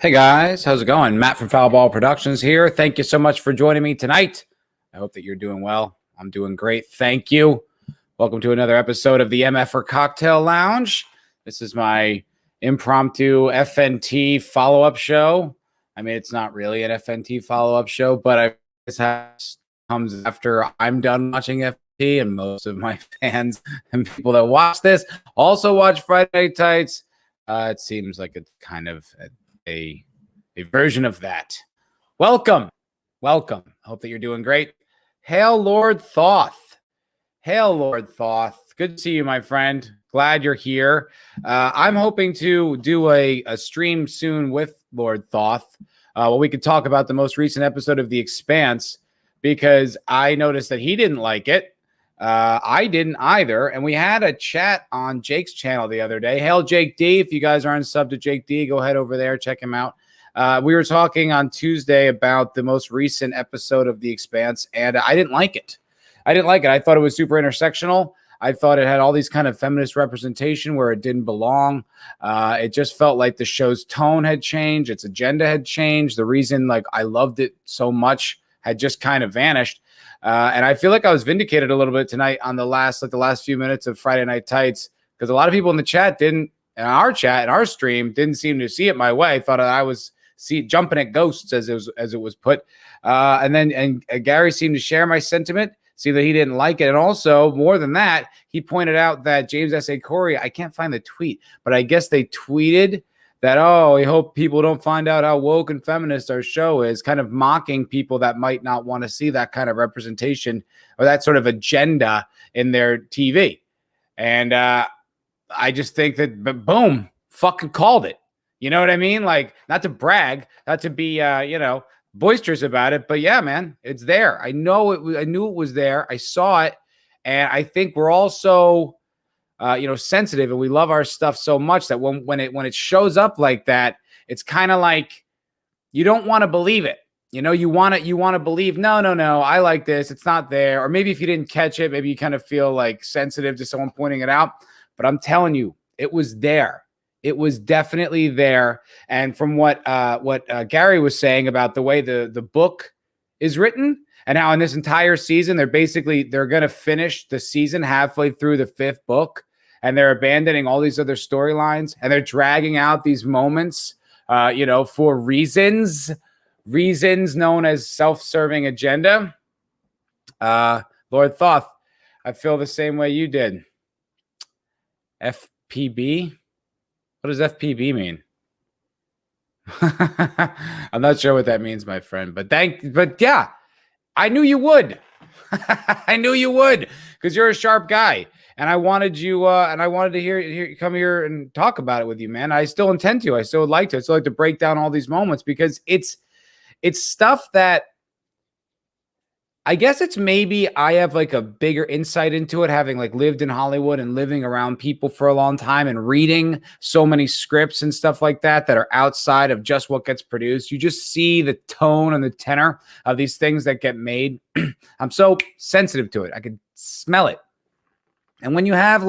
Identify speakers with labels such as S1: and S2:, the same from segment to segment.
S1: Hey guys, how's it going? Matt from Foul Ball Productions here. Thank you so much for joining me tonight. I hope that you're doing well. I'm doing great. Thank you. Welcome to another episode of the MFer Cocktail Lounge. This is my impromptu FNT follow-up show. I mean, it's not really an FNT follow-up show, but this comes after I'm done watching FNT, and most of my fans and people that watch this also watch Friday Night Tights. It seems like it's kind of a version of that. Welcome. Hope that you're doing great. Hail Lord Thoth. Good to see you, my friend. Glad you're here. I'm hoping to do a stream soon with Lord Thoth. Well, we could talk about the most recent episode of The Expanse, because I noticed that he didn't like it. I didn't either. And we had a chat on Jake's channel the other day. Hail Jake D. If you guys aren't subbed to Jake D, go head over there, check him out. We were talking on Tuesday about the most recent episode of The Expanse, and I didn't like it. I thought it was super intersectional. I thought it had all these kind of feminist representation where it didn't belong. It just felt like the show's tone had changed. Its agenda had changed. The reason I loved it so much had just kind of vanished. And I feel like I was vindicated a little bit tonight on the last few minutes of Friday Night Tights, because a lot of people in the chat in our stream didn't seem to see it my way. Thought I was jumping at ghosts, as it was put. And Gary seemed to share my sentiment, see that he didn't like it. And also, more than that, he pointed out that James S.A. Corey, I can't find the tweet, but I guess they tweeted that, we hope people don't find out how woke and feminist our show is, kind of mocking people that might not want to see that kind of representation or that sort of agenda in their TV. And I just think that, boom, fucking called it. You know what I mean? Not to brag, not to be, boisterous about it, but yeah, man, it's there. I knew it was there. I saw it. And I think we're also, sensitive, and we love our stuff so much that when it shows up like that, it's kind of like you don't want to believe it. You want to believe, no, I like this. It's not there. Or maybe if you didn't catch it, maybe you kind of feel sensitive to someone pointing it out. But I'm telling you, it was there. It was definitely there. And from what Gary was saying about the way the book is written, and how in this entire season, they're going to finish the season halfway through the 5th book, and they're abandoning all these other storylines, and they're dragging out these moments, for reasons known as self-serving agenda. Lord Thoth, I feel the same way you did. FPB? What does FPB mean? I'm not sure what that means, my friend, but yeah, I knew you would. I knew you would, because you're a sharp guy. And I wanted you, to hear come here and talk about it with you, man. I still intend to. I still would like to. I still like to break down all these moments, because it's stuff that I guess it's maybe I have a bigger insight into it, having lived in Hollywood and living around people for a long time and reading so many scripts and stuff like that are outside of just what gets produced. You just see the tone and the tenor of these things that get made. I'm so sensitive to it. I could smell it. And when you have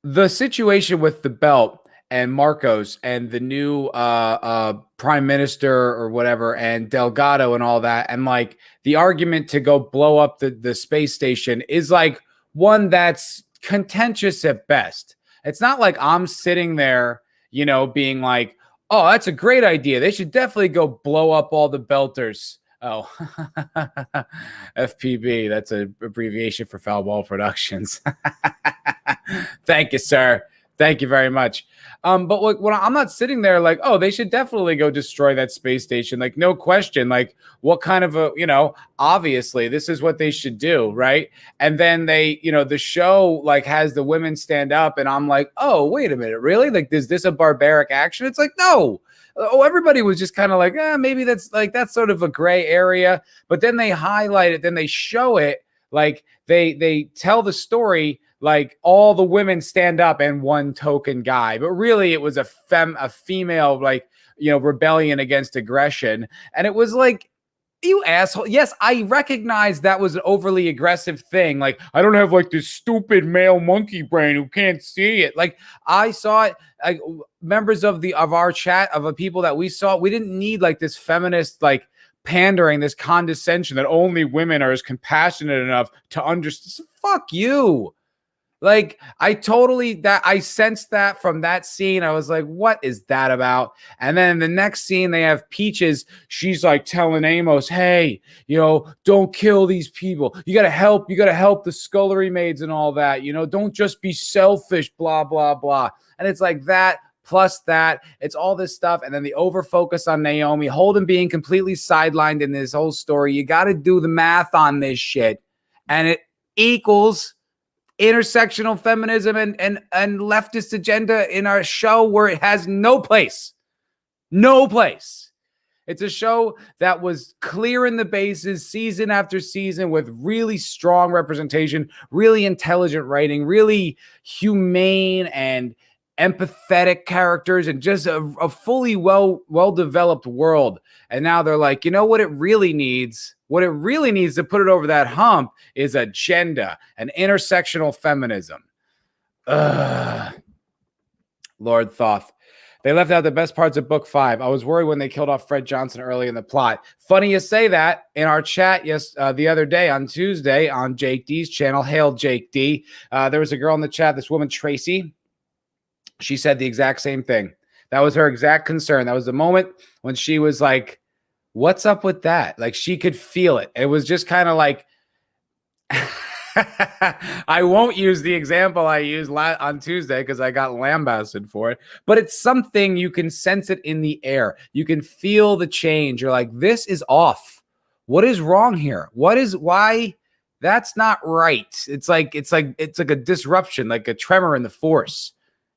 S1: the situation with the belt and Marcos and the new prime minister or whatever, and Delgado and all that, and the argument to go blow up the space station is one that's contentious at best. It's not like I'm sitting there, being oh, that's a great idea. They should definitely go blow up all the belters. Oh, FPB, that's an abbreviation for Foul Ball Productions. Thank you, sir. Thank you very much. But when I'm not sitting there they should definitely go destroy that space station. No question. What kind of obviously this is what they should do, right? And then they, the show has the women stand up, and I'm oh, wait a minute, really? Is this a barbaric action? It's no. Oh, everybody was just kind of maybe that's sort of a gray area. But then they highlight it, then they show it, they tell the story all the women stand up and one token guy. But really it was a female rebellion against aggression. And it was You asshole. Yes, I recognize that was an overly aggressive thing. Like, I don't have like this stupid male monkey brain who can't see it. Like, I saw it. Like, members of our chat, of the people that we saw, we didn't need like this feminist like pandering, this condescension that only women are as compassionate enough to understand. Fuck you. Like, I sensed that from that scene. I was like, what is that about? And then in the next scene, they have Peaches. She's like telling Amos, hey, don't kill these people. You got to help the scullery maids and all that. Don't just be selfish, blah, blah, blah. And it's like that. Plus that, it's all this stuff. And then the over focus on Naomi, Holden being completely sidelined in this whole story. You got to do the math on this shit. And it equals intersectional feminism and leftist agenda in our show where it has no place. No place. It's a show that was clearing the bases season after season with really strong representation, really intelligent writing, really humane and empathetic characters, and just a fully well-developed world. And now they're like, what it really needs? What it really needs to put it over that hump is agenda and intersectional feminism. Lord Thoth. They left out the best parts of book 5. I was worried when they killed off Fred Johnson early in the plot. Funny you say that. In our chat the other day on Tuesday on Jake D's channel, Hail Jake D, there was a girl in the chat, this woman Tracy. She said the exact same thing. That was her exact concern. That was the moment when she was like, what's up with that? Like, she could feel it. It was just kind of like, I won't use the example I used on Tuesday because I got lambasted for it, but it's something you can sense it in the air. You can feel the change. You're like, this is off. What is wrong here? Why? That's not right. It's like a disruption, like a tremor in the force.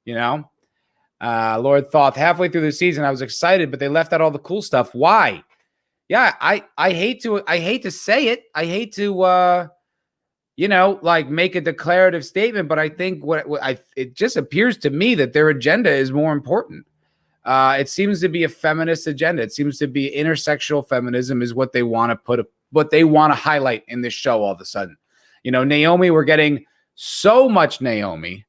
S1: Lord Thoth, halfway through the season, I was excited, but they left out all the cool stuff. Why? Yeah, I hate to say it. I hate to, like make a declarative statement, but I think it just appears to me that their agenda is more important. It seems to be a feminist agenda. It seems to be intersectional feminism is what they want to highlight in this show all of a sudden. Naomi, we're getting so much Naomi.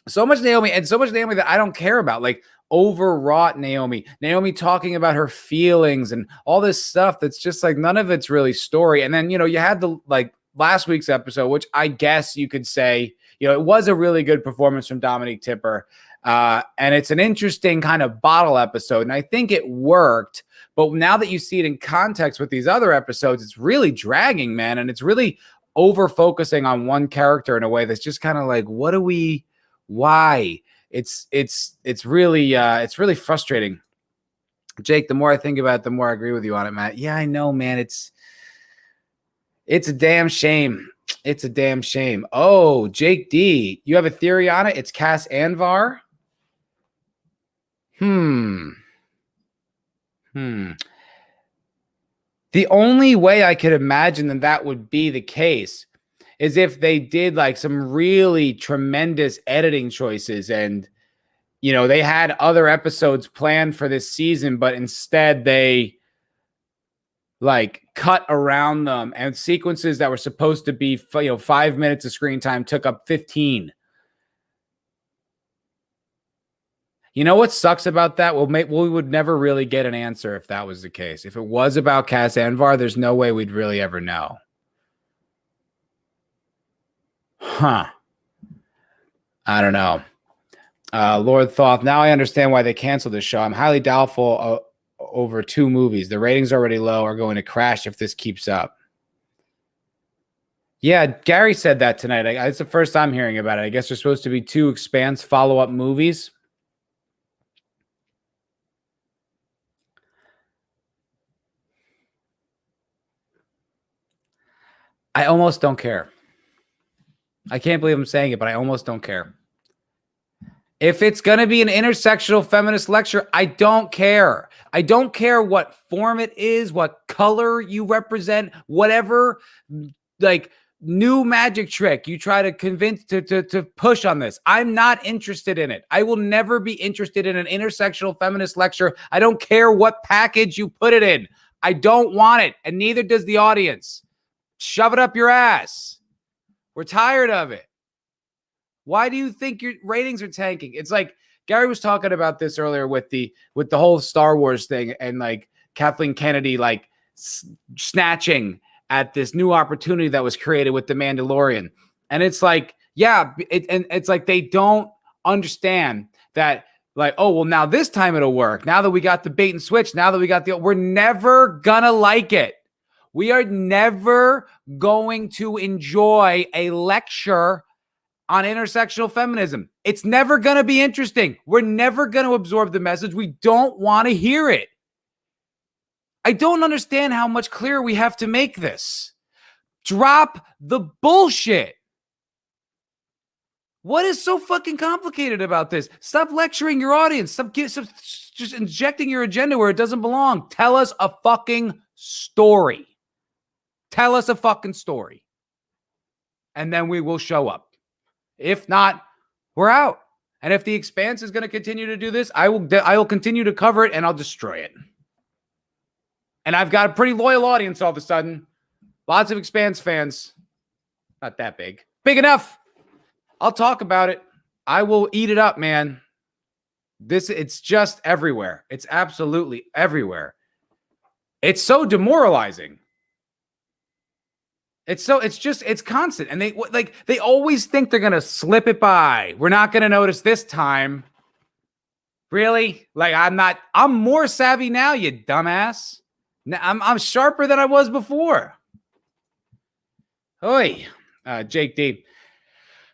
S1: So much Naomi that I don't care about, like overwrought Naomi talking about her feelings and all this stuff that's just like none of it's really story. And then, you had the like last week's episode, which I guess you could say, it was a really good performance from Dominique Tipper. And it's an interesting kind of bottle episode. And I think it worked. But now that you see it in context with these other episodes, it's really dragging, man. And it's really over focusing on one character in a way that's just kind of like, why? It's really frustrating. Jake, the more I think about it, the more I agree with you on it, Matt. Yeah, I know, man. It's a damn shame. It's a damn shame. Oh, Jake D, you have a theory on it? It's Cass Anvar? The only way I could imagine that would be the case is if they did like some really tremendous editing choices and, they had other episodes planned for this season, but instead they like cut around them, and sequences that were supposed to be, 5 minutes of screen time took up 15. What sucks about that? We would never really get an answer if that was the case. If it was about Cass Anvar, there's no way we'd really ever know. I don't know. Lord Thoth, now I understand why they canceled this show. I'm highly doubtful over 2 movies. The ratings are already low, are going to crash if this keeps up. Yeah, Gary said that tonight. It's the first time hearing about it. I guess there's supposed to be 2 Expanse follow-up movies. I almost don't care. I can't believe I'm saying it, but I almost don't care. If it's going to be an intersectional feminist lecture, I don't care. I don't care what form it is, what color you represent, whatever like new magic trick you try to convince to push on this. I'm not interested in it. I will never be interested in an intersectional feminist lecture. I don't care what package you put it in. I don't want it, and neither does the audience. Shove it up your ass. We're tired of it. Why do you think your ratings are tanking? It's like Gary was talking about this earlier with the whole Star Wars thing, and like Kathleen Kennedy like snatching at this new opportunity that was created with The Mandalorian. And it's like, yeah, and it's like they don't understand that, like, oh, well, now this time it'll work. Now that we got the bait and switch, now that we got we're never gonna like it. We are never going to enjoy a lecture on intersectional feminism. It's never going to be interesting. We're never going to absorb the message. We don't want to hear it. I don't understand how much clearer we have to make this. Drop the bullshit. What is so fucking complicated about this? Stop lecturing your audience. Stop just injecting your agenda where it doesn't belong. Tell us a fucking story. Tell us a fucking story. And then we will show up. If not, we're out. And if the Expanse is going to continue to do this, I will continue to cover it, and I'll destroy it. And I've got a pretty loyal audience all of a sudden. Lots of Expanse fans. Not that big. Big enough. I'll talk about it. I will eat it up, man. It's just everywhere. It's absolutely everywhere. It's so demoralizing. It's constant. And they always think they're going to slip it by. We're not going to notice this time. Really? Like, I'm more savvy now, you dumbass. I'm sharper than I was before. Oi. Jake D.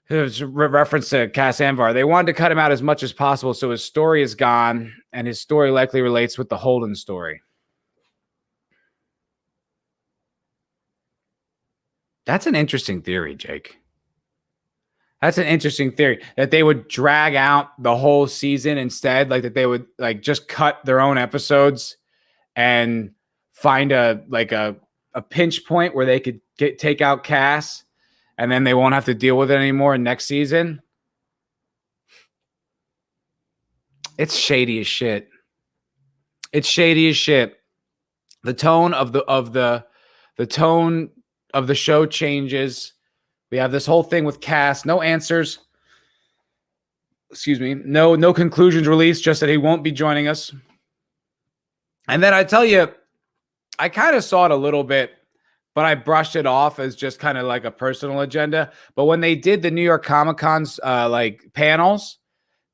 S1: There's a reference to Cass Anvar. They wanted to cut him out as much as possible, so his story is gone, and his story likely relates with the Holden story. That's an interesting theory, Jake. That's an interesting theory, that they would drag out the whole season instead, like that they would like just cut their own episodes and find a pinch point where they could take out Cass, and then they won't have to deal with it anymore next season. It's shady as shit. It's shady as shit. The tone of the tone of the show changes. We have this whole thing with Cass, no answers. Excuse me. No conclusions released, just that he won't be joining us. And then I tell you, I kind of saw it a little bit, but I brushed it off as just kind of like a personal agenda. But when they did the New York Comic-Con's like panels,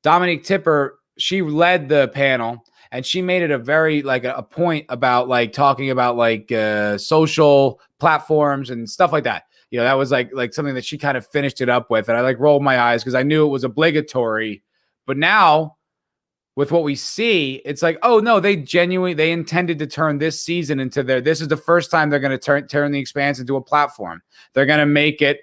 S1: Dominique Tipper, she led the panel, and she made it a very like a point about like talking about like social platforms and stuff like that. You know, that was like something that she kind of finished it up with. And I like rolled my eyes because I knew it was obligatory. But now with what we see, it's like, oh no, they intended to turn this season into this is the first time they're going to turn the Expanse into a platform. They're going to make it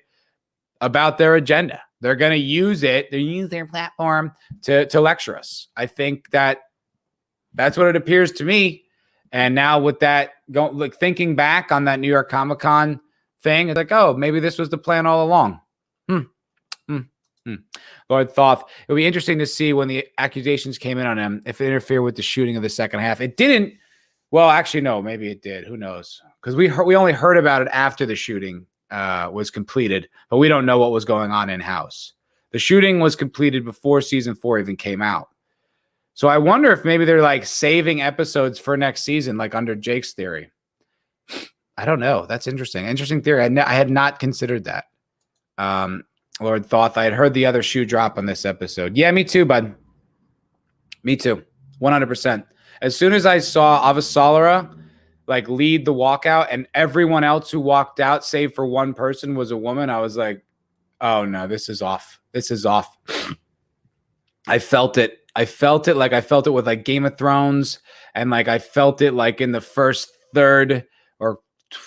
S1: about their agenda. They're going to use it. They use their platform to lecture us. I think that's what it appears to me. And now with that, thinking back on that New York Comic-Con thing, it's like, oh, maybe this was the plan all along. Lord Thoth, it'll be interesting to see when the accusations came in on him, if it interfered with the shooting of the second half. It didn't. Well, actually, no, maybe it did. Who knows? Because we only heard about it after the shooting was completed, but we don't know what was going on in-house. The shooting was completed before season 4 even came out. So I wonder if maybe they're like saving episodes for next season, like under Jake's theory. I don't know. That's interesting. Interesting theory. I had not considered that. Lord Thoth, I had heard the other shoe drop on this episode. Yeah, me too, bud. Me too. 100%. As soon as I saw Avasarala like lead the walkout and everyone else who walked out, save for one person, was a woman, I was like, oh no, this is off. This is off. I felt it. I felt it with like Game of Thrones, and like I felt it like in the first third or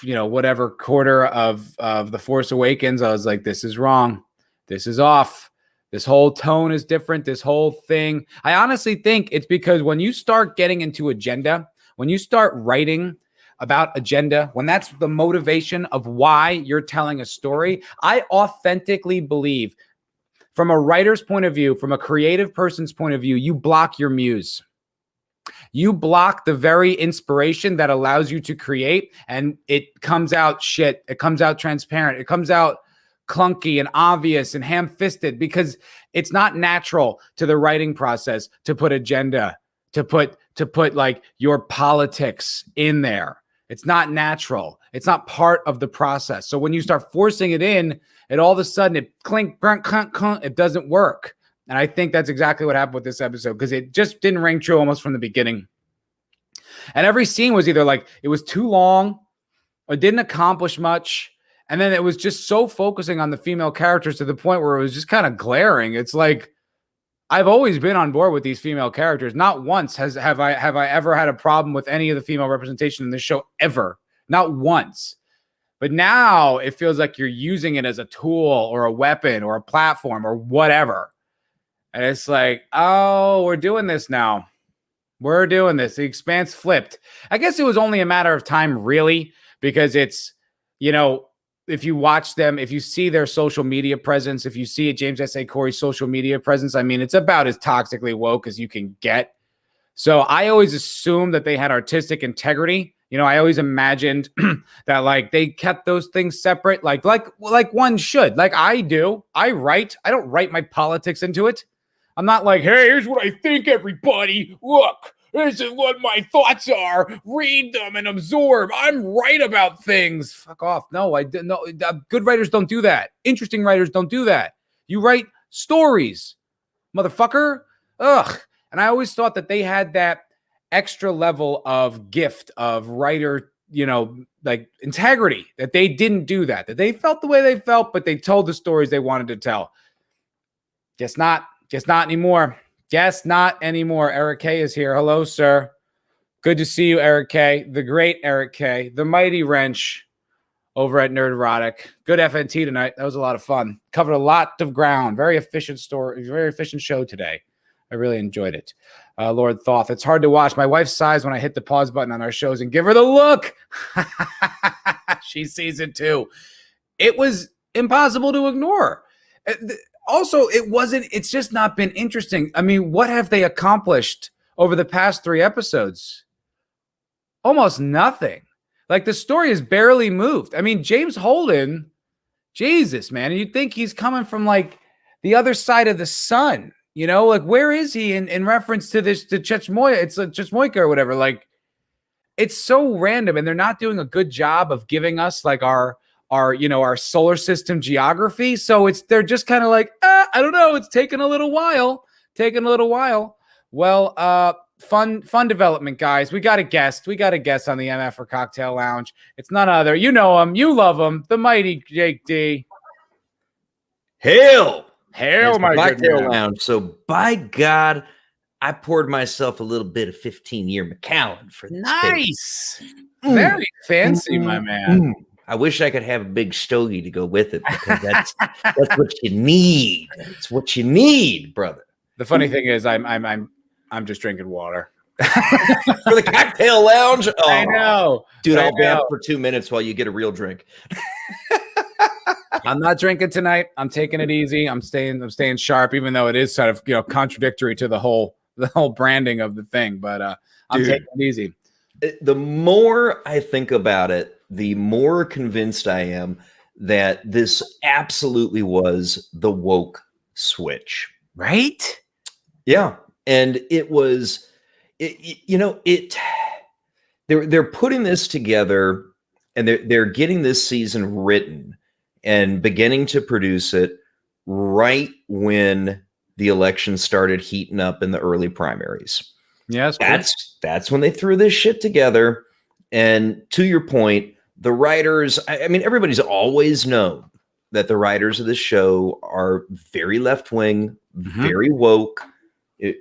S1: whatever quarter of The Force Awakens. I was like, this is wrong. This is off. This whole tone is different. This whole thing. I honestly think it's because when you start getting into agenda, when you start writing about agenda, when that's the motivation of why you're telling a story, I authentically believe, from a writer's point of view, from a creative person's point of view, you block your muse. you block the very inspiration that allows you to create, and it comes out shit. It comes out transparent. It comes out clunky and obvious and ham-fisted because it's not natural to the writing process to put agenda, to put like your politics in there. It's not natural. It's not part of the process. So when you start forcing it in, it all of a sudden it clink, clunk, clunk, clunk, it doesn't work. And I think that's exactly what happened with this episode because it just didn't ring true almost from the beginning. And every scene was either like it was too long or didn't accomplish much. And then it was just so focusing on the female characters to the point where it was just kind of glaring. It's like, I've always been on board with these female characters. Not once have I ever had a problem with any of the female representation in this show ever. Not once. But now it feels like you're using it as a tool or a weapon or a platform or whatever. And it's like, oh, we're doing this now. We're doing this. The Expanse flipped. I guess it was only a matter of time, really, because it's, you know, if you watch them, if you see their social media presence, if you see James S.A. Corey's social media presence, I mean, it's about as toxically woke as you can get. So I always assumed that they had artistic integrity. You know, I always imagined that like they kept those things separate, like one should, like I do. I don't write my politics into it. I'm not like, hey, here's what I think, everybody. Look. This is what my thoughts are. Read them and absorb. I'm right about things. Fuck off. No, I didn't. No, good writers don't do that. Interesting writers don't do that. You write stories, motherfucker. Ugh. And I always thought that they had that extra level of gift of writer, you know, like integrity, that they didn't do that they felt the way they felt, but they told the stories they wanted to tell. Guess not anymore. Guess not anymore. Eric K is here. Hello, sir. Good to see you, Eric K. The great Eric K. The mighty wrench over at Nerd Erotic. Good FNT tonight. That was a lot of fun. Covered a lot of ground. Very efficient story. Very efficient show today. I really enjoyed it. Lord Thoth. It's hard to watch. My wife sighs when I hit the pause button on our shows and give her the look. She sees it too. It was impossible to ignore. Also, it's just not been interesting. I mean, what have they accomplished over the past 3 episodes? Almost nothing. Like the story is barely moved. I mean, James Holden, Jesus, man. And you'd think he's coming from like the other side of the sun, you know, like where is he in reference to this, to Chechmoya? It's like Chechmoyka or whatever. Like it's so random and they're not doing a good job of giving us like our solar system geography. So they're just kind of like, I don't know. It's taking a little while. Well, fun development, guys. We got a guest on the MFer Cocktail Lounge. It's none other. You know him. You love him. The mighty Jake D.
S2: Hail,
S1: my
S2: Cocktail Lounge. So by God, I poured myself a little bit of 15-year Macallan for this.
S1: Nice. Very fancy, my man.
S2: I wish I could have a big stogie to go with it because that's what you need. It's what you need, brother.
S1: The funny thing is, I'm just drinking water
S2: for the Cocktail Lounge. Oh,
S1: I know,
S2: dude. I'll be up for 2 minutes while you get a real drink.
S1: I'm not drinking tonight. I'm taking it easy. I'm staying sharp, even though it is sort of contradictory to the whole branding of the thing. But I'm taking it easy.
S2: The more I think about it, the more convinced I am that this absolutely was the woke switch.
S1: Right?
S2: Yeah. And it was, they're putting this together and they're getting this season written and beginning to produce it right when the election started heating up in the early primaries.
S1: Yes.
S2: That's when they threw this shit together. And to your point, the writers, I mean, everybody's always known that the writers of this show are very left-wing, very woke,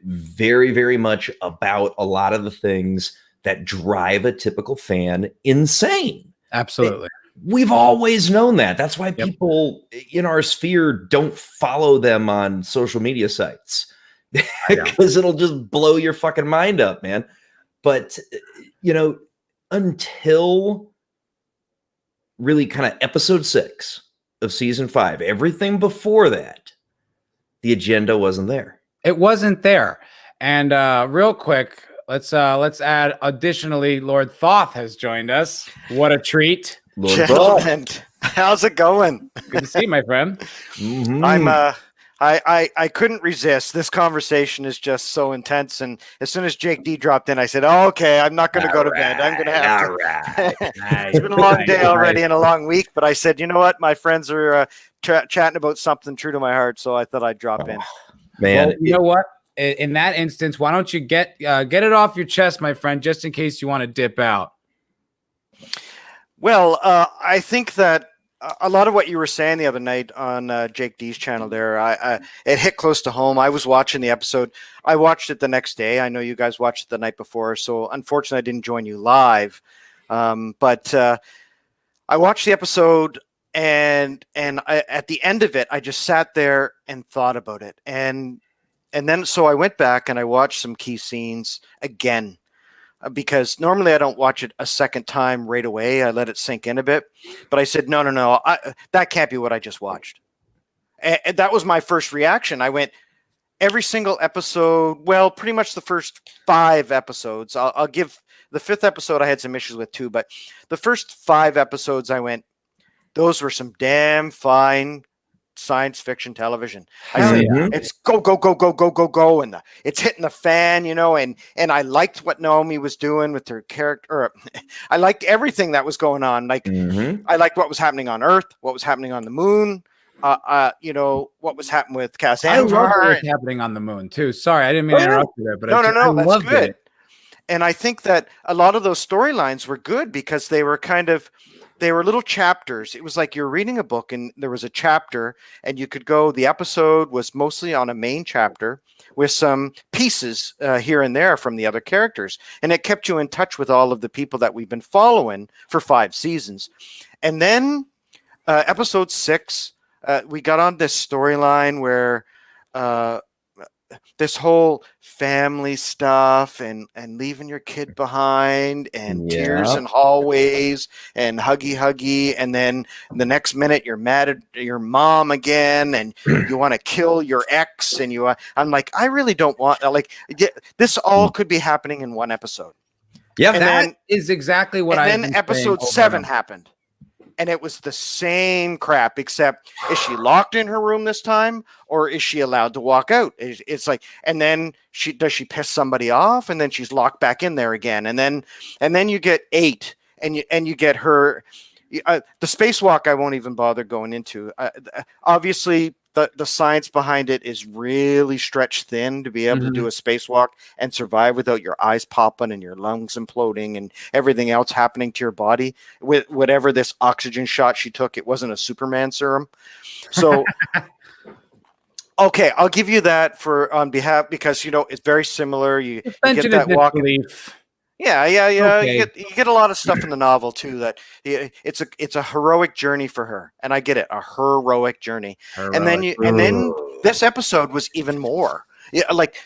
S2: very, very much about a lot of the things that drive a typical fan insane.
S1: Absolutely.
S2: We've always known that. That's why people in our sphere don't follow them on social media sites because it'll just blow your fucking mind up, man. But, until really kind of episode 6 of season 5, everything before that, the agenda wasn't there.
S1: It wasn't there. And real quick, let's add additionally, Lord Thoth has joined us. What a treat.
S2: Lord
S3: Gentlemen, how's it going?
S1: Good to see you, my friend.
S3: I'm I couldn't resist. This conversation is just so intense, and as soon as Jake D dropped in, I said, "Oh, okay, I'm not going to go to bed. I'm going to have to."
S2: Right.
S3: It's been a long day already and a long week, but I said, you know what? My friends are chatting about something true to my heart, so I thought I'd drop in.
S2: Man,
S1: Well, you know what? In that instance, why don't you get it off your chest, my friend, just in case you want to dip out?
S3: Well, I think that a lot of what you were saying the other night on Jake D's channel there, it hit close to home. I was watching the episode. I watched it the next day. I know you guys watched it the night before, so unfortunately I didn't join you live. But I watched the episode, and at the end of it, I just sat there and thought about it. And then so I went back and I watched some key scenes again. Because normally I don't watch it a second time right away. I let it sink in a bit. But I said, no, that can't be what I just watched. And that was my first reaction. I went, every single episode, well, pretty much the first 5 episodes. I'll give the 5th episode I had some issues with too. But the first 5 episodes I went, those were some damn fine science fiction television. I said, it's go, and it's hitting the fan, and I liked what Naomi was doing with her character. I liked everything that was going on. Like I liked what was happening on Earth, what was happening on the moon, what was happening with Cass
S1: I love what
S3: Anvar.
S1: was happening on the moon too. Sorry, I didn't mean to interrupt you there, but
S3: No,
S1: I
S3: that's
S1: loved
S3: good.
S1: it.
S3: And I think that a lot of those storylines were good because they were little chapters. It was like you're reading a book and there was a chapter and you could go, the episode was mostly on a main chapter with some pieces here and there from the other characters. And it kept you in touch with all of the people that we've been following for 5 seasons. And then episode 6, we got on this storyline where this whole family stuff and leaving your kid behind and tears in hallways and huggy. And then the next minute you're mad at your mom again and you want to kill your ex. And I'm like, I really don't want, this all could be happening in one episode.
S2: Yeah.
S3: And
S1: That is exactly what I.
S3: And then episode 7 happened. And it was the same crap, except is she locked in her room this time, or is she allowed to walk out? It's like, and then does she piss somebody off, and then she's locked back in there again, and then you get 8, and you get her. The spacewalk I won't even bother going into. Obviously, the science behind it is really stretched thin to be able to do a spacewalk and survive without your eyes popping and your lungs imploding and everything else happening to your body. With whatever this oxygen shot she took, it wasn't a Superman serum. So, okay, I'll give you that on behalf, because it's very similar. You get that walk. Yeah. Okay. You get a lot of stuff in the novel too. That it's a heroic journey for her, and I get it, a heroic journey. And then this episode was even more. Yeah, like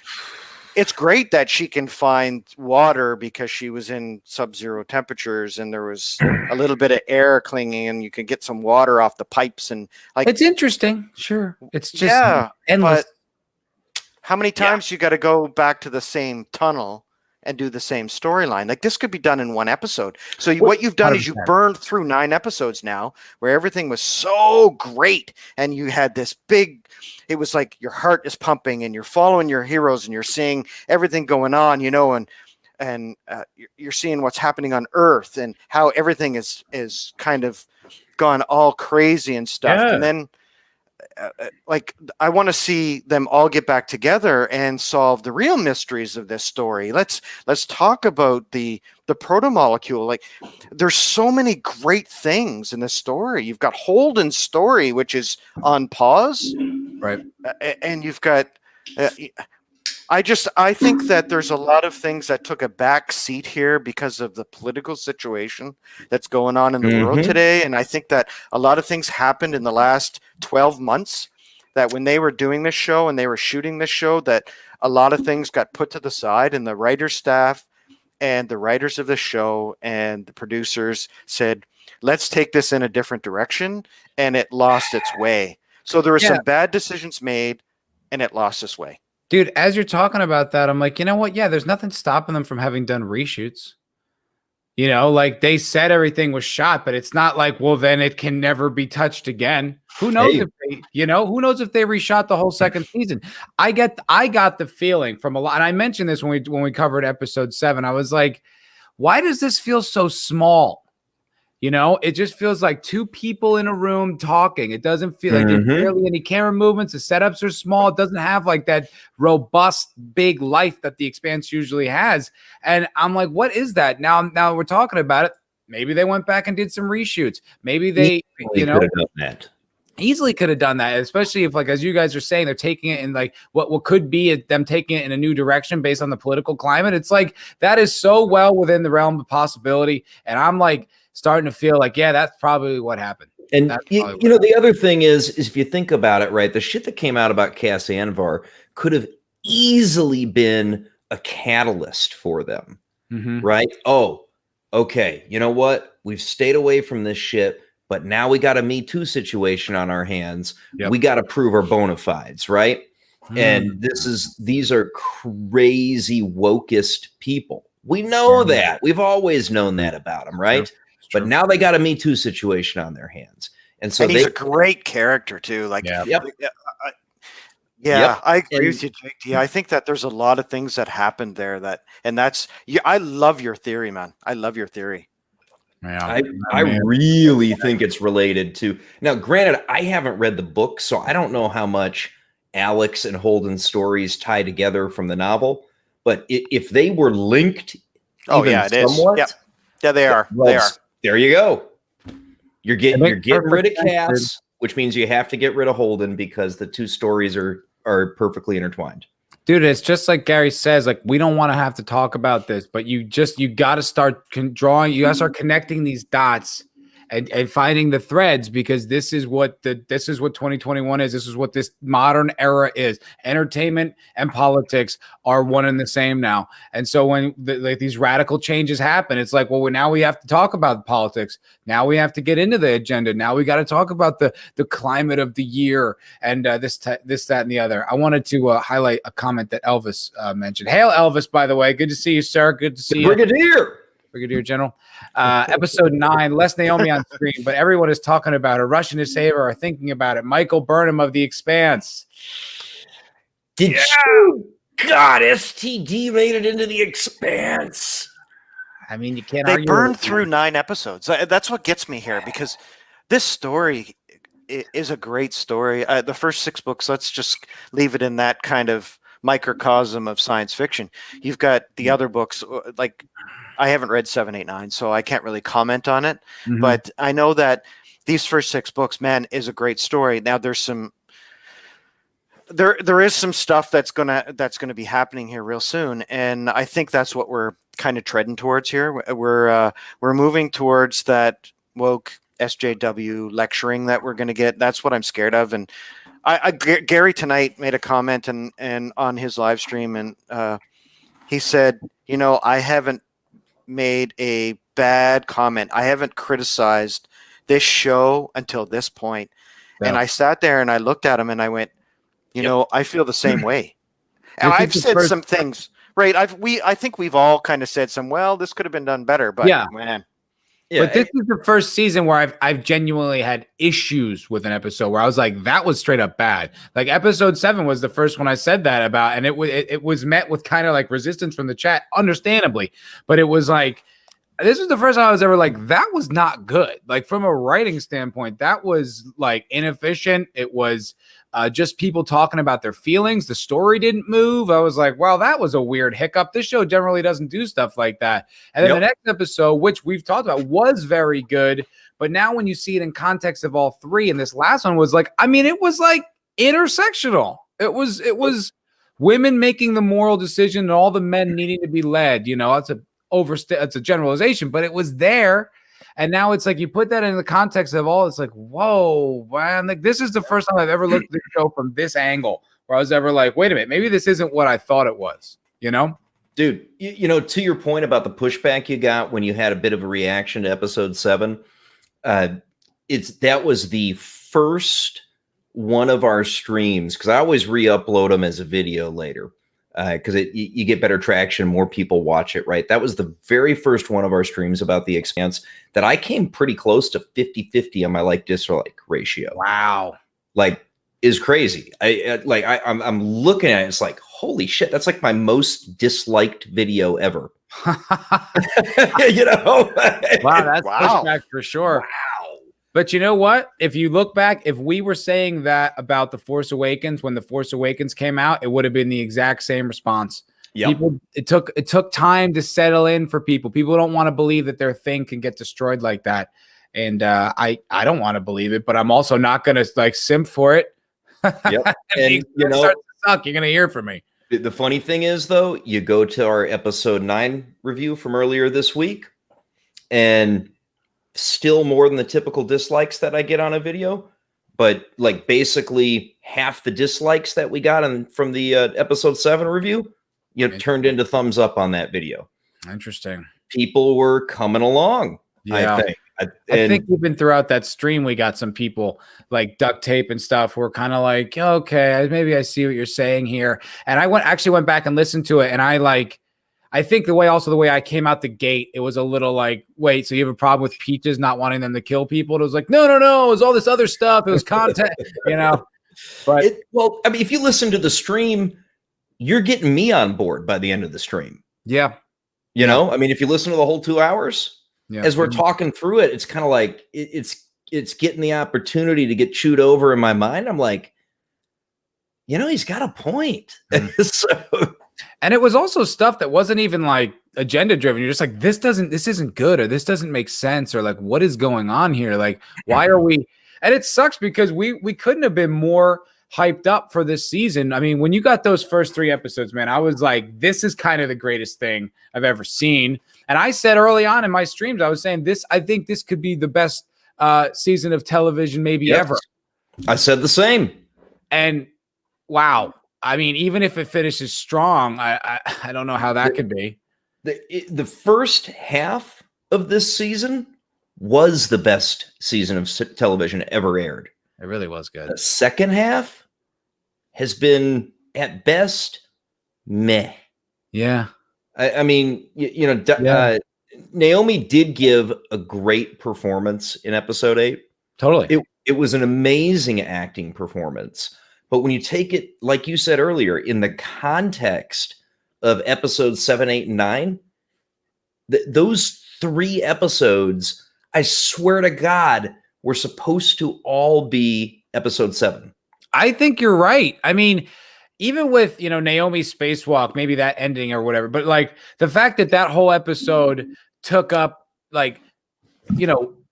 S3: it's great that she can find water because she was in sub-zero temperatures, and there was a little bit of air clinging, and you can get some water off the pipes, and
S1: it's interesting. Sure, it's just endless.
S3: But how many times you got to go back to the same tunnel and do the same storyline? Like, this could be done in one episode. So what you've done is you burned through 9 episodes now where everything was so great, and you had this big, it was like your heart is pumping and you're following your heroes and you're seeing everything going on, and you're seeing what's happening on Earth and how everything is kind of gone all crazy and stuff. And then I want to see them all get back together and solve the real mysteries of this story. Let's talk about the proto-molecule. Like, there's so many great things in this story. You've got Holden's story, which is on pause,
S1: right?
S3: And you've got. I think that there's a lot of things that took a back seat here because of the political situation that's going on in the world today. And I think that a lot of things happened in the last 12 months that when they were doing this show and they were shooting this show, that a lot of things got put to the side, and the writer's staff and the writers of the show and the producers said, let's take this in a different direction. And it lost its way. So there were some bad decisions made, and it lost its way.
S1: Dude, as you're talking about that, I'm like, you know what? Yeah, there's nothing stopping them from having done reshoots. You know, like they said everything was shot, but it's not like, well, then it can never be touched again. Who knows
S2: Hey.
S1: if they, who knows if they reshot the whole second season? I got the feeling from a lot, and I mentioned this when we covered episode 7. I was like, why does this feel so small? It just feels like two people in a room talking. It doesn't feel like there's barely any camera movements. The setups are small. It doesn't have like that robust, big life that the Expanse usually has. And I'm like, what is that? Now we're talking about it. Maybe they went back and did some reshoots. Maybe they,
S2: could have done that.
S1: Easily could have done that, especially if, like, as you guys are saying, they're taking it in like what could be them taking it in a new direction based on the political climate. It's like that is so well within the realm of possibility. And I'm like, starting to feel like, yeah, that's probably what happened.
S2: And the other thing is if you think about it, right, the shit that came out about Cass Anvar could have easily been a catalyst for them, right? Oh, okay, you know what? We've stayed away from this shit, but now we got a Me Too situation on our hands. Yep. We got to prove our bona fides, right? And these are crazy wokest people. We know that. We've always known that about them, right? But now they got a Me Too situation on their hands. And so
S3: he's a great character too. Like, I agree with you, JT. I think that there's a lot of things that happened there I love your theory, man. I love your theory.
S2: Yeah, I really think it's related to, now granted, I haven't read the book, so I don't know how much Alex and Holden's stories tie together from the novel, but if they were linked,
S3: it somewhat, is. Yeah, they are.
S2: Well, they are. There you go. You're getting rid of Cass, which means you have to get rid of Holden because the two stories are perfectly intertwined.
S1: Dude, it's just like Gary says, like, we don't want to have to talk about this, but you got to start drawing, you got to start connecting these dots and finding the threads, because this is what 2021 is. This is what this modern era is. Entertainment and politics are one and the same now. And so when these radical changes happen, it's like, well, now we have to talk about politics. Now we have to get into the agenda. Now we got to talk about the climate of the year and this, that, and the other. I wanted to highlight a comment that Elvis mentioned. Hail, Elvis, by the way. Good to see you, sir. Good to see you. Brigadier General. Episode 9, less Naomi on screen, but everyone is talking about her. Rushing to save her or thinking about it. Michael Burnham of The Expanse.
S2: Did you? God, STD made it into The Expanse.
S1: I mean, you can't
S3: argue.
S1: They
S3: burned through 9 episodes. That's what gets me here, because this story is a great story. The first 6 books, let's just leave it in that kind of microcosm of science fiction. You've got the other books, like, I haven't read 7, 8, 9, so I can't really comment on it. But I know that these first 6 books, man, is a great story. Now there's there is some stuff that's gonna be happening here real soon, and I think that's what we're kind of treading towards here. We're moving towards that woke SJW lecturing that we're gonna get. That's what I'm scared of. And Gary tonight made a comment and on his live stream, and he said, I haven't made a bad comment. I haven't criticized this show until this point. Yeah. And I sat there and I looked at him and I went, I feel the same way. And I've said some things, right? I think we've all kind of said this could have been done better, but man.
S1: Yeah, but this is the first season where I've genuinely had issues with an episode where I was like, that was straight up bad. Like episode 7 was the first one I said that about, and it was met with kind of like resistance from the chat, understandably. But it was like, this was the first time I was ever like, that was not good. Like from a writing standpoint, that was like inefficient. It was just people talking about their feelings. The story didn't move. I was like, well, that was a weird hiccup. This show generally doesn't do stuff like that. And then the next episode, which we've talked about, was very good. But now when you see it in context of all 3, and this last one was like, I mean, it was like intersectional. It was women making the moral decision and all the men needing to be led. It's a generalization, but it was there. And now it's like you put that in the context of all, it's like, whoa, man, like this is the first time I've ever looked at the show from this angle where I was ever like, wait a minute, maybe this isn't what I thought it was,
S2: Dude, to your point about the pushback you got when you had a bit of a reaction to episode 7, that was the first one of our streams, because I always re-upload them as a video later, because you get better traction, more people watch it, right? That was the very first one of our streams about the Expanse that I came pretty close to 50-50 on my like-dislike ratio.
S1: Wow.
S2: Like, is crazy. I'm looking at it, it's like, holy shit, that's like my most disliked video ever. You know?
S1: Wow, that's
S3: Wow.
S1: pushback for sure.
S2: Wow.
S1: But you know what? If you look back, if we were saying that about The Force Awakens when The Force Awakens came out, it would have been the exact same response.
S2: Yep.
S1: People, it took time to settle in for people. People don't want to believe that their thing can get destroyed like that. And I don't want to believe it, but I'm also not going to like simp for it.
S2: Yep. And
S1: you know, starts to suck, you're going to hear from me.
S2: The funny thing is, though, you go to our episode 9 review from earlier this week, and still more than the typical dislikes that I get on a video, but like basically half the dislikes that we got from the episode 7 review, turned into thumbs up on that video.
S1: Interesting.
S2: People were coming along,
S1: Yeah.
S2: I think.
S1: I think even throughout that stream, we got some people like duct tape and stuff. We're kind of like, okay, maybe I see what you're saying here. And I actually went back and listened to it. And I think the way I came out the gate, it was a little like, wait, so you have a problem with Peaches not wanting them to kill people? And it was like, no, it was all this other stuff. It was content, you know. But
S2: well, I mean, if you listen to the stream, you're getting me on board by the end of the stream.
S1: Yeah.
S2: You know, I mean, if you listen to the whole 2 hours, as we're talking through it, it's kind of like it's getting the opportunity to get chewed over in my mind. I'm like, he's got a point.
S1: And it was also stuff that wasn't even like agenda driven. You're just like, this isn't good, or this doesn't make sense, or like, what is going on here? Like, why are we? And it sucks because we couldn't have been more hyped up for this season. I mean, when you got those first 3 episodes, man, I was like, this is kind of the greatest thing I've ever seen. And I said early on in my streams, I was saying I think this could be the best season of television maybe ever.
S2: I said the same.
S1: And wow. I mean, even if it finishes strong, I don't know how that could be.
S2: The first half of this season was the best season of television ever aired.
S1: It really was good.
S2: The second half has been, at best, meh.
S1: Yeah.
S2: I mean, Naomi did give a great performance in episode 8.
S1: Totally.
S2: It was an amazing acting performance. But when you take it, like you said earlier, in the context of episodes 7, 8, and 9, those 3 episodes, I swear to God, were supposed to all be episode 7.
S1: I think you're right. I mean, even with, Naomi's spacewalk, maybe that ending or whatever, but like the fact that whole episode took up like,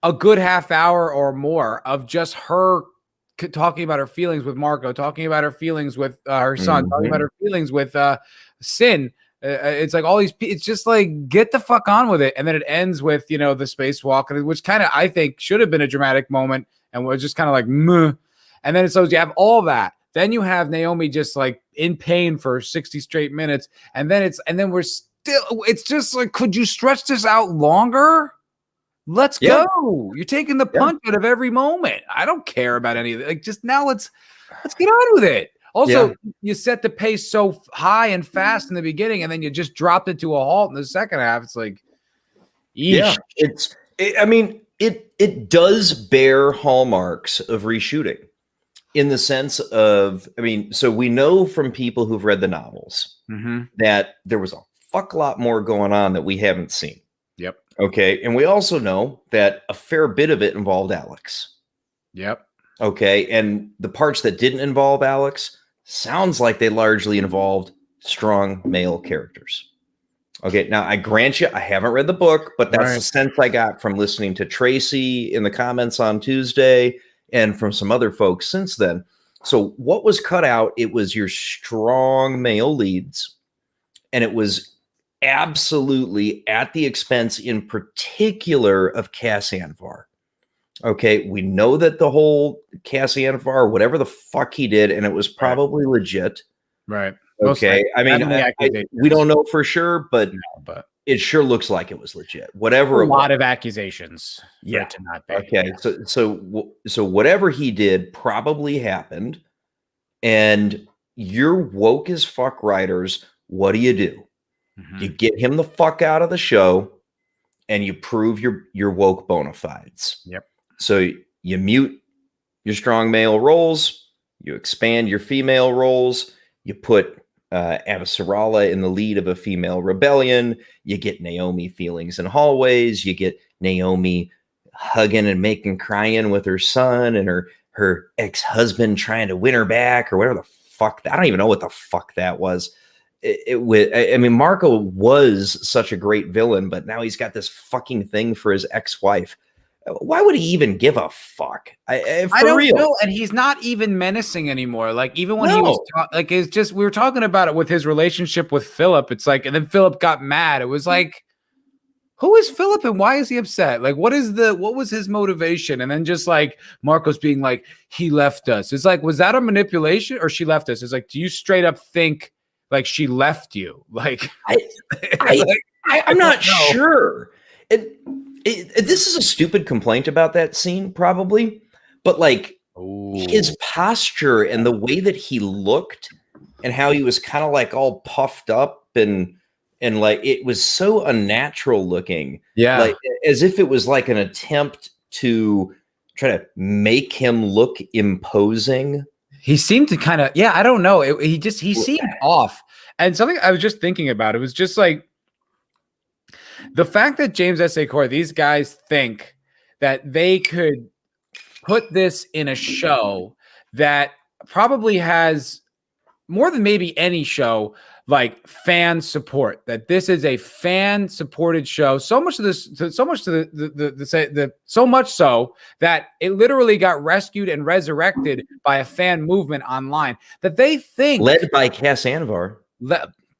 S1: a good half hour or more of just her talking about her feelings with Marco, talking about her feelings with her son, talking about her feelings with Sin. It's like all these, it's just like, get the fuck on with it. And then it ends with, the spacewalk, which kind of, I think, should have been a dramatic moment. And we're just kind of like, meh. And then so you have all that. Then you have Naomi just like in pain for 60 straight minutes. And then it's just like, could you stretch this out longer? Let's go. You're taking the punch out of every moment. I don't care about any of it. Like, just now let's get on with it. Also, you set the pace so high and fast in the beginning, and then you just dropped it to a halt in the second half. It's like,
S2: eesh. It does bear hallmarks of reshooting in the sense of, so we know from people who've read the novels that there was a fuck lot more going on that we haven't seen.
S1: Yep.
S2: Okay. And we also know that a fair bit of it involved Alex.
S1: Yep.
S2: Okay. And the parts that didn't involve Alex sounds like they largely involved strong male characters. Okay. Now, I grant you, I haven't read the book, but that's the sense I got from listening to Tracy in the comments on Tuesday and from some other folks since then. So what was cut out, it was your strong male leads, and it was absolutely at the expense in particular of Cass Anvar. Okay, we know that the whole Cass Anvar, whatever the fuck he did, and it was probably legit.
S1: Right.
S2: Okay. I mean,
S1: Heavily
S2: we don't know for sure, but
S1: but
S2: it sure looks like it was legit. Whatever.
S1: a lot of accusations for it to not be.
S2: Okay. So whatever he did probably happened, and you're woke as fuck writers. What do?
S1: Mhm.
S2: You get him the fuck out of the show, and you prove your woke bona fides.
S1: Yep.
S2: So you mute your strong male roles, you expand your female roles, you put Avasarala in the lead of a female rebellion, you get Naomi feelings in hallways, you get Naomi hugging and making crying with her son and her ex-husband trying to win her back or whatever the fuck. I don't even know what the fuck that was. I mean, Marco was such a great villain, but now he's got this fucking thing for his ex-wife. Why would he even give a fuck? I don't
S1: know, and he's not even menacing anymore. Like even when he was like, it's just we were talking about it with his relationship with Philip. It's like, and then Philip got mad. It was like, who is Philip and why is he upset? Like, what was his motivation? And then just like Marco's being like, he left us. It's like, was that a manipulation or she left us? It's like, do you straight up think like she left you? Like,
S2: I'm not sure. This is a stupid complaint about that scene, probably, but like his posture and the way that he looked and how he was kind of like all puffed up and like it was so unnatural looking.
S1: Yeah.
S2: Like as if it was like an attempt to try to make him look imposing.
S1: He seemed to kind of, I don't know. He seemed off. And something I was just thinking about, it was just like the fact that James S.A. Corey, these guys think that they could put this in a show that probably has more than maybe any show, like fan support, that this is a fan supported show. So much so that it literally got rescued and resurrected by a fan movement online that they think
S2: led by Cass Anvar.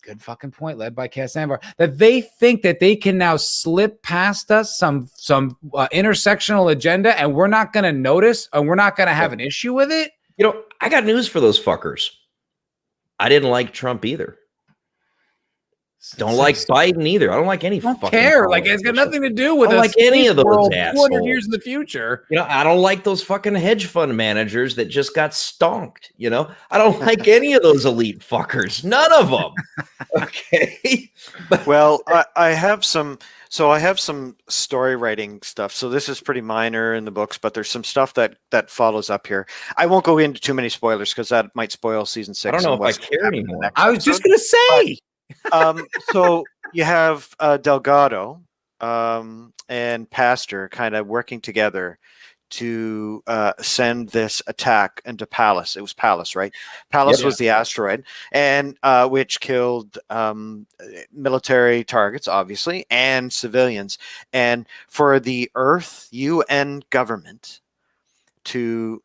S1: Good fucking point. Led by Cass Anvar, that they think that they can now slip past us some intersectional agenda, and we're not going to notice, and we're not going to have an issue with it.
S2: You know, I got news for those fuckers. I didn't like Trump either. Don't like Biden either. I don't like any.
S1: Don't care. Like it's got nothing to do with
S2: I don't like any of those assholes.
S1: 200 years in the future.
S2: You know, I don't like those fucking hedge fund managers that just got stonked. You know, I don't like any of those elite fuckers. None of them. Okay.
S3: Well, I have some. So I have some story writing stuff. So this is pretty minor in the books, but there's some stuff that follows up here. I won't go into too many spoilers because that might spoil season 6.
S2: I don't know if I care anymore.
S1: I was just gonna say.
S3: So you have Delgado and Pastor kind of working together to send this attack into Pallas. It was Pallas, right? Pallas was the asteroid, and which killed military targets, obviously, and civilians. And for the Earth UN government to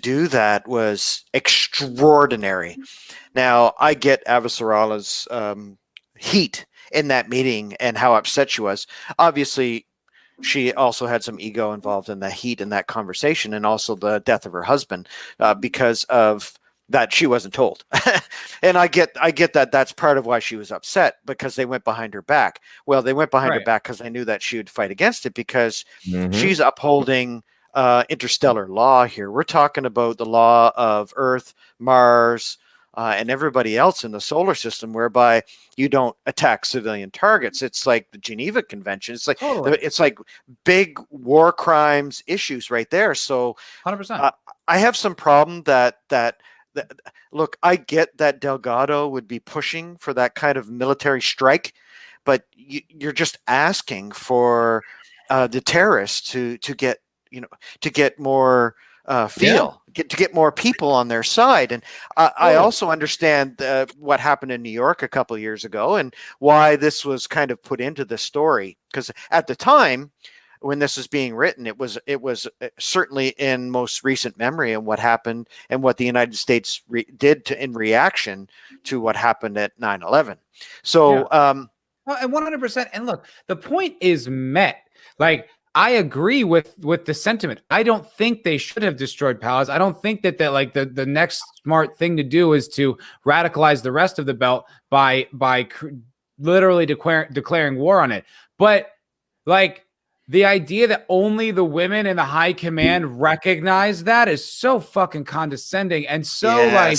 S3: do that was extraordinary. Now, I get Avasarala's heat in that meeting and how upset she was. Obviously, she also had some ego involved in the heat in that conversation, and also the death of her husband because of that she wasn't told. And I get that that's part of why she was upset, because they went behind her back. Well, they went behind her back because they knew that she would fight against it, because she's upholding interstellar law here. We're talking about the law of Earth, Mars, and everybody else in the solar system, whereby you don't attack civilian targets. It's like the Geneva Convention. It's like it's like big war crimes issues right there. So
S1: 100%.
S3: I have some problem that look, I get that Delgado would be pushing for that kind of military strike, but you're just asking for the terrorists to get more to get more people on their side. And I also understand what happened in New York a couple of years ago and why this was kind of put into the story, because at the time when this was being written, it was certainly in most recent memory and what happened and what the United States did in reaction to what happened at 9/11. So
S1: and 100%. And look, the point is met. Like, I agree with the sentiment. I don't think they should have destroyed Palace. I don't think that like the next smart thing to do is to radicalize the rest of the belt by literally declaring war on it. But like the idea that only the women in the high command recognize that is so fucking condescending and so like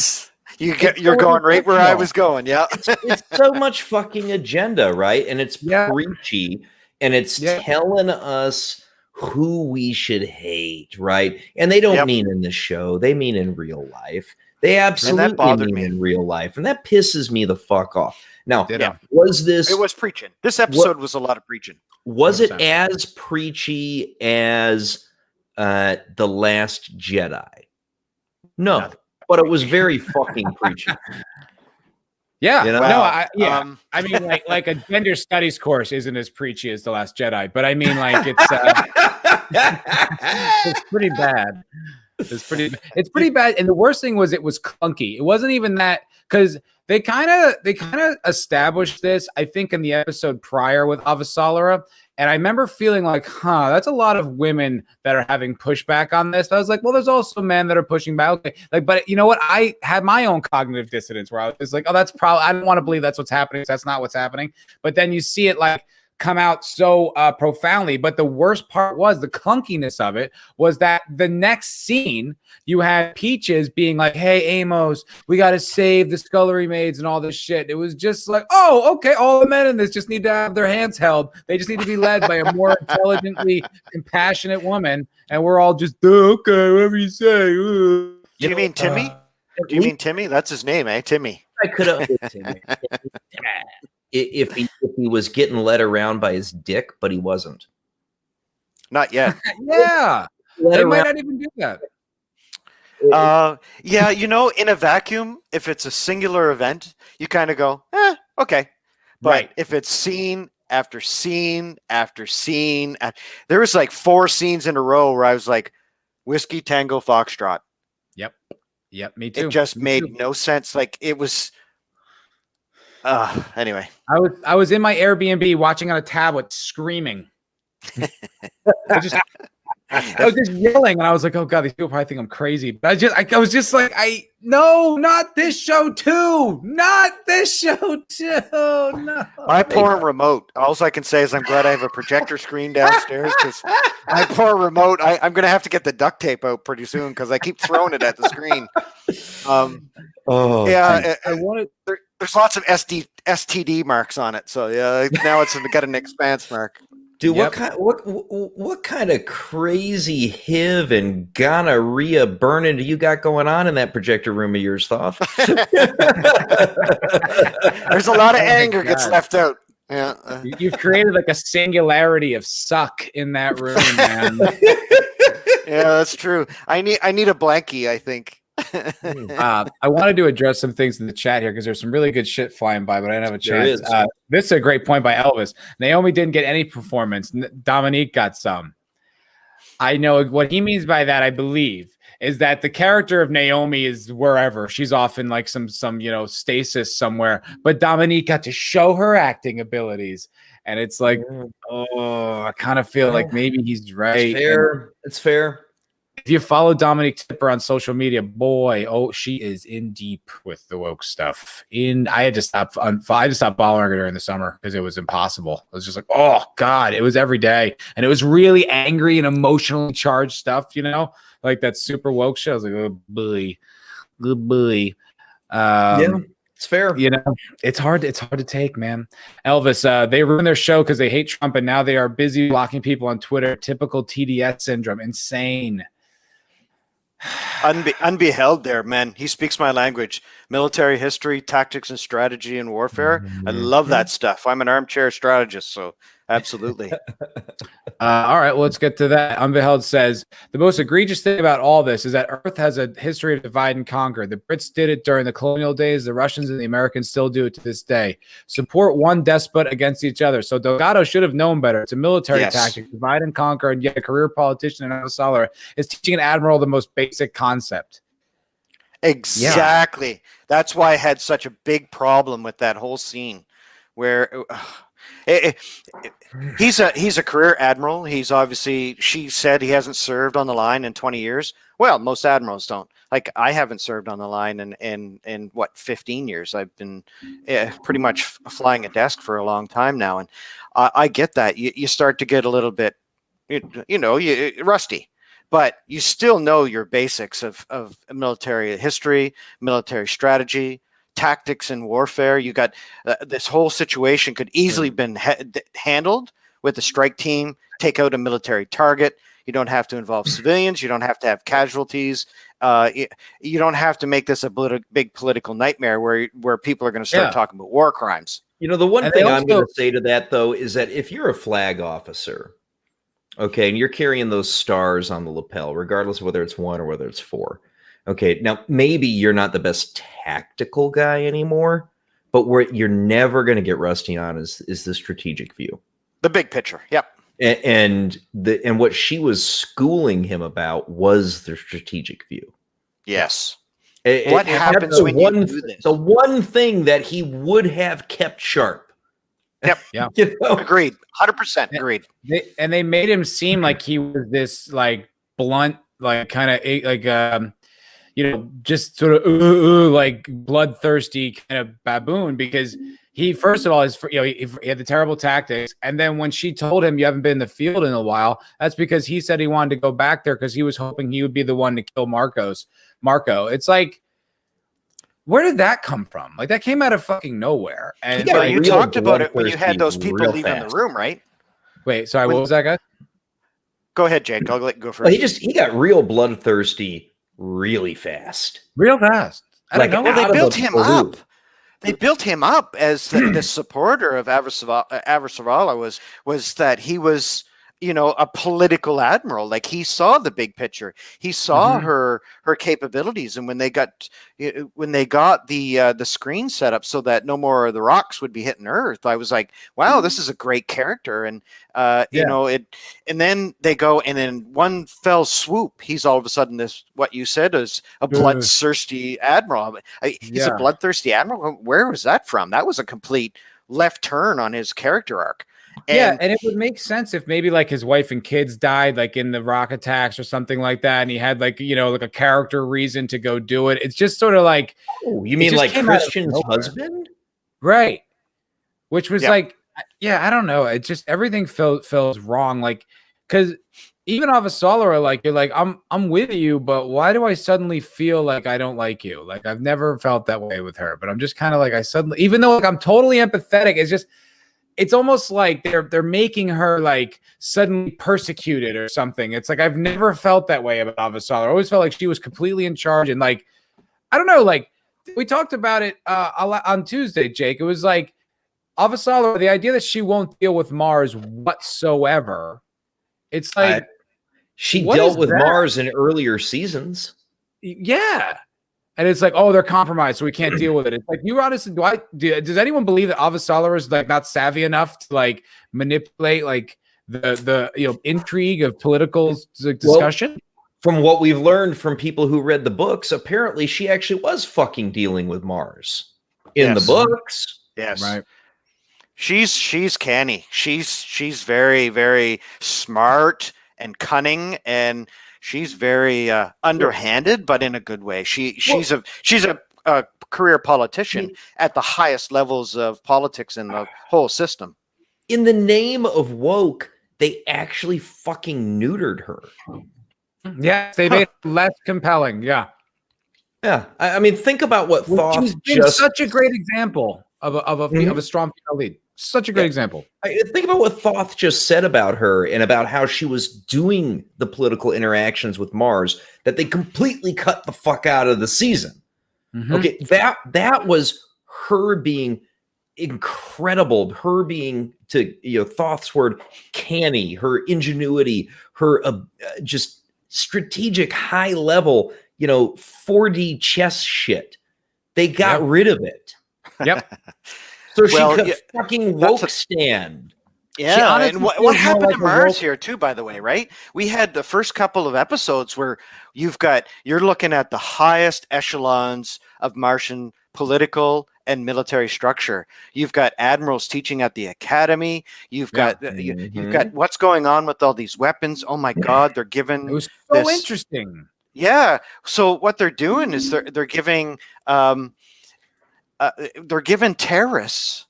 S3: you're going right where I was going. Yeah,
S2: it's so much fucking agenda, right? And it's preachy. And it's telling us who we should hate, right? And they don't mean in the show. They mean in real life. They absolutely mean in real life. And that pisses me the fuck off. Now, was this...
S3: It was preaching. This episode was a lot of preaching.
S2: Was 100%. It as preachy as The Last Jedi? No. But it was very fucking preachy.
S1: Yeah,
S2: you know?
S1: No, I mean, like a gender studies course isn't as preachy as The Last Jedi, but I mean, like it's pretty bad. It's pretty bad. And the worst thing was it was clunky. It wasn't even that because they kind of established this, I think, in the episode prior with Avasarala. And I remember feeling like, that's a lot of women that are having pushback on this. I was like, well, there's also men that are pushing back. Okay. Like, but you know what? I had my own cognitive dissonance where I was like, oh, that's probably, I don't want to believe that's what's happening. That's not what's happening. But then you see it like come out so profoundly. But the worst part was the clunkiness of it was that the next scene you had Peaches being like, hey, Amos, we got to save the scullery maids and all this shit. It was just like, oh, okay. All the men in this just need to have their hands held. They just need to be led by a more intelligently compassionate woman. And we're all just, okay, whatever you say.
S3: Do you mean Timmy? Do you mean Timmy? That's his name, eh? Timmy.
S2: I could have. If he was getting led around by his dick, but he wasn't.
S3: Not yet.
S1: Yeah. They might not even do that.
S3: Yeah, in a vacuum, if it's a singular event, you kind of go, okay. But if it's scene after scene after scene, there was like 4 scenes in a row where I was like, Whiskey Tango Foxtrot.
S1: Yep, me too.
S3: It just made no sense. Like it was... anyway,
S1: I was in my Airbnb watching on a tablet, screaming. I was just yelling, and I was like, "Oh god, these people probably think I'm crazy." But I was just like, no, not this show too, not this show too. No,
S3: my poor remote. All I can say is I'm glad I have a projector screen downstairs because my poor remote. I'm gonna have to get the duct tape out pretty soon because I keep throwing it at the screen. I wanted. There's lots of STD marks on it, so now it's got an Expanse mark.
S2: Dude, what kind of crazy HIV and gonorrhea burning do you got going on in that projector room of yours, Thoth?
S3: There's a lot of anger gets left out. Yeah,
S1: you've created like a singularity of suck in that room, man.
S3: Yeah, that's true. I need a blankie, I think.
S1: I wanted to address some things in the chat here because there's some really good shit flying by, but I didn't have a chance. This is a great point by Elvis. Naomi didn't get any performance. Dominique got some. I know what he means by that, I believe, is that the character of Naomi is wherever. She's off in like some stasis somewhere. But Dominique got to show her acting abilities. And it's like, I kind of feel like maybe he's right.
S2: It's fair.
S1: If you follow Dominique Tipper on social media, boy, she is in deep with the woke stuff. I had to stop following her during the summer because it was impossible. It was just like, oh God, it was every day. And it was really angry and emotionally charged stuff, like that super woke show. I was like, oh boy, good boy.
S2: It's fair.
S1: It's hard to take, man. Elvis, they ruined their show because they hate Trump and now they are busy blocking people on Twitter. Typical TDS syndrome. Insane.
S3: Unbeheld there, man. He speaks my language. Military history, tactics and strategy and warfare. I love that stuff. I'm an armchair strategist, so absolutely.
S1: All right, well, let's get to that. Unbeheld says, the most egregious thing about all this is that Earth has a history of divide and conquer. The Brits did it during the colonial days. The Russians and the Americans still do it to this day. Support one despot against each other. So Delgado should have known better. It's a military tactic, divide and conquer, and yet a career politician in Avasarala is teaching an admiral the most basic concept.
S3: Exactly. That's why I had such a big problem with that whole scene where He's a career admiral. He's obviously, she said he hasn't served on the line in 20 years. Well, most admirals don't. Like, I haven't served on the line in what, 15 years. I've been pretty much flying a desk for a long time now. And I get that. You start to get a little bit, rusty, but you still know your basics of military history, military strategy, tactics in warfare. You got this whole situation could easily been handled with a strike team, take out a military target. You don't have to involve civilians. You don't have to have casualties. You don't have to make this a big political nightmare where people are going to start talking about war crimes.
S2: The one thing I'm going to say to that, though, is that if you're a flag officer, okay, and you're carrying those stars on the lapel, regardless of whether it's 1 or whether it's 4, okay, now maybe you're not the best tactical guy anymore, but what you're never going to get rusty on is the strategic view.
S3: The big picture, yep.
S2: And what she was schooling him about was the strategic view.
S3: Yes. What happens when you do this?
S2: The one thing that he would have kept sharp.
S3: Yep.
S1: Yeah.
S3: Agreed. 100% agreed.
S1: They made him seem like he was this like blunt, like kind of like just sort of like bloodthirsty kind of baboon, because he, first of all, he had the terrible tactics. And then when she told him you haven't been in the field in a while, that's because he said he wanted to go back there because he was hoping he would be the one to kill Marco. It's like, where did that come from? Like, that came out of fucking nowhere. And
S3: you talked about it when you had those people leaving the room, right?
S1: Wait, sorry, what was that, guy?
S3: Go ahead, Jake. I'll let you go first.
S2: Well, he got real bloodthirsty really fast.
S1: Real fast.
S3: They built him up. They built him up as the supporter of Avasarala was that he was, a political admiral. Like, he saw the big picture. He saw her capabilities, and when they got the screen set up so that no more of the rocks would be hitting Earth, I was like, wow, this is a great character. And and then they go, and in one fell swoop, he's all of a sudden this, what you said, is a bloodthirsty admiral. He's a bloodthirsty admiral. Where was that from? That was a complete left turn on his character arc.
S1: And it would make sense if maybe like his wife and kids died like in the rock attacks or something like that, and he had like like a character reason to go do it. It's just sort of like,
S2: you mean like Christian's husband,
S1: right? Which was like, I don't know. It just, everything feels wrong. Like, because even Avasarala, like, you're like, I'm with you, but why do I suddenly feel like I don't like you? Like, I've never felt that way with her, but I'm just kind of like, I suddenly, even though like I'm totally empathetic, it's almost like they're making her like suddenly persecuted or something. It's like, I've never felt that way about Avasarala. I always felt like she was completely in charge. And like, I don't know, like we talked about it on Tuesday, Jake. It was like Avasarala, the idea that she won't deal with Mars whatsoever. It's like
S2: she dealt with Mars in earlier seasons.
S1: Yeah. And it's like, oh, they're compromised, so we can't deal with it. It's like, you honestly, does anyone believe that Avasarala is like not savvy enough to like manipulate like the intrigue of political discussion?
S2: Well, from what we've learned from people who read the books, apparently she actually was fucking dealing with Mars in the books.
S3: Yes,
S1: right.
S3: She's canny. She's very, very smart and cunning, and she's very underhanded, but in a good way. She's a career politician at the highest levels of politics in the whole system.
S2: In the name of woke, they actually fucking neutered her.
S1: Yeah, they made it less compelling. Yeah.
S2: I mean, think about what Thoth
S1: just such a great example of a strong female lead. Such a great example.
S2: Think about what Thoth just said about her and about how she was doing the political interactions with Mars that they completely cut the fuck out of the season. Okay, that was her being incredible, her being, to Thoth's word, canny, her ingenuity, her just strategic high level 4D chess shit. They got rid of it.
S1: Yep.
S2: So she could fucking woke stand.
S3: Yeah, and what happened to Mars here too, by the way, right? We had the first couple of episodes where you're looking at the highest echelons of Martian political and military structure. You've got admirals teaching at the academy. You've got you've got what's going on with all these weapons. Oh my God, they're given.
S1: It was so interesting.
S3: Yeah. So what they're doing is they're giving terrorists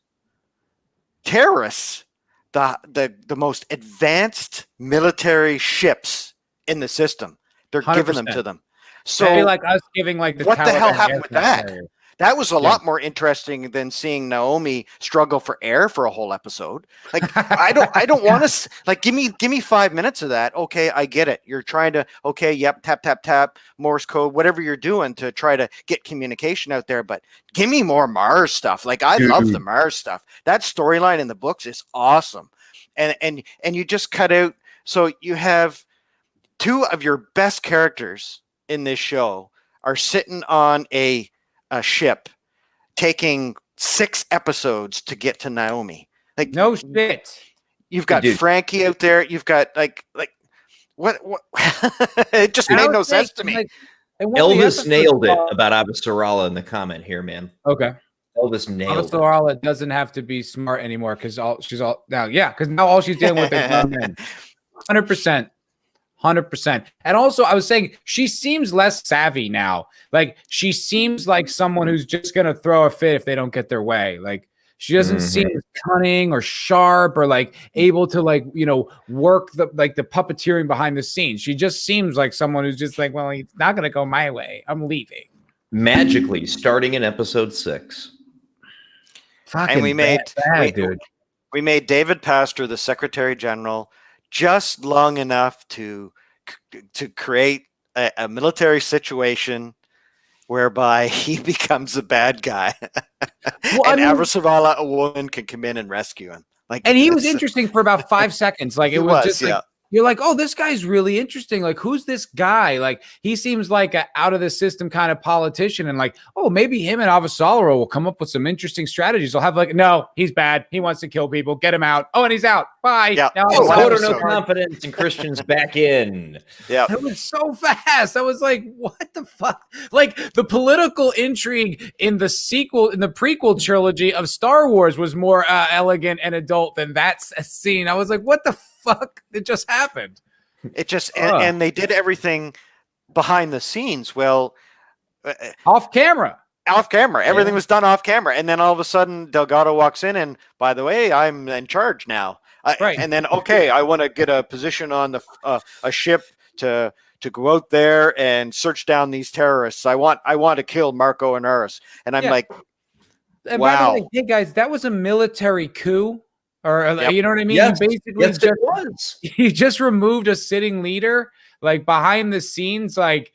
S3: the most advanced military ships in the system. They're 100%. Giving them to them. So
S1: maybe like us giving like
S3: what the hell happened with that? That was a lot more interesting than seeing Naomi struggle for air for a whole episode. Like I don't want to like give me 5 minutes of that. Okay, I get it. You're trying to yep, tap tap tap, Morse code, whatever you're doing to try to get communication out there. But give me more Mars stuff. Like I love the Mars stuff. That storyline in the books is awesome, and you just cut out. So you have two of your best characters in this show are sitting on a ship taking 6 episodes to get to Naomi. Like
S1: no shit.
S3: You've got Frankie out there. You've got like what it just made no sense to me.
S2: Like, Elvis nailed it about Avasarala in the comment here, man.
S1: Okay.
S2: Elvis nailed it.
S1: Avasarala doesn't have to be smart anymore because now all she's dealing with is grown men. 100%. 100%. And also, I was saying she seems less savvy now. Like she seems like someone who's just gonna throw a fit if they don't get their way. Like she doesn't seem cunning or sharp or like able to like work the puppeteering behind the scenes. She just seems like someone who's just like, well, it's not gonna go my way. I'm leaving.
S2: Magically, starting in episode 6.
S3: And we made David Pastor the Secretary General just long enough to create a military situation whereby he becomes a bad guy. Avasarala, a woman, can come in and rescue him. And
S1: he was interesting for about 5 seconds. Like it was just like, you're like, oh, this guy's really interesting. Like, who's this guy? Like, he seems like an out of the system kind of politician. And like, oh, maybe him and Avasarala will come up with some interesting strategies. They'll have like, no, he's bad. He wants to kill people. Get him out. Oh, and he's out. Bye.
S3: Yeah.
S2: No confidence and Christian's back in.
S3: Yeah.
S1: It was so fast. I was like, what the fuck? Like the political intrigue in the prequel trilogy of Star Wars was more elegant and adult than that scene. I was like, what the fuck? It just happened.
S3: It just and they did everything behind the scenes. Well,
S1: off camera.
S3: Everything was done off camera, and then all of a sudden Delgado walks in, and by the way, I'm in charge now. Right. And then I want to get a position on the a ship to go out there and search down these terrorists. I want to kill Marco Inaris, and I'm like,
S1: and
S3: wow.
S1: By the way, hey guys, that was a military coup. Or you know what I mean?
S2: Yes.
S1: He just removed a sitting leader, like behind the scenes. Like,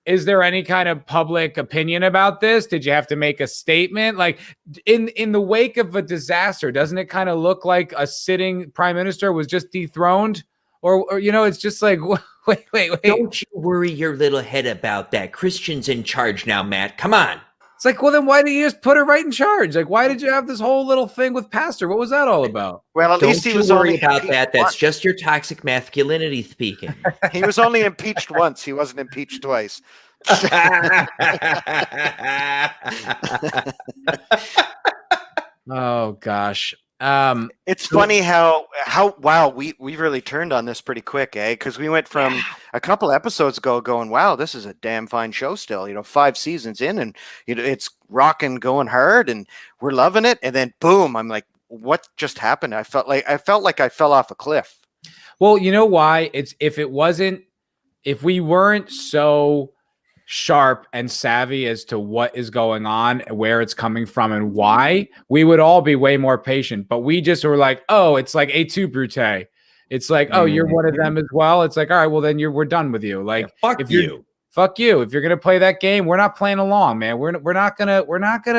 S1: is there any kind of public opinion about this? Did you have to make a statement? Like in the wake of a disaster, doesn't it kind of look like a sitting prime minister was just dethroned? Or it's just like, wait.
S2: Don't you worry your little head about that. Christian's in charge now, Matt. Come on.
S1: It's like, well, then why did you just put her right in charge? Like, why did you have this whole little thing with Pastor? What was that all about?
S3: Well, at least he was
S2: worry about that. That's just your toxic masculinity speaking.
S3: He was only impeached once. He wasn't impeached twice.
S1: Oh gosh.
S3: It's funny how wow, we really turned on this pretty quick, because we went from a couple episodes ago going, wow, this is a damn fine show still, 5 seasons in, and it's rocking, going hard, and we're loving it, and then boom, I'm like, what just happened? I felt like I fell off a cliff.
S1: Well, you know why? It's if we weren't so sharp and savvy as to what is going on, where it's coming from, and why, we would all be way more patient. But we just were like, oh, it's like A2 Brute. It's like, oh, you're one of them as well. It's like, all right, well then we're done with you. Like,
S2: fuck you.
S1: Fuck you. If you're gonna play that game, we're not playing along, man. We're not gonna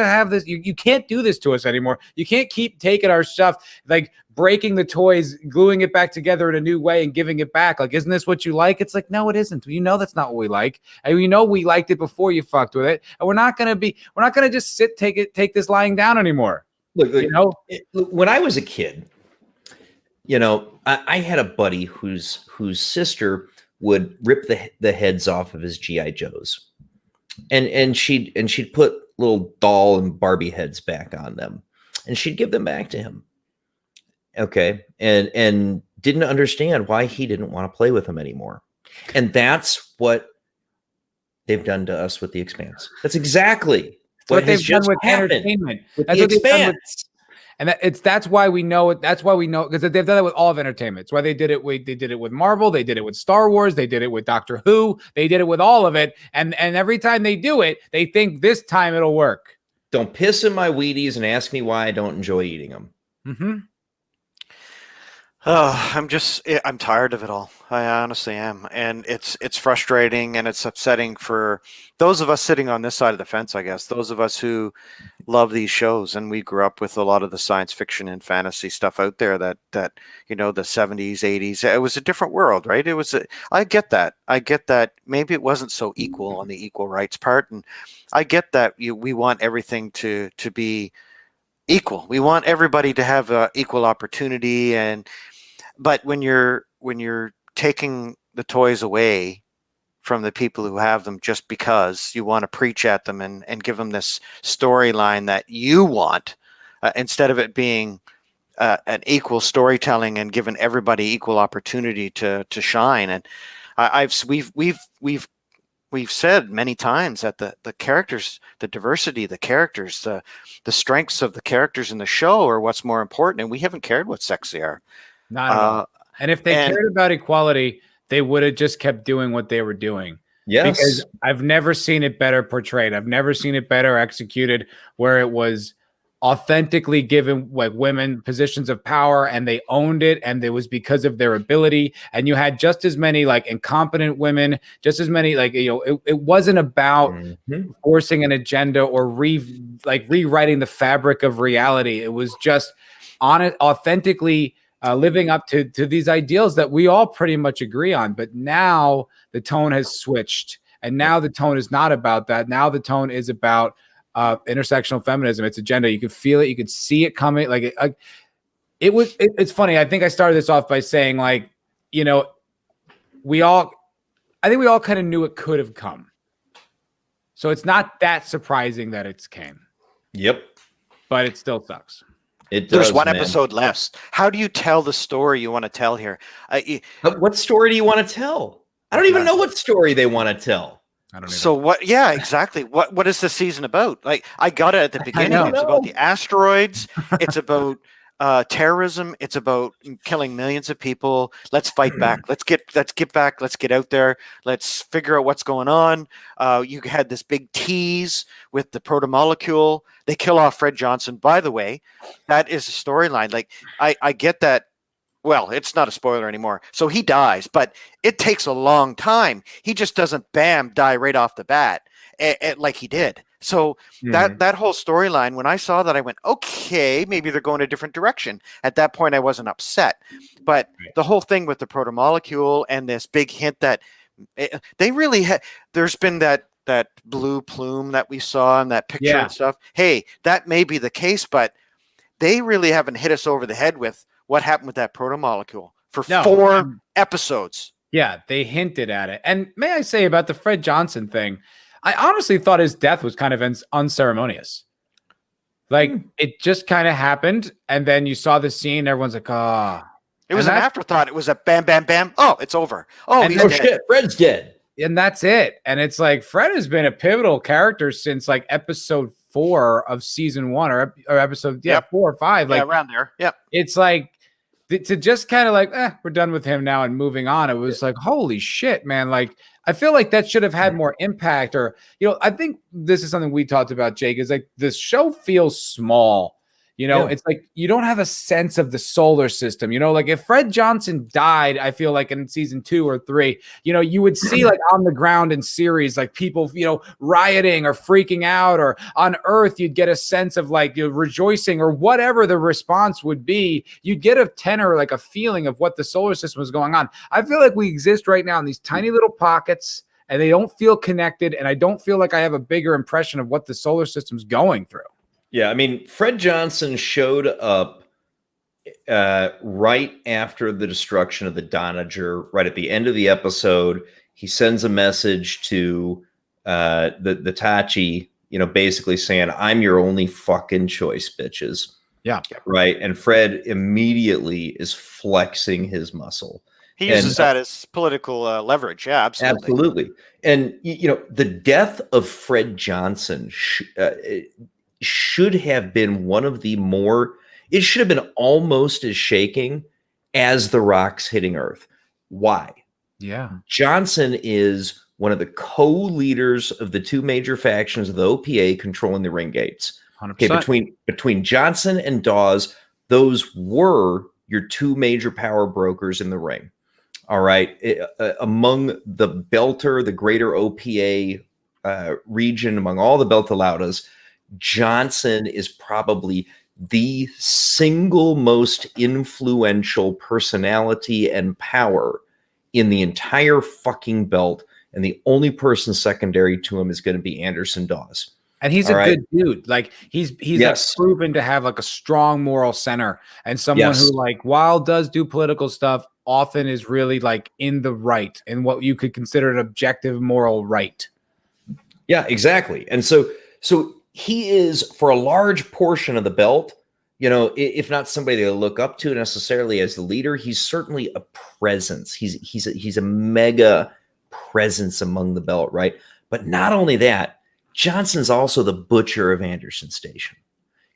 S1: have this. You can't do this to us anymore. You can't keep taking our stuff, like breaking the toys, gluing it back together in a new way and giving it back. Like, isn't this what you like? It's like, no, it isn't. That's not what we like. And we liked it before you fucked with it. And we're not gonna just take this lying down anymore.
S2: Look, when I was a kid, I had a buddy whose sister would rip the heads off of his GI Joes, and she'd put little doll and Barbie heads back on them, and she'd give them back to him. Okay, and didn't understand why he didn't want to play with them anymore, and that's what they've done to us with the Expanse. That's exactly
S1: what they've done with entertainment.
S2: That's what they've done with.
S1: And that's why we know it. That's why we know, because they've done it with all of entertainment. It's why they did it with Marvel, they did it with Star Wars, they did it with Doctor Who, they did it with all of it. And every time they do it, they think this time it'll work.
S2: Don't piss in my Wheaties and ask me why I don't enjoy eating them.
S1: Mm-hmm.
S3: Oh, I'm tired of it all. I honestly am. And it's frustrating and it's upsetting for those of us sitting on this side of the fence, I guess, those of us who love these shows. And we grew up with a lot of the science fiction and fantasy stuff out there that, you know, the 70s, 80s, it was a different world, right? I get that. Maybe it wasn't so equal on the equal rights part. And I get that we want everything to be equal. We want everybody to have equal opportunity, but when you're taking the toys away from the people who have them just because you want to preach at them and give them this storyline that you want, instead of it being an equal storytelling and giving everybody equal opportunity to shine. And we've said many times that the characters, the diversity, the characters, the strengths of the characters in the show are what's more important, and we haven't cared what sex they are.
S1: Not at all. And if they cared about equality, they would have just kept doing what they were doing.
S2: Yes.
S1: Because I've never seen it better portrayed. I've never seen it better executed, where it was authentically given like women positions of power and they owned it, and it was because of their ability. And you had just as many like incompetent women, just as many like, you know, it wasn't about forcing an agenda or rewriting the fabric of reality. It was just authentically living up to these ideals that we all pretty much agree on. But now the tone has switched, and now the tone is not about that. Now the tone is about intersectional feminism, its agenda. You could feel it, you could see it coming. It's funny. I think I started this off by saying, like, you know, I think we all kind of knew it could have come. So it's not that surprising that it's came.
S2: Yep.
S1: But it still sucks.
S3: There's one episode left. How do you tell the story you want to tell here?
S2: What story do you want to tell? I don't even know what story they want to tell.
S1: I don't know.
S3: So what? Yeah, exactly. What is the season about? Like, I got it at the beginning. It's about the asteroids. It's about terrorism. It's about killing millions of people. Let's fight back. Let's get back. Let's get out there. Let's figure out what's going on. You had this big tease with the protomolecule. They kill off Fred Johnson. By the way, that is a storyline. Like, I get that. Well, it's not a spoiler anymore. So he dies, but it takes a long time. He just doesn't die right off the bat like he did. So that whole storyline, when I saw that, I went, okay, maybe they're going a different direction. At that point, I wasn't upset. But the whole thing with the protomolecule and this big hint that they really there's been that blue plume that we saw in that picture and stuff. Hey, that may be the case, but they really haven't hit us over the head with what happened with that protomolecule for 4 episodes.
S1: Yeah, they hinted at it. And may I say about the Fred Johnson thing, I honestly thought his death was kind of unceremonious. Like, it just kind of happened, and then you saw the scene, everyone's like, ah.
S3: It was an afterthought. It was a bam, bam, bam. Oh, it's over. Oh, he's dead.
S2: Shit, Fred's dead.
S1: And that's it. And it's like, Fred has been a pivotal character since like episode 4 of season 1 or episode 4 or 5. Like,
S3: around there. Yep.
S1: It's like, to just kind of like, we're done with him now and moving on. It was like, holy shit, man. Like, I feel like that should have had more impact. Or, you know, I think this is something we talked about, Jake, is like, this show feels small. You know, it's like you don't have a sense of the solar system. You know, like if Fred Johnson died, I feel like in season 2 or 3, you know, you would see like on the ground in series, like people, you know, rioting or freaking out, or on Earth, you'd get a sense of like, you know, rejoicing or whatever the response would be. You'd get a tenor, like a feeling of what the solar system was going on. I feel like we exist right now in these tiny little pockets, and they don't feel connected. And I don't feel like I have a bigger impression of what the solar system's going through.
S2: Yeah, I mean, Fred Johnson showed up right after the destruction of the Donager, right at the end of the episode. He sends a message to the Tachi, basically saying, I'm your only fucking choice, bitches.
S1: Yeah.
S2: Right. And Fred immediately is flexing his muscle.
S3: He uses that as political leverage. Yeah, absolutely.
S2: Absolutely. And, the death of Fred Johnson should have been one of the more, it should have been almost as shaking as the rocks hitting Earth. Why?
S1: Yeah.
S2: Johnson is one of the co-leaders of the two major factions of the OPA controlling the ring gates.
S1: 100%.
S2: Okay, between Johnson and Dawes, those were your two major power brokers in the ring. All right. Among the Belter, the greater OPA region, among all the Beltalaudas, Johnson is probably the single most influential personality and power in the entire fucking belt. And the only person secondary to him is going to be Anderson Dawes.
S1: And he's a good dude. Like he's like proven to have like a strong moral center and someone who like while does do political stuff, often is really like in the right in what you could consider an objective moral right.
S2: Yeah, exactly. And so he is, for a large portion of the belt, if not somebody to look up to necessarily as the leader, he's certainly a presence. He's a mega presence among the belt, right? But not only that, Johnson's also the butcher of Anderson Station.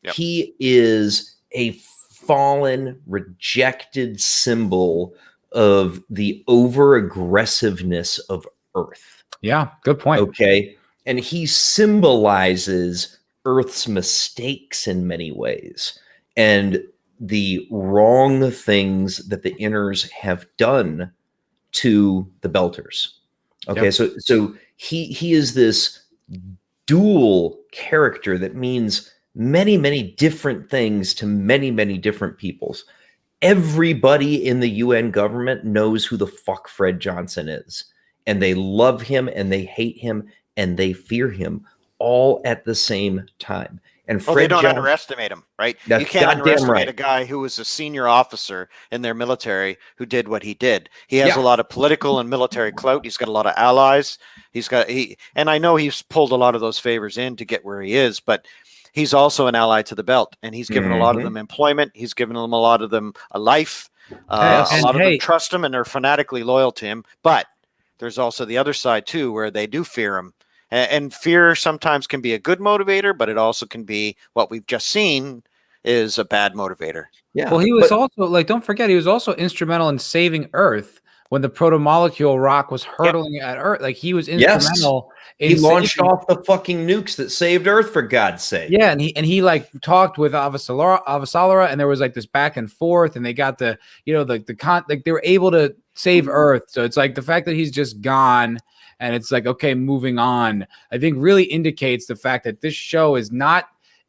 S2: Yep. He is a fallen, rejected symbol of the over-aggressiveness of Earth.
S1: Yeah, good point.
S2: Okay. And he symbolizes Earth's mistakes in many ways and the wrong things that the Inners have done to the Belters. Okay. Yep. So he is this dual character that means many, many different things to many, many different peoples. Everybody in the UN government knows who the fuck Fred Johnson is, and they love him and they hate him and they fear him all at the same time. And Fred
S3: they don't underestimate him, right? You can't underestimate a guy who was a senior officer in their military who did what he did. He has a lot of political and military clout. He's got a lot of allies. And I know he's pulled a lot of those favors in to get where he is, but he's also an ally to the belt, and he's given a lot of them employment. He's given them a lot of them a life. A lot of them trust him and are fanatically loyal to him. But there's also the other side too, where they do fear him. And fear sometimes can be a good motivator, but it also can be what we've just seen is a bad motivator.
S1: Yeah. Well, he was also like, don't forget, he was also instrumental in saving Earth when the proto-molecule rock was hurtling at Earth. Like he was instrumental.
S2: He launched off the fucking nukes that saved Earth, for God's sake.
S1: Yeah, and he like talked with Avasarala, and there was like this back and forth, and they got the they were able to save Earth. So it's like the fact that he's just gone. And it's like, okay, moving on, I think really indicates the fact that this show is not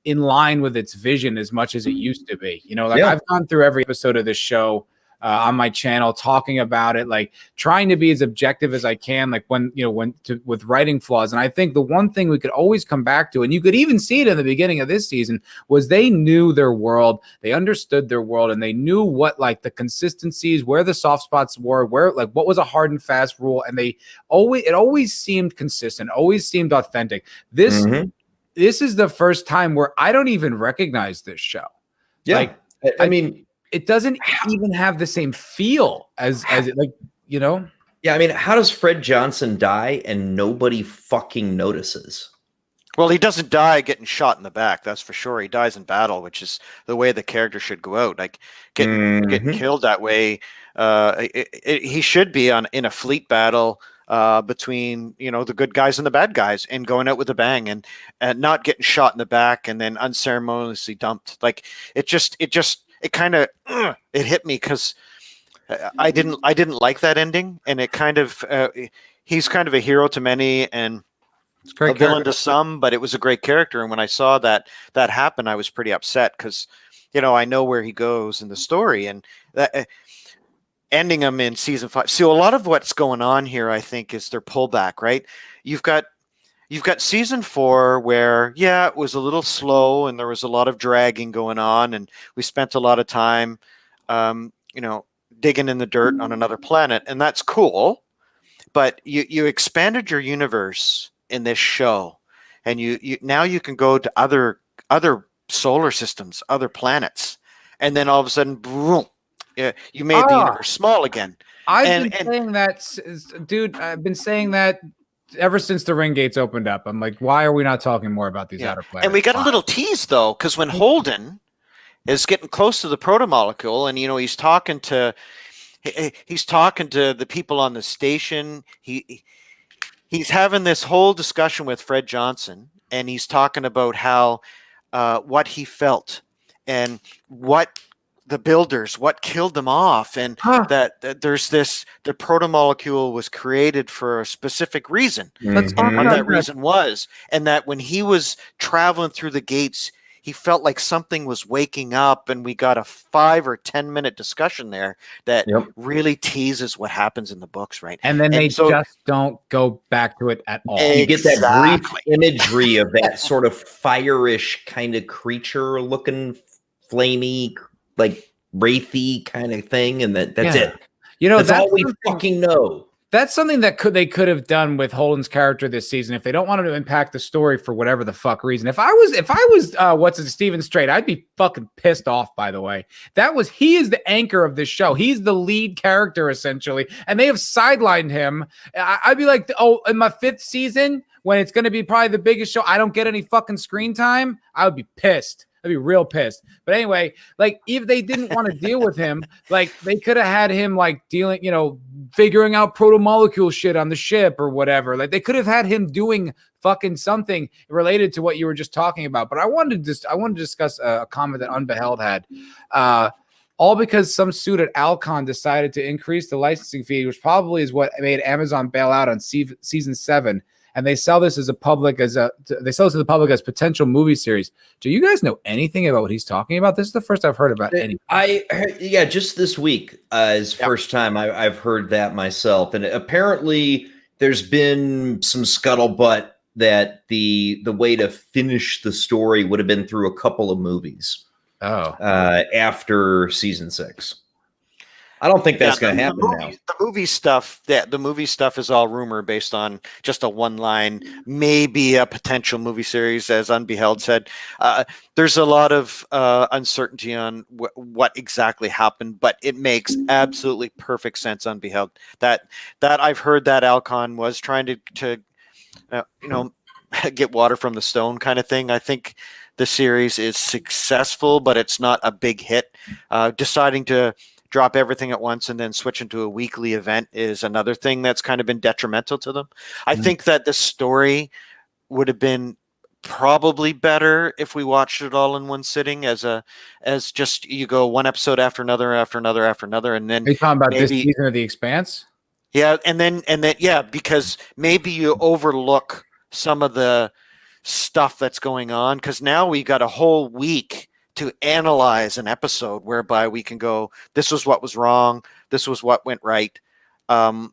S1: in line with its vision as much as it used to be. I've gone through every episode of this show on my channel talking about it, like trying to be as objective as I can, like with writing flaws. And I think the one thing we could always come back to, and you could even see it in the beginning of this season, was they knew their world, they understood their world, and they knew what like the consistencies, where the soft spots were, where like what was a hard and fast rule. And it always seemed consistent, always seemed authentic. This is the first time where I don't even recognize this show.
S2: Yeah. Like, I mean,
S1: it doesn't even have the same feel as it, like, Yeah,
S2: I mean, how does Fred Johnson die and nobody fucking notices?
S3: Well, he doesn't die getting shot in the back, that's for sure. He dies in battle, which is the way the character should go out. Like getting killed that way. He should be in a fleet battle between the good guys and the bad guys, and going out with a bang, and not getting shot in the back and then unceremoniously dumped. Like it kind of it hit me because I didn't like that ending, and it kind of he's kind of a hero to many and a villain to some, but it was a great character. And when I saw that happen, I was pretty upset because I know where he goes in the story, and that ending him in season 5. So a lot of what's going on here, I think, is their pullback. Right? You've got season 4 where, it was a little slow and there was a lot of dragging going on, and we spent a lot of time, digging in the dirt on another planet, and that's cool. But you expanded your universe in this show, and you now you can go to other solar systems, other planets, and then all of a sudden, boom, you made the universe small again.
S1: I've been saying that, dude. I've been saying that ever since the ring gates opened up. I'm like, why are we not talking more about these outer planets?
S3: And we got a little tease though, because when Holden is getting close to the protomolecule, and he's talking to the people on the station. He's having this whole discussion with Fred Johnson, and he's talking about how what he felt and what the builders, what killed them off, and that there's the protomolecule was created for a specific reason.
S1: Let's talk
S3: And what
S1: about
S3: that reason was, and that when he was traveling through the gates, he felt like something was waking up, and we got a 5 or 10 minute discussion there that really teases what happens in the books, right?
S1: And then they just don't go back to it at all.
S2: You get that brief imagery of that sort of fire-ish kind of creature looking, flamey, like wraithy kind of thing, and that's it. That's all we fucking know.
S1: That's something that they could have done with Holden's character this season if they don't want him to impact the story for whatever the fuck reason. If I was Steven Strait, I'd be fucking pissed off. By the way, he is the anchor of this show. He's the lead character essentially, and they have sidelined him. I'd be like, oh, in my 5th season, when it's going to be probably the biggest show, I don't get any fucking screen time. I would be pissed. I'd be real pissed. But anyway, like if they didn't want to deal with him, like they could have had him like dealing, figuring out proto-molecule shit on the ship or whatever. Like they could have had him doing fucking something related to what you were just talking about. But I wanted to discuss a comment that Unbeheld had. All because some suit at Alcon decided to increase the licensing fee, which probably is what made Amazon bail out on season 7. And they sell this to the public as potential movie series. Do you guys know anything about what he's talking about? This is the first I've heard about anything.
S2: Just this week is first time I've heard that myself. And apparently there's been some scuttlebutt that the way to finish the story would have been through a couple of movies. After season 6. I don't think that's going to happen now.
S3: The movie stuff is all rumor based on just a one line, maybe a potential movie series, as Unbeheld said. There's a lot of uncertainty on what exactly happened, but it makes absolutely perfect sense. Unbeheld that I've heard that Alcon was trying to get water from the stone kind of thing. I think the series is successful, but it's not a big hit. Deciding to drop everything at once and then switch into a weekly event is another thing that's kind of been detrimental to them. I think that the story would have been probably better if we watched it all in one sitting as just you go one episode after another, and then
S1: are you talking about this season of The Expanse?
S3: Yeah, and then because maybe you overlook some of the stuff that's going on, because now we got a whole week to analyze an episode whereby we can go, this was what was wrong, this was what went right. I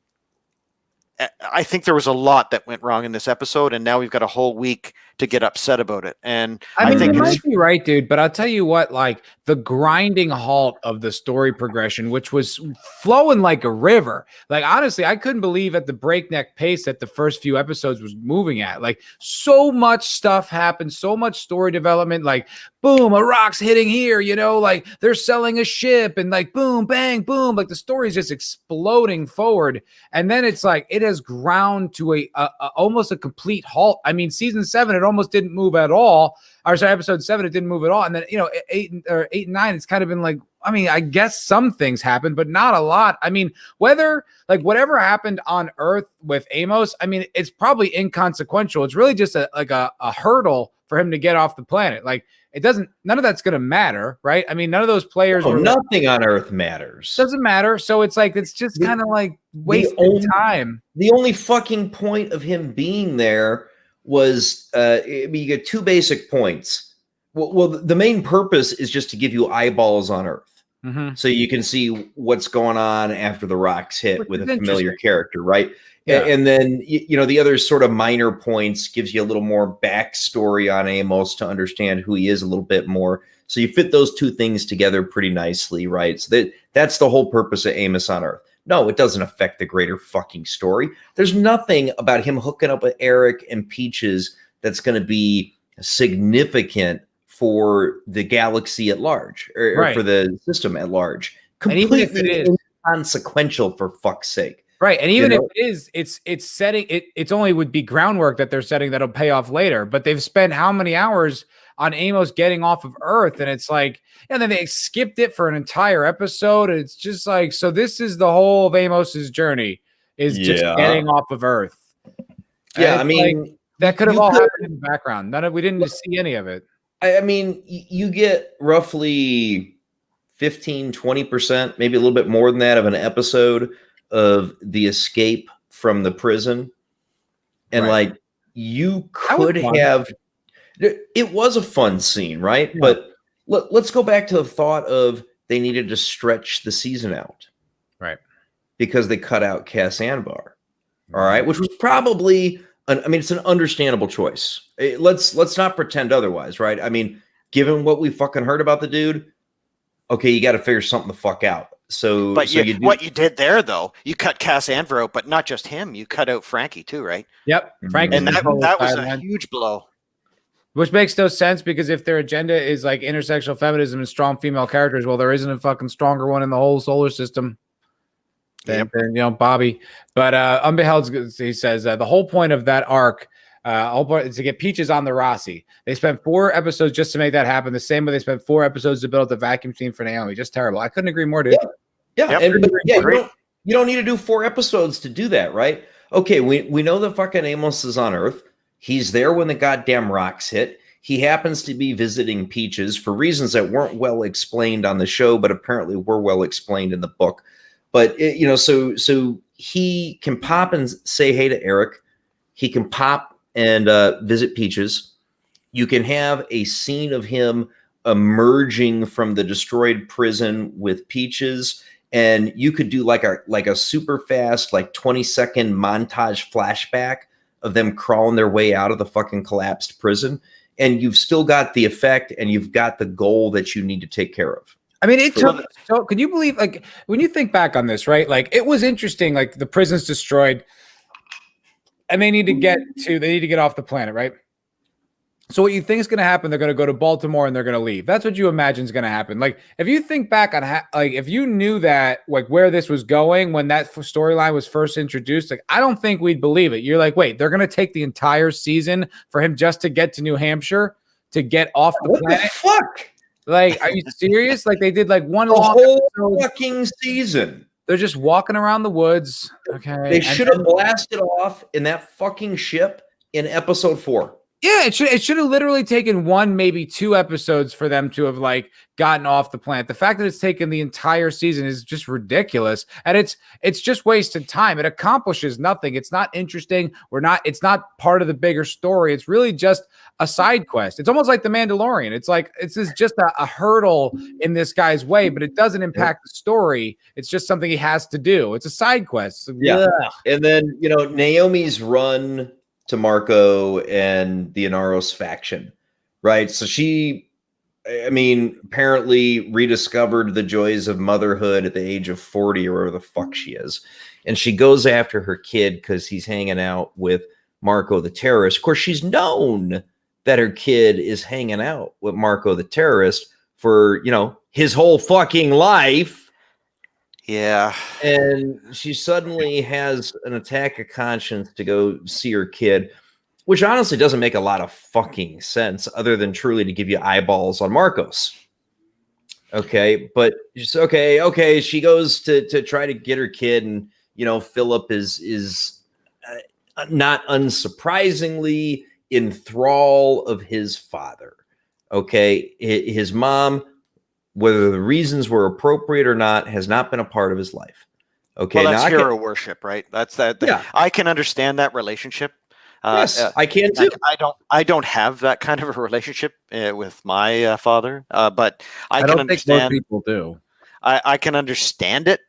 S3: think there was a lot that went wrong in this episode, and now we've got a whole week to get upset about it. And
S1: I think you might be right, dude. But I'll tell you what, like the grinding halt of the story progression, which was flowing like a river. Like honestly, I couldn't believe at the breakneck pace that the first few episodes was moving at. Like so much stuff happened, so much story development. Like boom, a rock's hitting here. Like they're selling a ship, and like boom, bang, boom. Like the story's just exploding forward, and then it's like it has ground to a almost a complete halt. I mean, season 7, it almost didn't move at all. Or sorry, episode 7, it didn't move at all. And then 8 and 9, it's kind of been like, I mean, I guess some things happened, but not a lot. I mean, whatever happened on Earth with Amos, I mean, it's probably inconsequential. It's really just a hurdle for him to get off the planet. Like none of that's going to matter, right? I mean, none of those players.
S2: Nothing on Earth matters.
S1: Doesn't matter. So it's like, it's just kind of like wasting time.
S2: The only fucking point of him being there was, you get 2 basic points. Well, the main purpose is just to give you eyeballs on Earth. Mm-hmm. So you can see what's going on after the rocks hit with a familiar character, right? Yeah. And then, the other sort of minor points gives you a little more backstory on Amos to understand who he is a little bit more. So you fit those 2 things together pretty nicely, right? So that's the whole purpose of Amos on Earth. No, it doesn't affect the greater fucking story. There's nothing about him hooking up with Eric and Peaches that's going to be significant for the galaxy at large, or for the system at large. Completely inconsequential, for fuck's sake.
S1: Right. And even if it is, it's setting it's only would be groundwork that they're setting that'll pay off later. But they've spent how many hours on Amos getting off of Earth? And it's like, and then they skipped it for an entire episode. It's just like, so this is the whole of Amos's journey, is just getting off of Earth.
S2: Yeah, I mean,
S1: like, that could have all happened in the background. We didn't see any of it.
S2: I mean, you get roughly 15, 20%, maybe a little bit more than that, of an episode of the escape from the prison. And like, you could have, it was a fun scene, right? Yeah. But let's go back to the thought of they needed to stretch the season out.
S1: Right.
S2: Because they cut out Cass Anvar. All right. Which was probably, it's an understandable choice. Let's not pretend otherwise, right? I mean, given what we fucking heard about the dude, okay, you got to figure something the fuck out. But
S3: what you did there, though, you cut Cass Anvar out, but not just him. You cut out Frankie too, right?
S1: Yep, Frankie,
S3: and that was a huge blow.
S1: Which makes no sense, because if their agenda is like intersectional feminism and strong female characters, well, there isn't a fucking stronger one in the whole solar system than Bobby. But Unbeheld, he says the whole point of that arc. Is to get Peaches on the Rossi. They spent 4 episodes just to make that happen. The same way they spent 4 episodes to build up the vacuum scene for Naomi. Just terrible. I couldn't agree more, dude.
S2: Yeah. You don't need to do 4 episodes to do that, right? Okay, we know that fucking Amos is on Earth. He's there when the goddamn rocks hit. He happens to be visiting Peaches for reasons that weren't well explained on the show, but apparently were well explained in the book. But so he can pop and say hey to Eric. He can pop and visit Peaches. You can have a scene of him emerging from the destroyed prison with Peaches, and you could do like a super fast, like 20-second montage flashback of them crawling their way out of the fucking collapsed prison, and you've still got the effect, and you've got the goal that you need to take care of.
S1: I mean, it took. So, could you believe, like, when you think back on this, right? Like, it was interesting. Like, the prison's destroyed, and they need to get off the planet, right? So what you think is going to happen, they're going to go to Baltimore and they're going to leave. That's what you imagine is going to happen. Like, if you think back on if you knew that, like, where this was going when that storyline was first introduced, like, I don't think we'd believe it. You're like, wait, they're going to take the entire season for him just to get to New Hampshire, to get off the planet?
S2: The fuck?
S1: Like, are you serious? Like, they did like one
S2: whole fucking season.
S1: They're just walking around the woods. Okay.
S2: They should have blasted off in that fucking ship in episode 4.
S1: Yeah, it should have literally taken 1, maybe 2 episodes for them to have like gotten off the planet. The fact that it's taken the entire season is just ridiculous, and it's just wasted time. It accomplishes nothing. It's not interesting. It's not part of the bigger story. It's really just a side quest. It's almost like The Mandalorian. It's like this is just a hurdle in this guy's way, but it doesn't impact the story. It's just something he has to do. It's a side quest.
S2: Yeah, and then Naomi's run to Marco and the Inaros faction, right? So she, apparently rediscovered the joys of motherhood at the age of 40 or whatever the fuck she is. And she goes after her kid because he's hanging out with Marco the terrorist. Of course, she's known that her kid is hanging out with Marco the terrorist for, his whole fucking life.
S3: Yeah.
S2: And she suddenly has an attack of conscience to go see her kid, which honestly doesn't make a lot of fucking sense other than truly to give you eyeballs on Marcos. Okay. But just, okay. She goes to try to get her kid, and, Philip is not unsurprisingly in thrall of his father. Okay. His mom, whether the reasons were appropriate or not, has not been a part of his life. Okay,
S3: well, that's hero worship, right? That's that.
S2: Yeah.
S3: I can understand that relationship.
S2: Yes, I can too.
S3: I don't have that kind of a relationship with my father, but I can
S1: don't
S3: understand.
S1: think most people do.
S3: I can understand it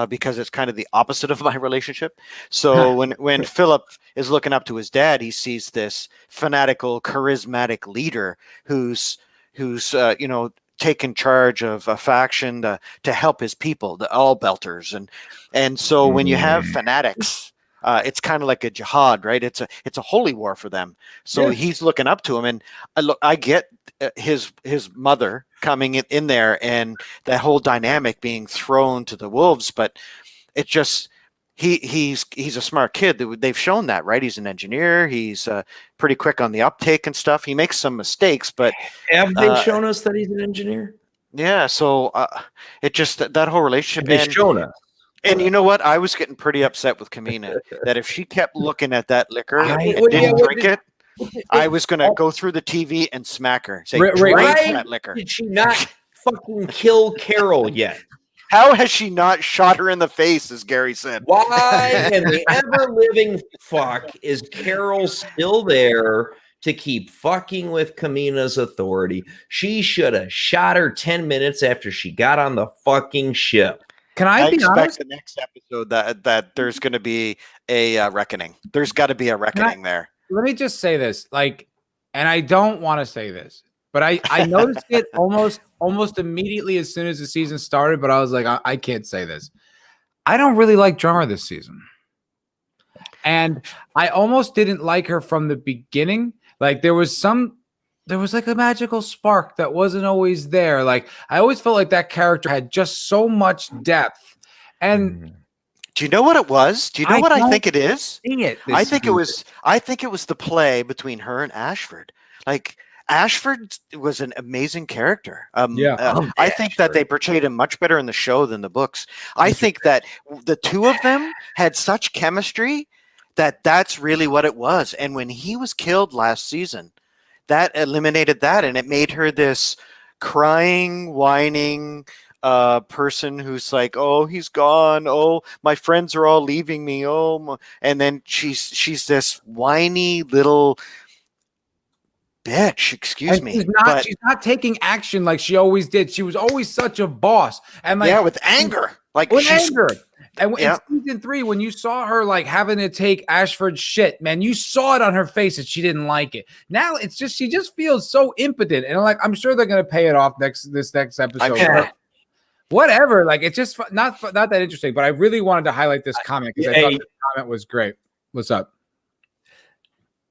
S3: because it's kind of the opposite of my relationship. So when Philip is looking up to his dad, he sees this fanatical, charismatic leader who's taken charge of a faction to help his people, the all belters. And so when you have fanatics it's kind of like a jihad, right? It's a holy war for them. So he's looking up to him, and I get his mother coming in there, and that whole dynamic being thrown to the wolves. But it just he's a smart kid. They've shown that, right? He's an engineer. He's pretty quick on the uptake and stuff. He makes some mistakes, but
S2: have they shown us that he's an engineer?
S3: Yeah. So it just that whole relationship.
S2: They've shown us.
S3: And you know what? I was getting pretty upset with Kamina that if she kept looking at that liquor and didn't drink it, I was going to go through the TV and smack her. Say, drink that liquor.
S2: Did she not fucking kill Carol yet?
S3: How has she not shot her in the face, as Gary said?
S2: Why in the ever-living fuck is Carol still there to keep fucking with Kamina's authority? She should have shot her 10 minutes after she got on the fucking ship.
S1: Can I be
S3: expect
S1: honest?
S3: The next episode that there's going to be a reckoning. There's got to be a reckoning there.
S1: Let me just say this, and I don't want to say this, but I noticed it almost immediately as soon as the season started. But I was like, I can't say this. I don't really like Drummer this season, and I almost didn't like her from the beginning. Like there was like a magical spark that wasn't always there. Like I always felt like that character had just so much depth. And
S3: do you know what it was? Do you know what I think it is? I think it was the play between her and Ashford. Like Ashford was an amazing character. I think that they portrayed him much better in the show than the books. I think that the two of them had such chemistry that's really what it was. And when he was killed last season, that eliminated that, and it made her this crying, whining person who's like, "Oh, he's gone. Oh, my friends are all leaving me. Oh," and then she's this whiny little bitch. Excuse me.
S1: She's not taking action like she always did. She was always such a boss, and
S3: with anger,
S1: anger. And in season 3, when you saw her having to take Ashford's shit, man, you saw it on her face that she didn't like it. Now it's just she just feels so impotent, and I'm sure they're gonna pay it off this next episode.
S3: Sure.
S1: Whatever, it's just not that interesting. But I really wanted to highlight this comment because I thought the comment was great. What's up?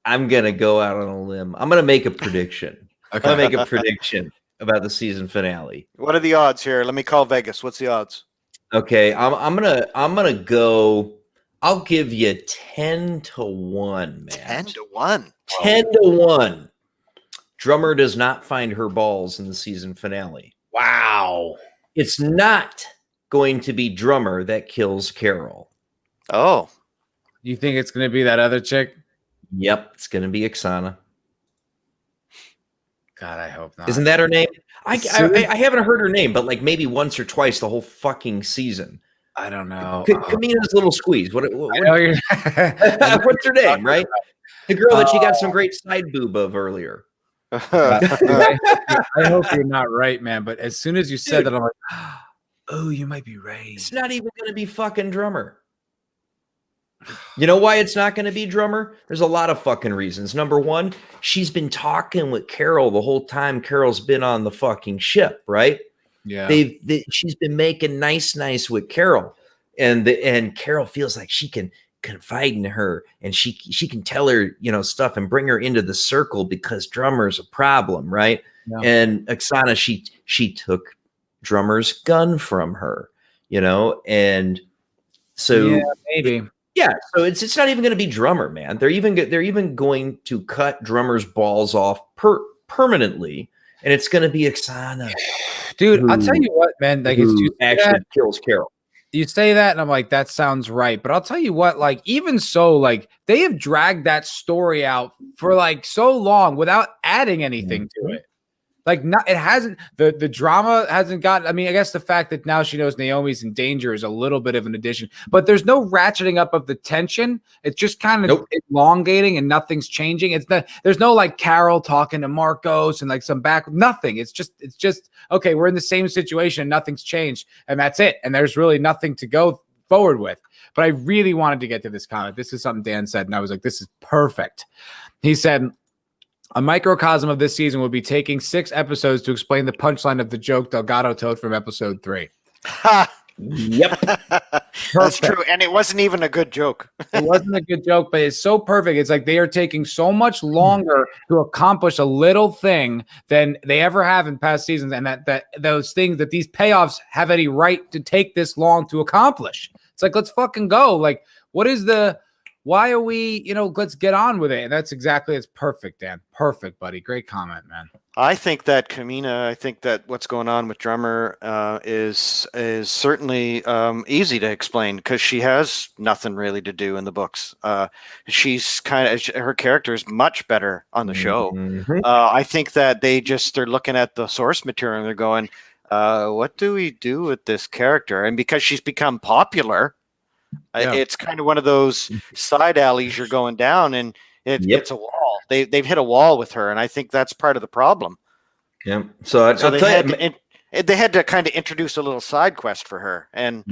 S2: I'm gonna go out on a limb. I'm gonna make a prediction. I'm gonna make a prediction about the season finale.
S3: What are the odds here? Let me call Vegas. What's the odds?
S2: Okay, I'm gonna go. I'll give you 10-1, man.
S3: 10-1.
S2: 10-1. Drummer does not find her balls in the season finale.
S1: Wow.
S2: It's not going to be Drummer that kills Carol.
S3: Oh.
S1: You think it's going to be that other chick?
S2: Yep, it's going to be Oksana.
S1: God, I hope not.
S2: Isn't that her name? I haven't heard her name, but maybe once or twice the whole fucking season.
S1: I don't know.
S2: Kamina's little squeeze. What's her name,
S1: Oh,
S2: right? The girl that she got some great side boob of earlier.
S1: I hope you're not right, man. But as soon as you said that, I'm like, oh, you might be right.
S2: It's not even going to be fucking Drummer. You know why it's not going to be Drummer? There's a lot of fucking reasons. Number one, she's been talking with Carol the whole time Carol's been on the fucking ship, right?
S1: Yeah.
S2: She's been making nice with Carol, and Carol feels like she can confide in her, and she can tell her stuff and bring her into the circle because Drummer's a problem, right? Yeah. And Oksana, she took Drummer's gun from her, and so
S1: maybe.
S2: Yeah, so it's not even going to be Drummer, man. They're even going to cut Drummer's balls off permanently, and it's going to be Oksana.
S1: Dude, I'll tell you what, man.
S2: Who actually kills Carol.
S1: You say that, and I'm like, that sounds right. But I'll tell you what, even so, they have dragged that story out for so long without adding anything to it. It hasn't, the drama hasn't gotten, I mean, I guess the fact that now she knows Naomi's in danger is a little bit of an addition, but there's no ratcheting up of the tension. It's just kind of elongating and nothing's changing. There's no Carol talking to Marcos and some nothing. It's just, okay, we're in the same situation and nothing's changed and that's it. And there's really nothing to go forward with. But I really wanted to get to this comment. This is something Dan said, and I was like, this is perfect. He said, a microcosm of this season will be taking 6 episodes to explain the punchline of the joke Delgado told from episode 3.
S2: Yep.
S3: That's true, and it wasn't even a good joke.
S1: It wasn't a good joke, but it's so perfect. It's like they are taking so much longer to accomplish a little thing than they ever have in past seasons, and that those things that these payoffs have any right to take this long to accomplish. It's like, let's fucking go. Like, what is the? Why are we? Let's get on with it. And that's exactly. It's perfect, Dan. Perfect, buddy. Great comment, man.
S3: I think that Kamina, I think that what's going on with Drummer is certainly easy to explain because she has nothing really to do in the books. She's her character is much better on the show.
S2: Mhm.
S3: I think that they're looking at the source material and they're going, what do we do with this character? And because she's become popular, it's kind of one of those side alleys you're going down and it's a wall. They've hit a wall with her, and I think that's part of the problem.
S2: Yeah. So
S3: they had to kind of introduce a little side quest for her, and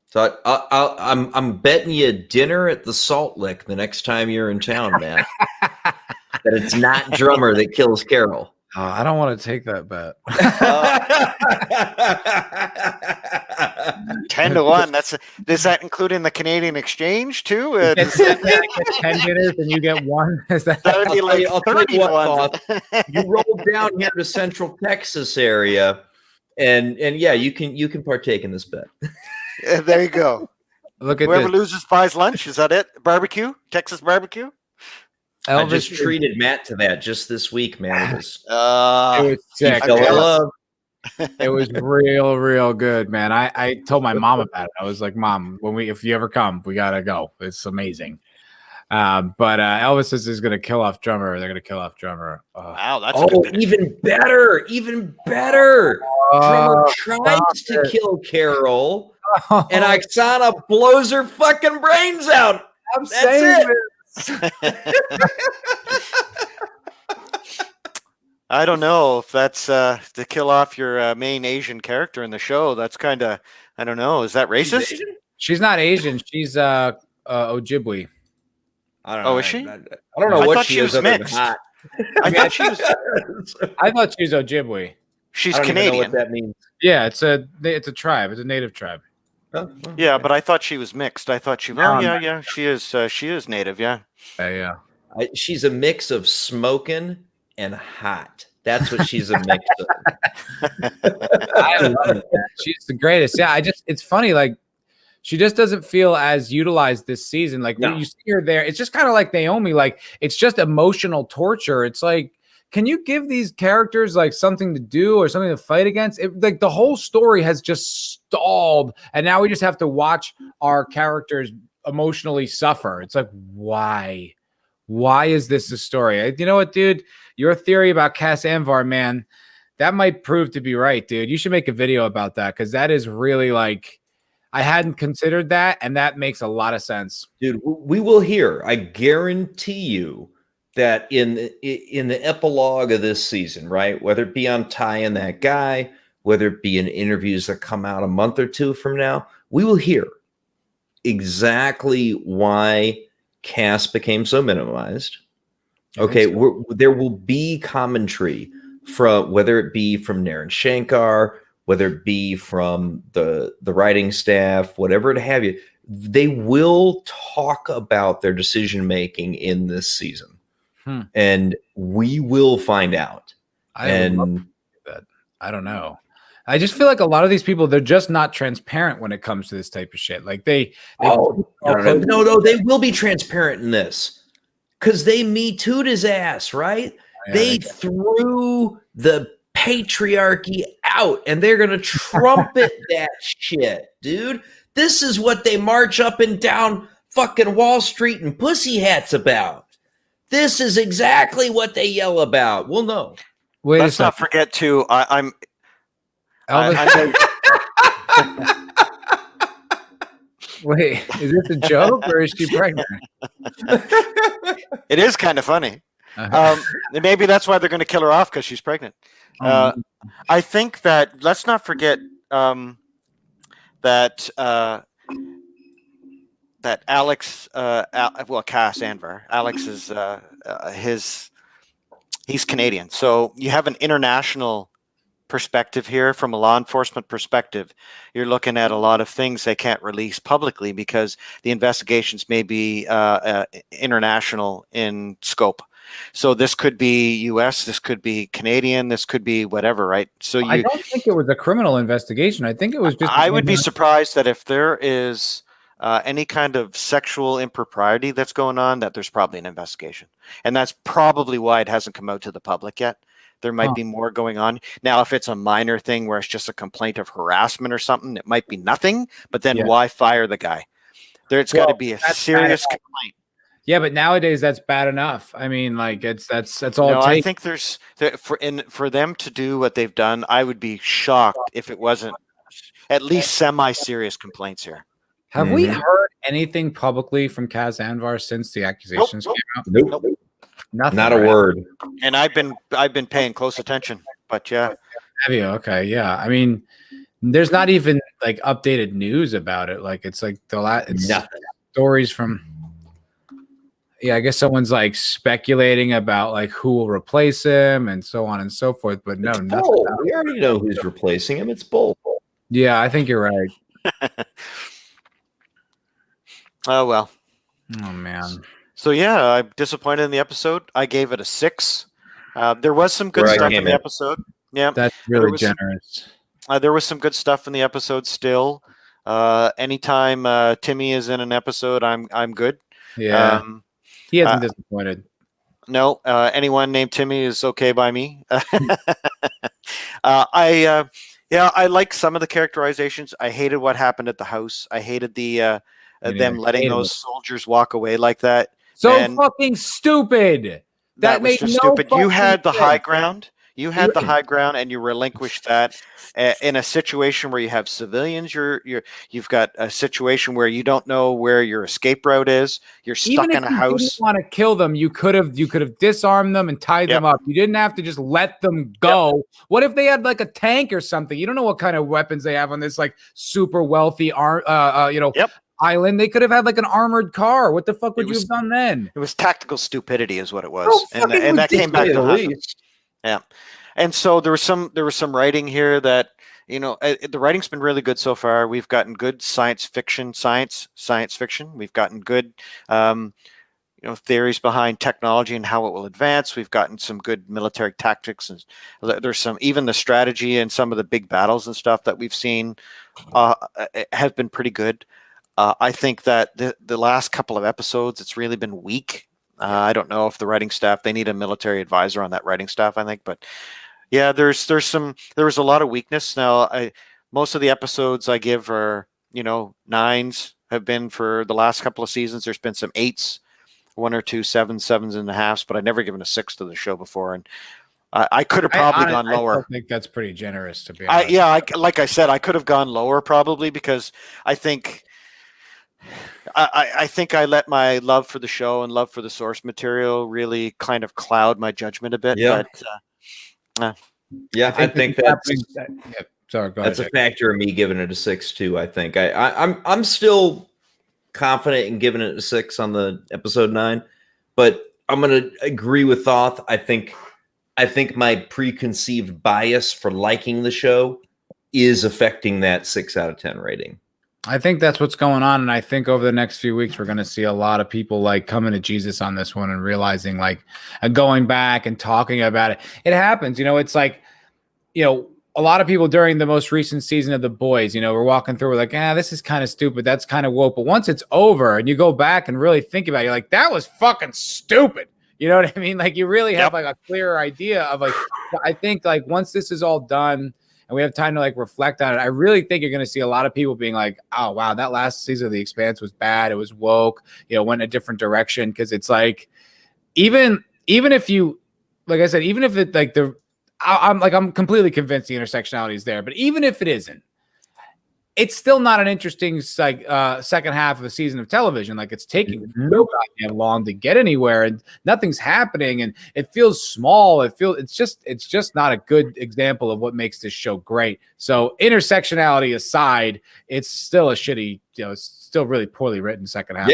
S2: So I'm betting you dinner at the Salt Lick the next time you're in town, man. That it's not Drummer that kills Carol.
S1: I don't want to take that bet.
S3: 10-1. Does that include in the Canadian exchange too?
S1: I get 10 dinners and you get one. Is that
S3: would be like
S2: I'll tell you what,
S3: 31.
S2: you roll down here to Central Texas area, and yeah, you can partake in this bet.
S3: There you go.
S1: Look at
S3: Whoever
S1: this.
S3: loses buys lunch. Is that it? Barbecue, Texas barbecue.
S2: I just treated Matt to that just this week, man. It was,
S1: It was sick.
S2: fell in love.
S1: It was real good, man. I told my mom about it. I was like, Mom, if you ever come, we gotta go. It's amazing. But Elvis is gonna kill off Drummer. They're gonna kill off Drummer.
S3: Wow, that's
S2: even better. Drummer tries to kill Carol, and Oksana blows her fucking brains out.
S1: I'm saying it.
S3: I don't know if that's to kill off your main Asian character in the show. That's kind of, I don't know. Is that racist?
S1: She's not Asian. She's Ojibwe.
S2: I don't know.
S3: Oh, is she?
S2: I don't know
S3: I
S2: what
S3: thought
S2: she
S3: she
S2: is.
S3: was
S2: other than
S3: mixed.
S2: hot.
S3: I thought she was.
S1: I thought she was Ojibwe.
S3: She's
S2: I don't even know
S3: Canadian.
S2: what that means.
S1: Yeah, it's a tribe. It's a native tribe.
S2: Oh,
S3: Yeah, but I thought she was mixed. I thought she.
S1: No,
S3: Oh, yeah. She is. She is native. Yeah.
S1: Yeah.
S2: she's a mix of smoking and hot. That's what she's a mix of.
S1: I love it. She's the greatest. Yeah, it's funny. Like, she just doesn't feel as utilized this season. Like, when you see her there, it's just kind of like Naomi. Like, it's just emotional torture. It's like, can you give these characters like something to do or something to fight against? Like, the whole story has just stalled, and now we just have to watch our characters emotionally suffer. It's like, why? Why is this the story? You know what, dude? Your theory about Cass Anvar, man, that might prove to be right, dude. You should make a video about that, because that is really like, I hadn't considered that, and that makes a lot of sense.
S2: Dude, we will hear, I guarantee you, that in the epilogue of this season, right, whether it be on Ty and that guy, whether it be in interviews that come out a month or two from now, we will hear exactly why Cass became so minimized. Okay, there will be commentary from, whether it be from Naren Shankar, whether it be from the writing staff, whatever it have you, they will talk about their decision making in this season. And we will find out.
S1: I don't know. I just feel like a lot of these people, they're just not transparent when it comes to this type of shit. Like
S2: no, they will be transparent in this, because they Me Too'd his ass, right?
S1: Yeah,
S2: they threw the patriarchy out, and they're gonna trumpet that shit, dude. This is what they march up and down fucking Wall Street and pussy hats about. This is exactly what they yell about. Well, no.
S1: Wait,
S3: let's not forget to. I'm
S1: Wait, is this a joke or is she pregnant?
S3: It is kind of funny. Maybe that's why they're going to kill her off, because she's pregnant. I think that, let's not forget that Alex, Cass Anvar, Alex is he's Canadian, so you have an international perspective here, from a law enforcement perspective, you're looking at a lot of things they can't release publicly because the investigations may be international in scope. So this could be U.S., this could be Canadian, this could be whatever, right? So
S1: I don't think it was a criminal investigation. I think it was just.
S3: I would be surprised that if there is any kind of sexual impropriety that's going on, that there's probably an investigation, and that's probably why it hasn't come out to the public yet. There might be more going on. Now, if it's a minor thing where it's just a complaint of harassment or something, it might be nothing, but then why fire the guy? It's got to be a serious complaint.
S1: Yeah, but nowadays that's bad enough. I mean, like that's all
S3: No,
S1: it takes.
S3: I think there's for them to do what they've done, I would be shocked if it wasn't at least semi-serious complaints here.
S1: Have we heard anything publicly from Kaz Anvar since the accusations came out?
S2: Nope.
S1: Nothing.
S2: Not a word.
S3: And I've been paying close attention, but yeah.
S1: Have you? Okay, yeah. I mean, there's not even like updated news about it. Like it's like it's
S2: Nothing.
S1: Stories from. Yeah, I guess someone's like speculating about like who will replace him and so on and so forth. But no, nothing.
S2: Bull. We already know who's replacing him. It's Bull.
S1: Yeah, I think you're right.
S3: Oh well.
S1: Oh man.
S3: So yeah, I'm disappointed in the episode. I gave it a 6. There was some good stuff in the episode. Yeah,
S1: that's really generous.
S3: There was some good stuff in the episode still. Anytime Timmy is in an episode, I'm good.
S1: Yeah, he hasn't disappointed.
S3: No, anyone named Timmy is okay by me. I like some of the characterizations. I hated what happened at the house. I hated the them letting those soldiers walk away like that.
S1: So fucking stupid. That
S3: was just stupid. You had the high ground. You had the high ground, and you relinquished that in a situation where you have civilians. You've got a situation where you don't know where your escape route is. You're stuck in a house.
S1: Even if you didn't want to kill them, you could have disarmed them and tied them up. You didn't have to just let them go. What if they had like a tank or something? You don't know what kind of weapons they have on this like super wealthy island. They could have had like an armored car. What the fuck would you have done then?
S3: It was tactical stupidity, is what it was, and that came back to least. Yeah, and so there was some writing here that the writing's been really good so far. We've gotten good science fiction. We've gotten good theories behind technology and how it will advance. We've gotten some good military tactics, and there's even the strategy and some of the big battles and stuff that we've seen have been pretty good. I think that the last couple of episodes, it's really been weak. I don't know if the writing staff, they need a military advisor on that writing staff, I think. But yeah, there was a lot of weakness. Now, most of the episodes I give are, 9s have been for the last couple of seasons. There's been some 8s, 1 or 2 7s, 7.5s, but I've never given a 6 to the show before. And I could have probably gone lower.
S1: I think that's pretty generous, to be honest.
S3: Like I said, I could have gone lower probably because I think I let my love for the show and love for the source material really kind of cloud my judgment a bit.
S2: Yeah.
S3: But,
S2: I think that's
S1: sorry, go
S2: that's
S1: ahead,
S2: a factor of me giving it a 6 too. I think I'm still confident in giving it a 6 on the episode 9, but I'm gonna agree with Thoth. I think my preconceived bias for liking the show is affecting that 6 out of 10 rating.
S1: I think that's what's going on, and I think over the next few weeks we're going to see a lot of people like coming to Jesus on this one and realizing and going back and talking about it. It happens, it's like, a lot of people during the most recent season of The Boys, we're walking through, we're like, this is kind of stupid, that's kind of woke. But once it's over and you go back and really think about it, you're like, that was fucking stupid. You know what I mean? Like you really have like a clearer idea of I think like once this is all done and we have time to reflect on it, I really think you're going to see a lot of people being like, oh, wow, that last season of The Expanse was bad. It was woke, went a different direction. Cause it's like, even if you, like I said, even if it I'm completely convinced the intersectionality is there, but even if it isn't, it's still not an interesting second half of a season of television. Like it's taking no goddamn long to get anywhere, and nothing's happening, and it feels small. It's just not a good example of what makes this show great. So intersectionality aside, it's still a shitty, it's still really poorly written second half.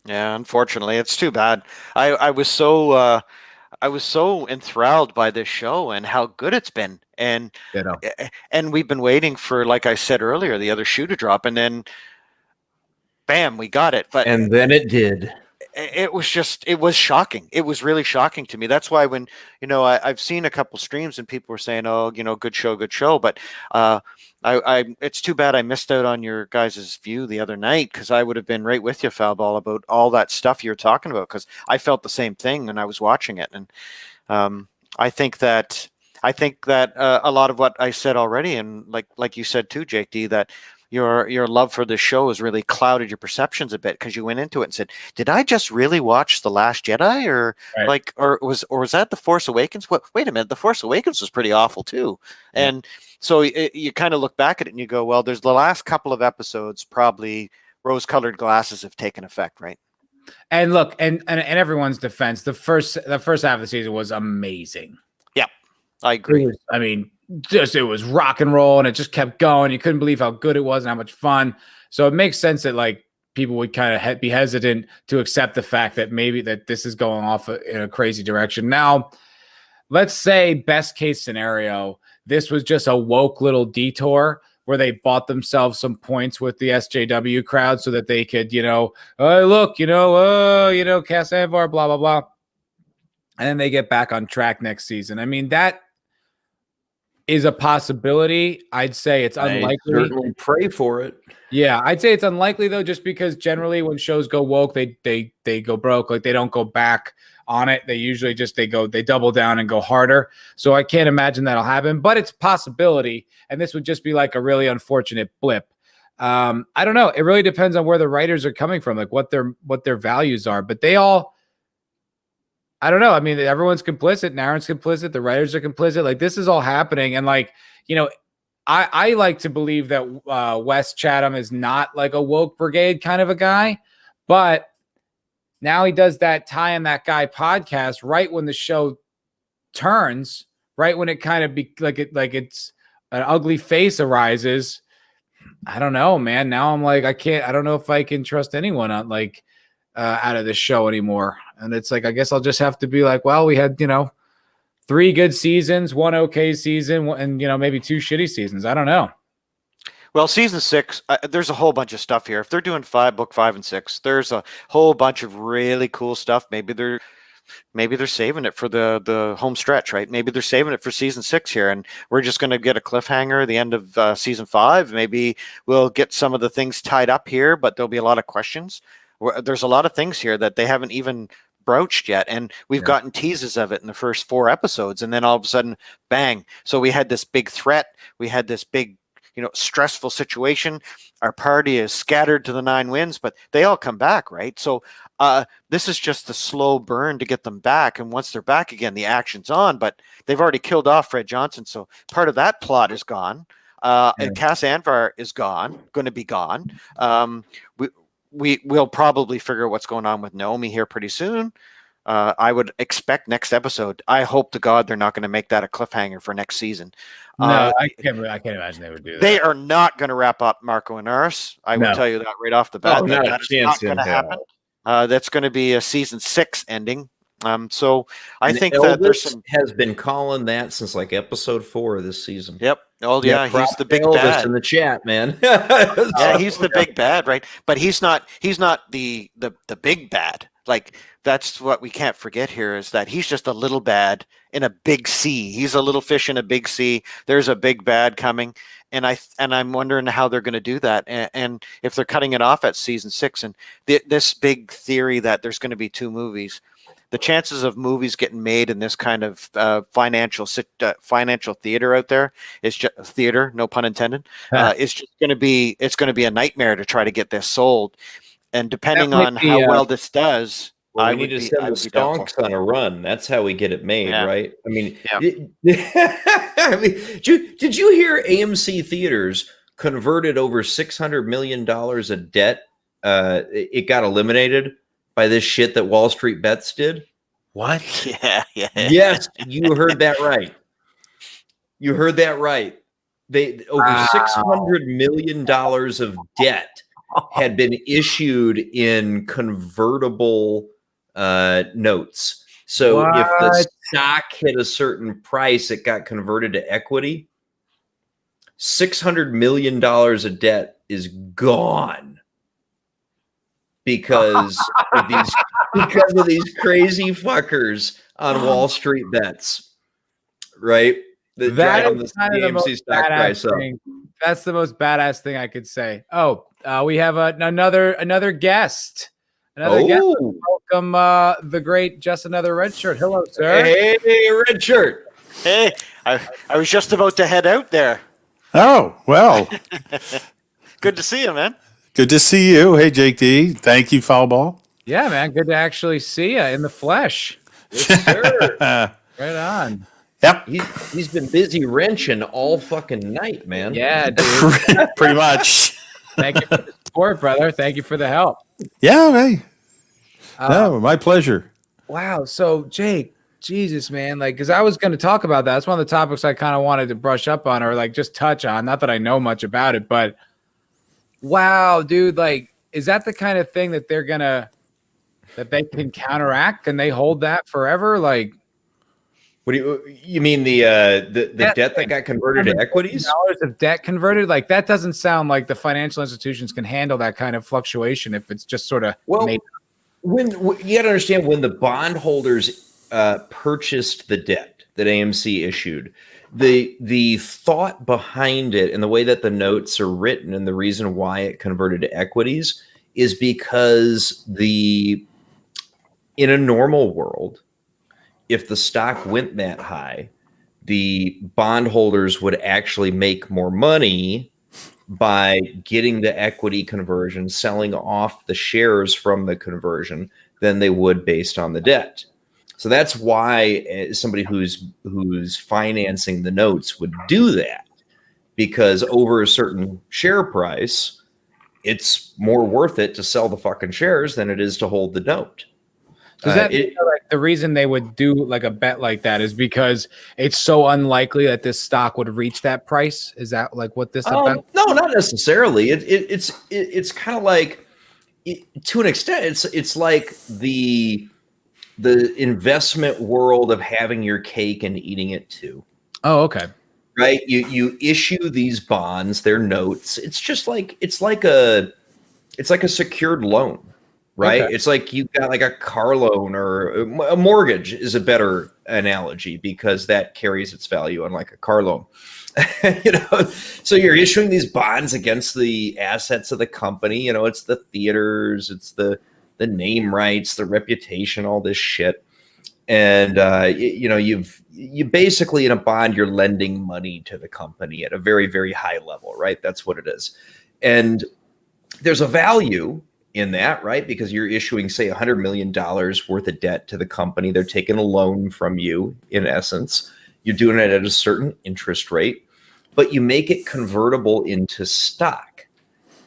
S3: Yeah, unfortunately, it's too bad. I was so I was so enthralled by this show and how good it's been, and we've been waiting for, like I said earlier, the other shoe to drop, and then bam, we got it. But
S2: And then it did.
S3: it was shocking. It was really shocking to me. That's why when, I've seen a couple streams and people were saying, oh, good show. But I it's too bad I missed out on your guys' view the other night, because I would have been right with you, Falball, about all that stuff you're talking about, because I felt the same thing when I was watching it. And I think that a lot of what I said already, and like you said too, Jake D, that your love for the show has really clouded your perceptions a bit, because you went into it and said, "Did I just really watch The Last Jedi, or
S1: Right.
S3: or was that The Force Awakens? Wait a minute, The Force Awakens was pretty awful too." Yeah. And so you kind of look back at it and you go, "Well, there's the last couple of episodes, probably rose-colored glasses have taken effect, right?"
S1: And look, and everyone's defense, the first half of the season was amazing.
S3: Yeah, I agree.
S1: It was rock and roll, and it just kept going. You couldn't believe how good it was and how much fun. So it makes sense that like people would kind of be hesitant to accept the fact that maybe that this is going off in a crazy direction. Now, let's say best case scenario, this was just a woke little detour where they bought themselves some points with the SJW crowd so that they could, oh, look, Cass Anvar, blah, blah, blah. And then they get back on track next season. I mean, that is a possibility. I'd say it's unlikely.
S2: I certainly pray for it.
S1: Yeah, I'd say it's unlikely though, just because generally when shows go woke, they go broke. Like they don't go back on it. They usually just they double down and go harder. So I can't imagine that'll happen, but it's a possibility. And this would just be like a really unfortunate blip. I don't know. It really depends on where the writers are coming from, like what their values are. But they all, I don't know. I mean, everyone's complicit. Naren's complicit. The writers are complicit. Like this is all happening. And like, I like to believe that Wes Chatham is not like a woke brigade kind of a guy, but now he does that Ty and That Guy podcast right when the show turns, right when it kind of be like it's an ugly face arises. I don't know, man. Now I'm like, I don't know if I can trust anyone on like out of this show anymore. And it's like, I guess I'll just have to be like, well, we had, 3 good seasons, 1 okay season, and, maybe 2 shitty seasons. I don't know.
S3: Well, season 6, there's a whole bunch of stuff here. If they're doing book 5 and 6, there's a whole bunch of really cool stuff. Maybe they're saving it for the home stretch, right? Maybe they're saving it for season 6 here, and we're just going to get a cliffhanger at the end of season 5. Maybe we'll get some of the things tied up here, but there'll be a lot of questions. There's a lot of things here that they haven't even broached yet, and we've gotten teases of it in the first 4 episodes, and then all of a sudden, bang! So we had this big threat. We had this big, stressful situation. Our party is scattered to the 9 winds, but they all come back, right? So this is just the slow burn to get them back, and once they're back again, the action's on. But they've already killed off Fred Johnson, so part of that plot is gone. And Cass Anvar is going to be gone. We'll probably figure out what's going on with Naomi here pretty soon. I would expect next episode. I hope to God they're not going to make that a cliffhanger for next season.
S1: No, I can't imagine they would do that.
S3: They are not going to wrap up Marco and Aris. I will tell you that right off the bat.
S2: Not
S3: that is not going to happen. That's going to be a season 6 ending. So I think
S2: Elvis
S3: that there's
S2: has been calling that since like episode 4 of this season.
S3: Yep. Oh yeah, he's the big
S2: Elvis
S3: bad
S2: in the chat, man.
S3: Yeah, he's the big bad, right? But he's not the big bad. Like that's what we can't forget here, is that he's just a little bad in a big sea. He's a little fish in a big sea. There's a big bad coming, and I'm wondering how they're going to do that, and if they're cutting it off at season 6. And this big theory that there's going to be 2 movies. The chances of movies getting made in this kind of financial theater out there is just theater, no pun intended. It's just going to be a nightmare to try to get this sold, and depending on how well this does,
S2: we need to send the stonks on a run. That's how we get it made, right? I mean, did you hear AMC theaters converted over $600 million of debt? It got eliminated by this shit that Wall Street Bets did.
S3: What? Yeah.
S2: Yes, you heard that right. You heard that right. They over $600 million of debt had been issued in convertible notes. So if the
S1: What?
S2: stock hit a certain price, it got converted to equity. $600 million of debt is gone because of these crazy fuckers on Wall Street bets, right? That driving
S1: Is
S2: the
S1: kind of the most
S2: AMC stock
S1: badass
S2: price up.
S1: thing. That's the most badass thing I could say. Oh, we have another guest. Another guest.
S2: Oh,
S1: Welcome, the great Just Another Red Shirt. Hello, sir.
S2: hey, red shirt.
S3: Hey, I was just about to head out there.
S4: Oh, well,
S3: Good to see you, man.
S4: good to see you. Hey, Jake D. Thank you, Foulball.
S1: Yeah, man. Good to actually see you in the flesh.
S2: Yes, sir.
S1: Right on.
S4: Yep,
S2: He's been busy wrenching all fucking night, man.
S1: Yeah, dude.
S4: pretty much.
S1: Thank you for the support, brother. Thank you for the help.
S4: Yeah, hey. No, my pleasure.
S1: Wow. So, Jake, Jesus, man, like, because I was going to talk about that. That's one of the topics I kind of wanted to brush up on or like just touch on. Not that I know much about it, but wow, dude, like, is that the kind of thing that that they can counteract? Can they hold that forever? Like,
S2: What do you mean the debt that got converted to equities?
S1: dollars of debt converted? Like, that doesn't sound like the financial institutions can handle that kind of fluctuation if it's just sort of made.
S2: When you got to understand when the bondholders purchased the debt that AMC issued, the thought behind it and the way that the notes are written and the reason why it converted to equities is because in a normal world, if the stock went that high, the bondholders would actually make more money by getting the equity conversion, selling off the shares from the conversion than they would based on the debt. So that's why somebody who's financing the notes would do that, because over a certain share price, it's more worth it to sell the fucking shares than it is to hold the note.
S1: Does that mean, like, the reason they would do like a bet like that is because it's so unlikely that this stock would reach that price? Is that like what this about?
S2: No, not necessarily. It's kind of like, to an extent, it's like the investment world of having your cake and eating it too.
S1: Oh, okay.
S2: Right? You issue these bonds, they're notes. It's like a secured loan. Right. Okay. It's like you've got like a car loan, or a mortgage is a better analogy because that carries its value unlike a car loan. So you're issuing these bonds against the assets of the company. It's the theaters, it's the name rights, the reputation, all this shit. And you basically, in a bond, you're lending money to the company at a very, very high level, right? That's what it is. And there's a value in that, right? Because you're issuing, say, $100 million worth of debt to the company. They're taking a loan from you, in essence. You're doing it at a certain interest rate, but you make it convertible into stock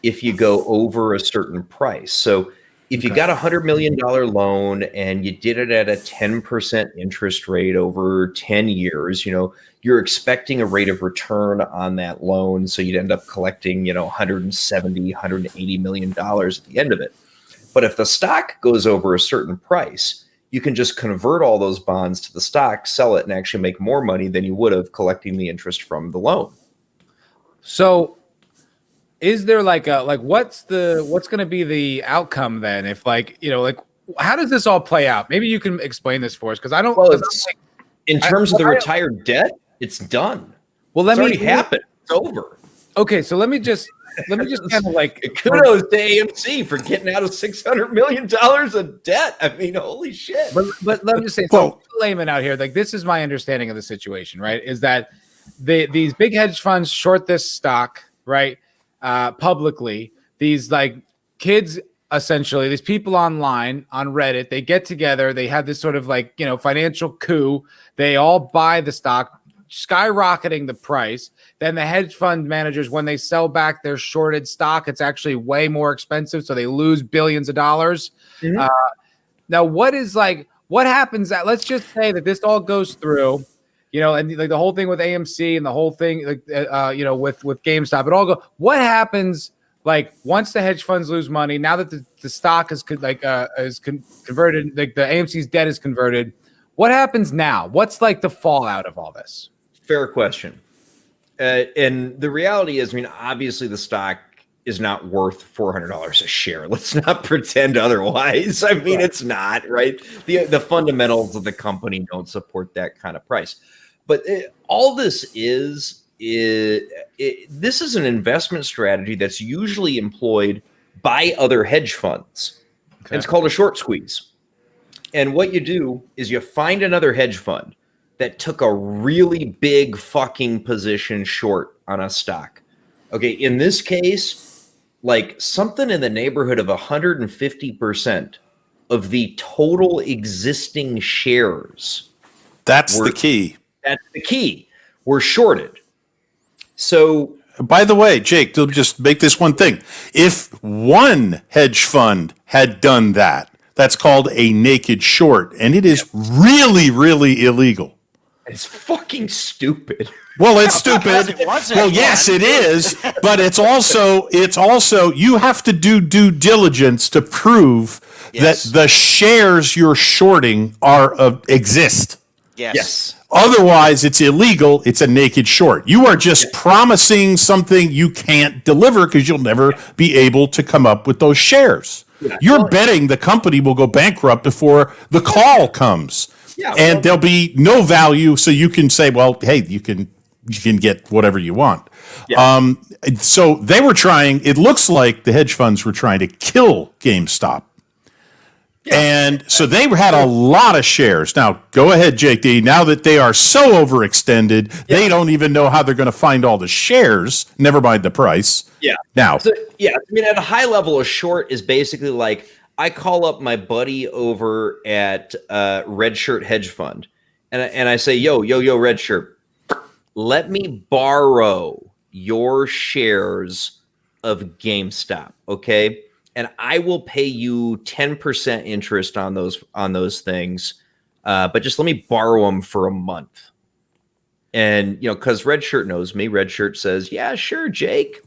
S2: if you go over a certain price. So if you got a $100 million loan and you did it at a 10% interest rate over 10 years, you're expecting a rate of return on that loan. So you'd end up collecting, $170, $180 million at the end of it. But if the stock goes over a certain price, you can just convert all those bonds to the stock, sell it, and actually make more money than you would have collecting the interest from the loan.
S1: So is there what's going to be the outcome then? If how does this all play out? Maybe you can explain this for us. Cause I don't,
S2: well, in terms of the retired debt, it's done.
S1: Well,
S2: it's already happened. It's over.
S1: Okay. So let me just kind of like,
S2: kudos to AMC for getting out of $600 million of debt. I mean, holy shit.
S1: But let me just say, so layman out here, like, this is my understanding of the situation, right? Is that these big hedge funds short this stock, right? Publicly, these like kids, essentially, these people online on Reddit, they get together, they have this sort of like, financial coup. They all buy the stock, skyrocketing the price. Then the hedge fund managers, when they sell back their shorted stock, it's actually way more expensive. So they lose billions of dollars. Mm-hmm. Now, what happens let's just say that this all goes through, and like the whole thing with AMC and the whole thing, with GameStop, it all go. What happens like once the hedge funds lose money? Now that the stock is converted, like the AMC's debt is converted. What happens now? What's like the fallout of all this?
S2: Fair question. And the reality is, I mean, obviously the stock is not worth $400 a share. Let's not pretend otherwise. I mean, it's not, right? The fundamentals of the company don't support that kind of price. But all this is this is an investment strategy that's usually employed by other hedge funds. Okay. It's called a short squeeze. And what you do is you find another hedge fund that took a really big fucking position short on a stock. Okay, in this case, like something in the neighborhood of 150% of the total existing shares.
S4: That's the key.
S2: That's the key. Were shorted. So,
S4: by the way, Jake, to just make this one thing. If one hedge fund had done that, that's called a naked short, and it is really, really illegal.
S2: It's fucking stupid.
S4: Well, it's stupid. Well, yes, it is, but it's also you have to do due diligence to prove that the shares you're shorting exist.
S2: Yes.
S4: Otherwise, it's illegal. It's a naked short. You are just promising something you can't deliver because you'll never be able to come up with those shares. Yeah. You're betting the company will go bankrupt before the call comes. Yeah, and there'll be no value, so you can say, well, hey, you can get whatever you want. Yeah. So they were trying, it looks like the hedge funds were trying to kill GameStop. Yeah. And so they had a lot of shares. Now, go ahead, JD. Now that they are so overextended, they don't even know how they're going to find all the shares, never mind the price.
S2: Yeah.
S4: Now.
S2: So, I mean, at a high level, a short is basically like, I call up my buddy over at Red Shirt Hedge Fund, and I say, yo, Red Shirt, let me borrow your shares of GameStop, okay? And I will pay you 10% interest on those things, but just let me borrow them for a month. And because Red Shirt knows me, Red Shirt says, yeah, sure, Jake,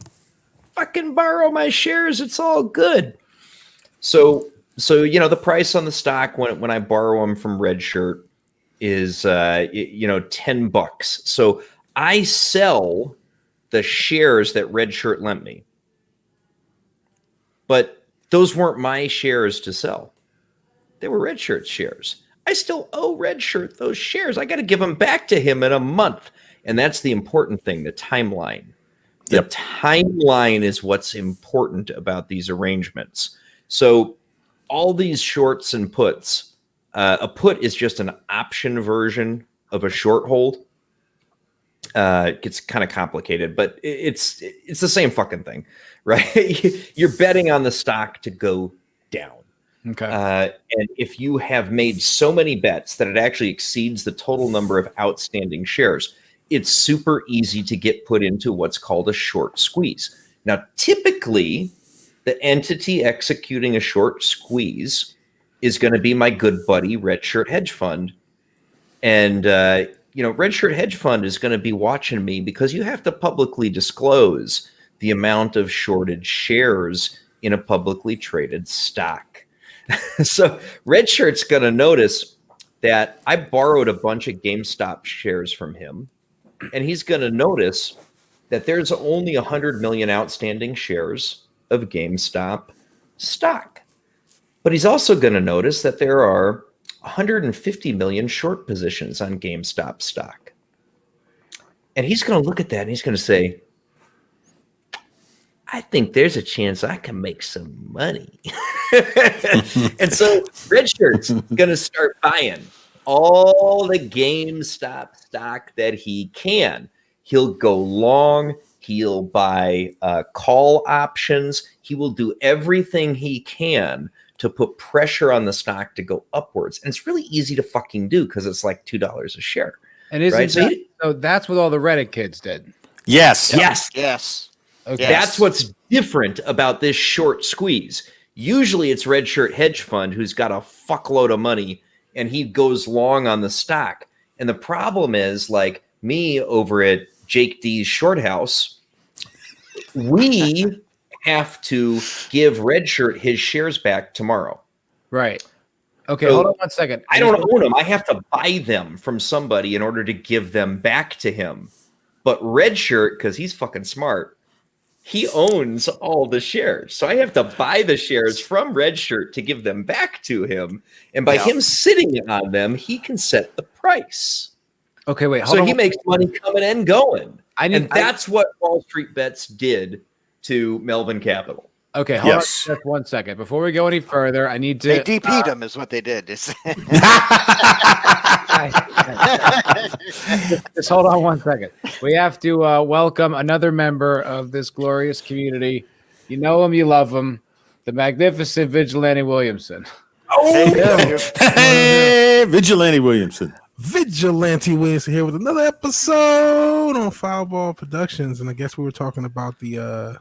S2: fucking borrow my shares, it's all good. So the price on the stock when I borrow them from Red Shirt is $10. So I sell the shares that Red Shirt lent me, but those weren't my shares to sell. They were Red Shirt's shares. I still owe Red Shirt those shares. I got to give them back to him in a month, and that's the important thing: the timeline. The timeline is what's important about these arrangements. So all these shorts and puts, a put is just an option version of a short hold. It gets kind of complicated, but it's the same fucking thing, right? You're betting on the stock to go down.
S1: Okay.
S2: And if you have made so many bets that it actually exceeds the total number of outstanding shares, it's super easy to get put into what's called a short squeeze. Now, typically, the entity executing a short squeeze is going to be my good buddy, Red Shirt Hedge Fund. And, Red Shirt Hedge Fund is going to be watching me because you have to publicly disclose the amount of shorted shares in a publicly traded stock. So Red Shirt's going to notice that I borrowed a bunch of GameStop shares from him. And he's going to notice that there's only 100 million outstanding shares of GameStop stock. But he's also going to notice that there are 150 million short positions on GameStop stock. And he's going to look at that and he's going to say, I think there's a chance I can make some money. And so Red Shirt's going to start buying all the GameStop stock that he can. He'll go long. He'll buy call options. He will do everything he can to put pressure on the stock to go upwards. And it's really easy to fucking do because it's like $2 a share.
S1: And isn't so that's what all the Reddit kids did.
S4: Yes.
S1: Okay.
S2: That's what's different about this short squeeze. Usually it's Red Shirt Hedge Fund who's got a fuckload of money and he goes long on the stock. And the problem is, like me over at Jake D's Short House, we have to give Red Shirt his shares back tomorrow.
S1: Right. Okay,
S2: So,
S1: hold on one second.
S2: I don't own them. I have to buy them from somebody in order to give them back to him. But Red Shirt, because he's fucking smart, he owns all the shares. So I have to buy the shares from Red Shirt to give them back to him. And by him sitting on them, he can set the price.
S1: Okay, wait.
S2: So he makes money coming and going. That's what Wall Street Bets did to Melvin Capital.
S1: Okay, hold on just 1 second. Before we go any further, I need to...
S3: They DP'd him is what they did.
S1: Just hold on 1 second. We have to welcome another member of this glorious community. You know him, you love him. The magnificent Vigilante Williamson.
S4: Hey, Vigilante Williamson.
S5: Vigilante Williamson here with another episode on Foulball Productions. And I guess we were talking about the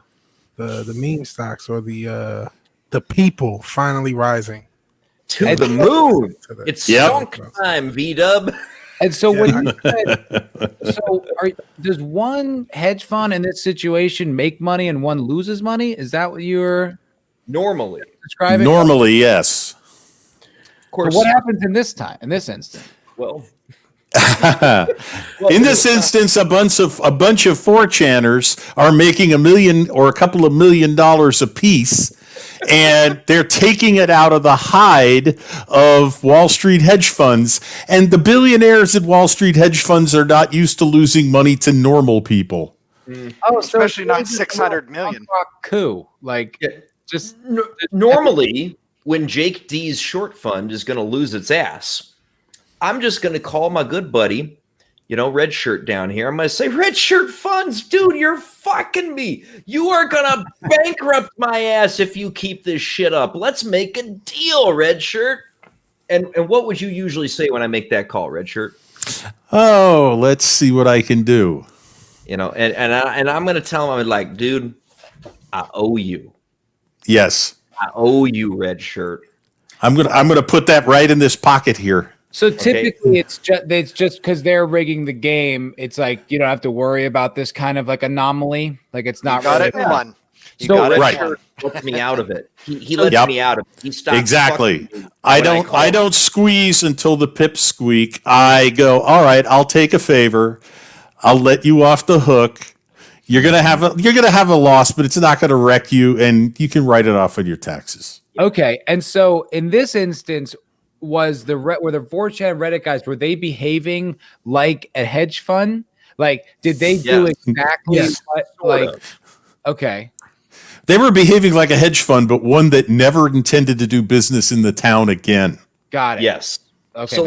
S5: meme stocks or the people finally rising
S2: to the moon. It's stunk time, V-Dub.
S1: And so when you said, does one hedge fund in this situation make money and one loses money? Is that what you're
S2: normally
S1: describing?
S4: Normally, yes.
S1: Of course. So what happens in this instance?
S2: Well,
S4: in this instance, a bunch of 4chaners are making $1 million or a couple of $1 million a piece, and they're taking it out of the hide of Wall Street hedge funds. And the billionaires at Wall Street hedge funds are not used to losing money to normal people.
S3: Oh, especially not 600 million.
S1: Coup,
S2: normally when Jake D's short fund is going to lose its ass, I'm just going to call my good buddy, Red Shirt down here. I'm going to say, Red Shirt Funds, dude, you're fucking me. You are going to bankrupt my ass if you keep this shit up. Let's make a deal, Red Shirt. And what would you usually say when I make that call, Red Shirt?
S4: Oh, let's see what I can do.
S2: And I'm going to tell him, I'm like, dude, I owe you.
S4: Yes.
S2: I owe you, Red Shirt.
S4: I'm gonna put that right in this pocket here.
S1: So typically it's just because they're rigging the game. It's like you don't have to worry about this kind of like anomaly. Like it's not.
S3: You got it in one.
S2: Red Shirt lets me out of it. He lets me out of it. He stops.
S4: Exactly. I don't squeeze until the pips squeak. I go, all right, I'll take a favor. I'll let you off the hook. You're gonna have a loss, but it's not gonna wreck you, and you can write it off on your taxes.
S1: Okay, and so in this instance, were the 4chan Reddit guys, were they behaving like a hedge fund? Like, did they do exactly what? Okay.
S4: They were behaving like a hedge fund, but one that never intended to do business in the town again.
S1: Got it.
S2: Yes.
S1: Okay.
S2: So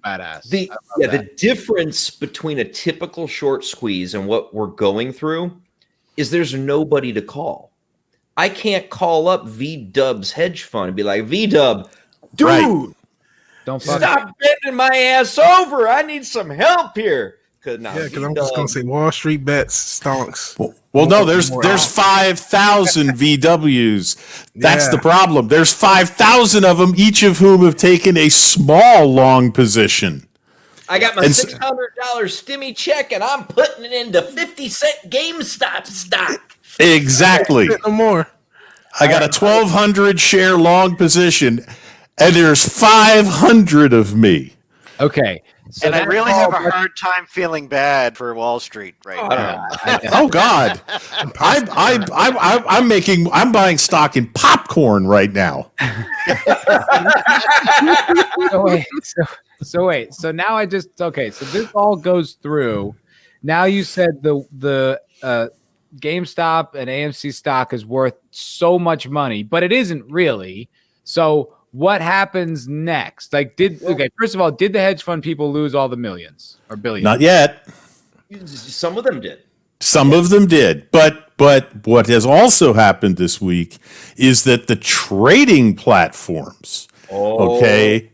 S1: badass.
S2: The difference between a typical short squeeze and what we're going through is there's nobody to call. I can't call up V-Dub's hedge fund and be like, V-Dub, dude,
S1: don't
S2: stop bending my ass over. I need some help here. Because
S5: I'm just gonna say Wall Street Bets stonks.
S4: Well, no, there's 5,000 VWs. That's the problem. There's 5,000 of them, each of whom have taken a small long position.
S2: I got my $600 stimmy check, and I'm putting it into 50-cent GameStop stock.
S4: Exactly.
S5: No more.
S4: I got a 1,200 share long position, and there's 500 of me.
S1: Okay.
S3: So and I really have a hard time feeling bad for Wall Street right now.
S4: Oh God, I'm buying stock in popcorn right now.
S1: So now I just so this all goes through. Now you said the GameStop and AMC stock is worth so much money, but it isn't really. So what happens next? First of all, did the hedge fund people lose all the millions or billions?
S4: Not yet.
S2: Some of them did.
S4: Some of them did. But what has also happened this week is that the trading platforms, Robinhood,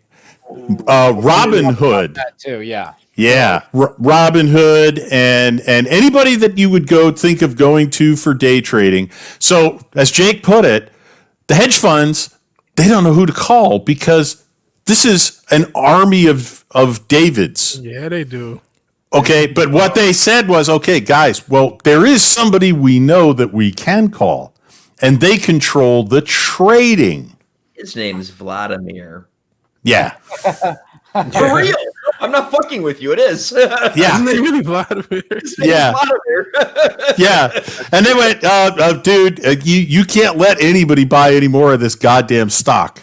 S1: that too, yeah.
S4: Yeah, Robinhood and anybody that you would think of going to for day trading. So, as Jake put it, the hedge funds, they don't know who to call because this is an army of Davids.
S5: Yeah, they do.
S4: Okay, but what they said was, okay, guys, well, there is somebody we know that we can call, and they control the trading.
S2: His name's Vladimir.
S4: Yeah.
S2: For real. I'm not fucking with you. It is.
S4: Yeah.
S5: Isn't it really Vladimir?
S4: Yeah. Yeah. And they went, dude, you can't let anybody buy any more of this goddamn stock.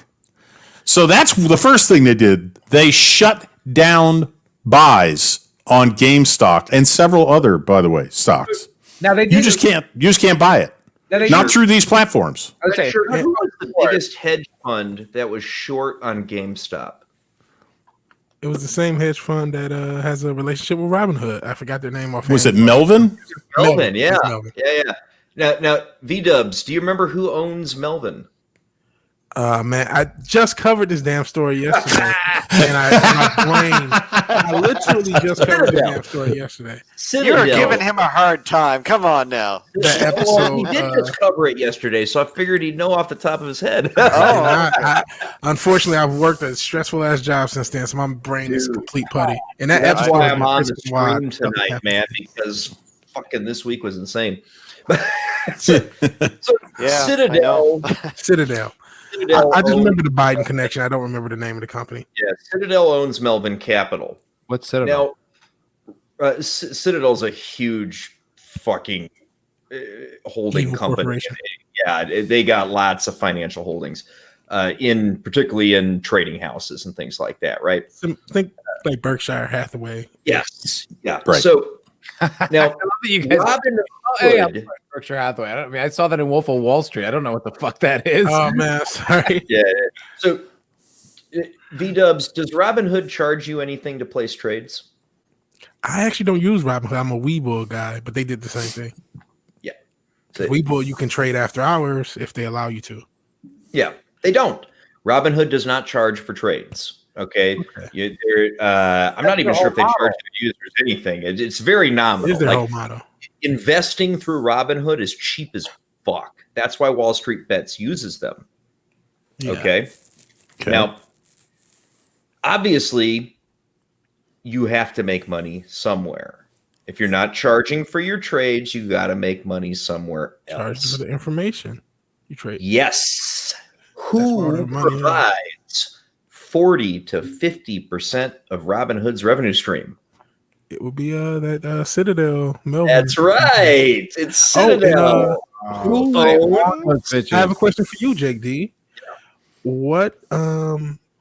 S4: So that's the first thing they did. They shut down buys on GameStop and several other, by the way, stocks.
S1: Now they
S4: You just can't buy it. Not through these platforms.
S1: I would say,
S2: Sure, who was the biggest hedge fund that was short on GameStop?
S5: It was the same hedge fund that has a relationship with Robinhood. I forgot their name off.
S4: Was it Melvin?
S2: Melvin, yeah.
S5: Melvin.
S2: Yeah. Now, V-Dubs, do you remember who owns Melvin?
S5: Man, I just covered this damn story yesterday, and I literally just covered this damn story yesterday.
S3: You're giving him a hard time. Come on now.
S5: The episode,
S2: he did just cover it yesterday, so I figured he'd know off the top of his head.
S5: Unfortunately, I've worked a stressful ass job since then, so my brain is complete putty. And
S2: That's
S5: episode
S2: why I'm on the
S5: is wild.
S2: stream tonight, man, because fucking this week was insane. Citadel.
S5: I just remember the Biden connection. I don't remember the name of the company.
S2: Yeah, Citadel owns Melvin Capital.
S1: what's Citadel?
S2: Now, Citadel's a huge fucking holding
S5: Evil
S2: company.
S5: corporation.
S2: Yeah, they got lots of financial holdings, particularly in trading houses and things like that, right?
S5: Think like Berkshire Hathaway.
S2: Yes. Yeah.
S4: Right.
S2: So now,
S1: I love that you guys.
S2: Robin
S1: Hey, I'm
S2: Hood.
S1: Berkshire Hathaway. I saw that in Wolf of Wall Street. I don't know what the fuck that is.
S5: Oh man, sorry.
S2: Yeah. So, V-Dubs, does Robinhood charge you anything to place trades?
S5: I actually don't use Robinhood. I'm a Webull guy, but they did the same thing.
S2: Yeah. So,
S5: Webull, you can trade after hours if they allow you to.
S2: yeah, they don't. Robinhood does not charge for trades. Okay. I'm not even sure if they charge the users anything. It's very nominal.
S5: It is their
S2: Like,
S5: whole motto.
S2: investing through Robinhood is cheap as fuck. That's why Wall Street Bets uses them.
S5: Yeah.
S2: Okay. Now, obviously, you have to make money somewhere. If you're not charging for your trades, you got to make money somewhere
S5: Charge
S2: else.
S5: for the information you trade.
S2: Yes.
S5: where
S2: Who
S5: the money is.
S2: provides 40 to 50% of Robinhood's revenue stream?
S5: It would be that Citadel Melvin.
S2: That's right. It's Citadel. Who owns-
S5: I have a question for you, Jake D. What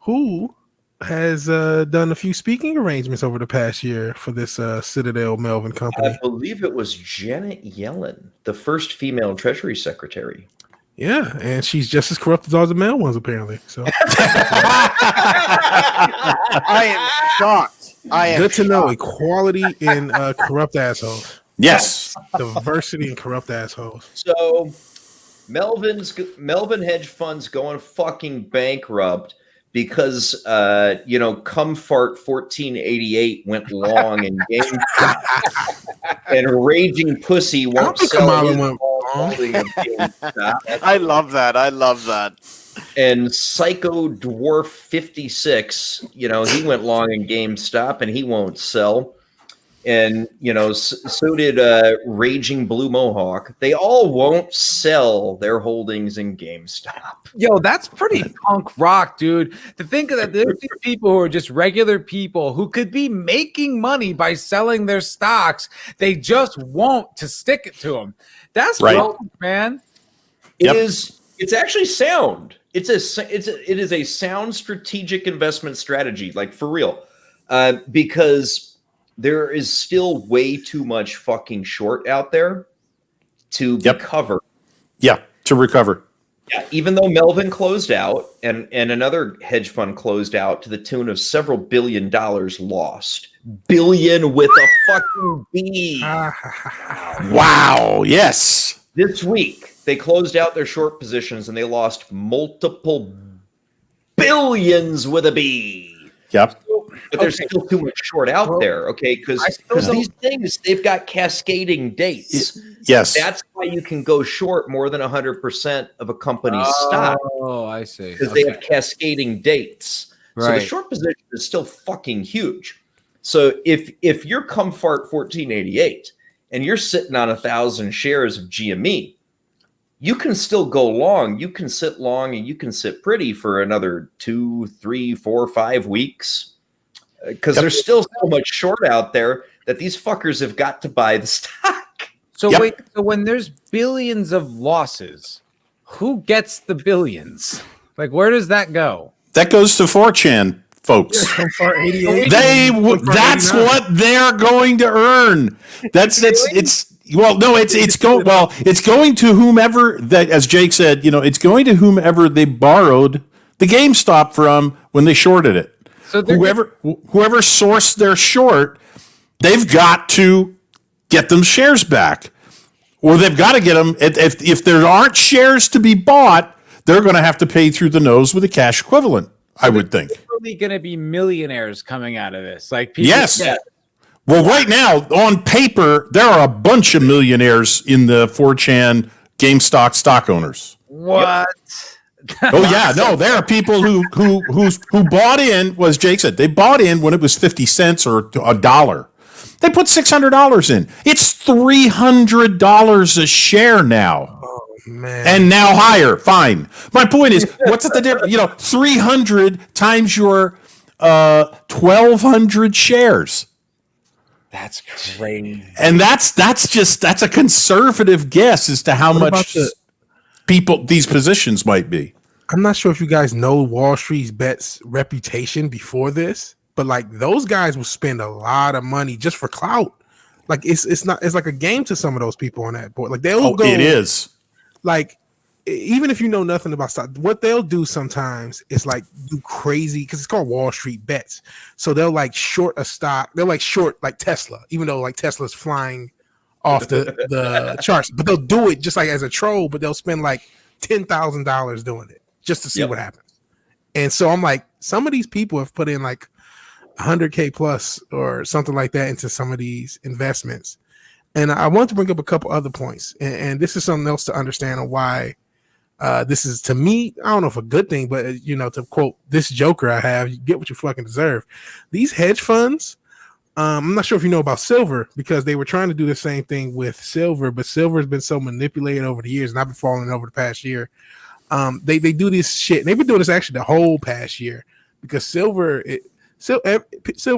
S5: who has done a few speaking arrangements over the past year for this Citadel Melvin company?
S2: I believe it was Janet Yellen, the first female Treasury Secretary.
S5: Yeah, and she's just as corrupt as all the male ones, apparently. So
S3: I am shocked.
S5: good to know. Equality in corrupt assholes.
S4: Yes.
S5: Diversity in corrupt assholes.
S2: So Melvin hedge funds going fucking bankrupt because Cumfart 1488 went long in GameStop, and Raging Pussy won't sell his holding of GameStop.
S3: I love that.
S2: And Psycho Dwarf 56, he went long in GameStop and he won't sell. And, so did Raging Blue Mohawk. They all won't sell their holdings in GameStop.
S1: Yo, that's pretty punk rock, dude. To think of that, there's these people who are just regular people who could be making money by selling their stocks. They just won't to stick it to them. That's
S4: right,
S1: punk, man.
S4: Yep.
S2: It's actually sound. It is a sound strategic investment strategy, like for real, because there is still way too much fucking short out there to recover.
S4: Yeah, to recover.
S2: Yeah, even though Melvin closed out and another hedge fund closed out to the tune of several $1 billion lost. Billion with a fucking B.
S4: Wow. Yes.
S2: This week, they closed out their short positions and they lost multiple billions with a B.
S4: Yep.
S2: But there's still too much short out there, okay? Because these things, they've got cascading dates.
S4: Yes.
S2: That's why you can go short more than 100% of a company's stock.
S1: Oh, I see.
S2: Because they have cascading dates.
S1: Right.
S2: So the short position is still fucking huge. So if you're Cumfart 1488 and you're sitting on 1,000 shares of GME, you can still go long. You can sit long and you can sit pretty for another 2, 3, 4, 5 weeks because there's still so much short out there that these fuckers have got to buy the stock.
S1: So wait, so when there's billions of losses, who gets the billions? Like, where does that go?
S4: That goes to 4chan folks. That's what they're going to earn. It's going to whomever that, as Jake said, it's going to whomever they borrowed the GameStop from when they shorted it. So whoever sourced their short, they've got to get them shares back, or they've got to get them. If there aren't shares to be bought, they're going to have to pay through the nose with a cash equivalent. I would think.
S1: Probably going to be millionaires coming out of this. Like, people
S4: yes. Well, right now, on paper, there are a bunch of millionaires in the 4chan GameStop stock owners.
S1: What?
S4: Oh yeah, no, there are people who bought in. Was Jake said they bought in when it was 50 cents or $1. They put $600 in. It's $300 a share now.
S5: Man.
S4: And now higher. Fine. My point is, what's the difference? 300 times your 1,200 shares.
S1: That's crazy.
S4: And that's a conservative guess as to how much these positions might be.
S5: I'm not sure if you guys know Wall Street's bets reputation before this, but like those guys will spend a lot of money just for clout. Like it's like a game to some of those people on that board. Like they'll go.
S4: It is.
S5: Like, even if you know nothing about stock, what they'll do sometimes is like do crazy, because it's called Wall Street bets. So they'll like short a stock. They'll like short like Tesla, even though like Tesla's flying off the charts. But they'll do it just like as a troll. But they'll spend like $10,000 doing it just to see what happens. And so I'm like, some of these people have put in like 100K plus or something like that into some of these investments. And I want to bring up a couple other points, and this is something else to understand on why this is, to me, I don't know if a good thing, but to quote this joker I have, you get what you fucking deserve. These hedge funds, I'm not sure if you know about silver, because they were trying to do the same thing with silver, but silver has been so manipulated over the years, and I've been following it over the past year. They do this shit, and they've been doing this actually the whole past year, because silver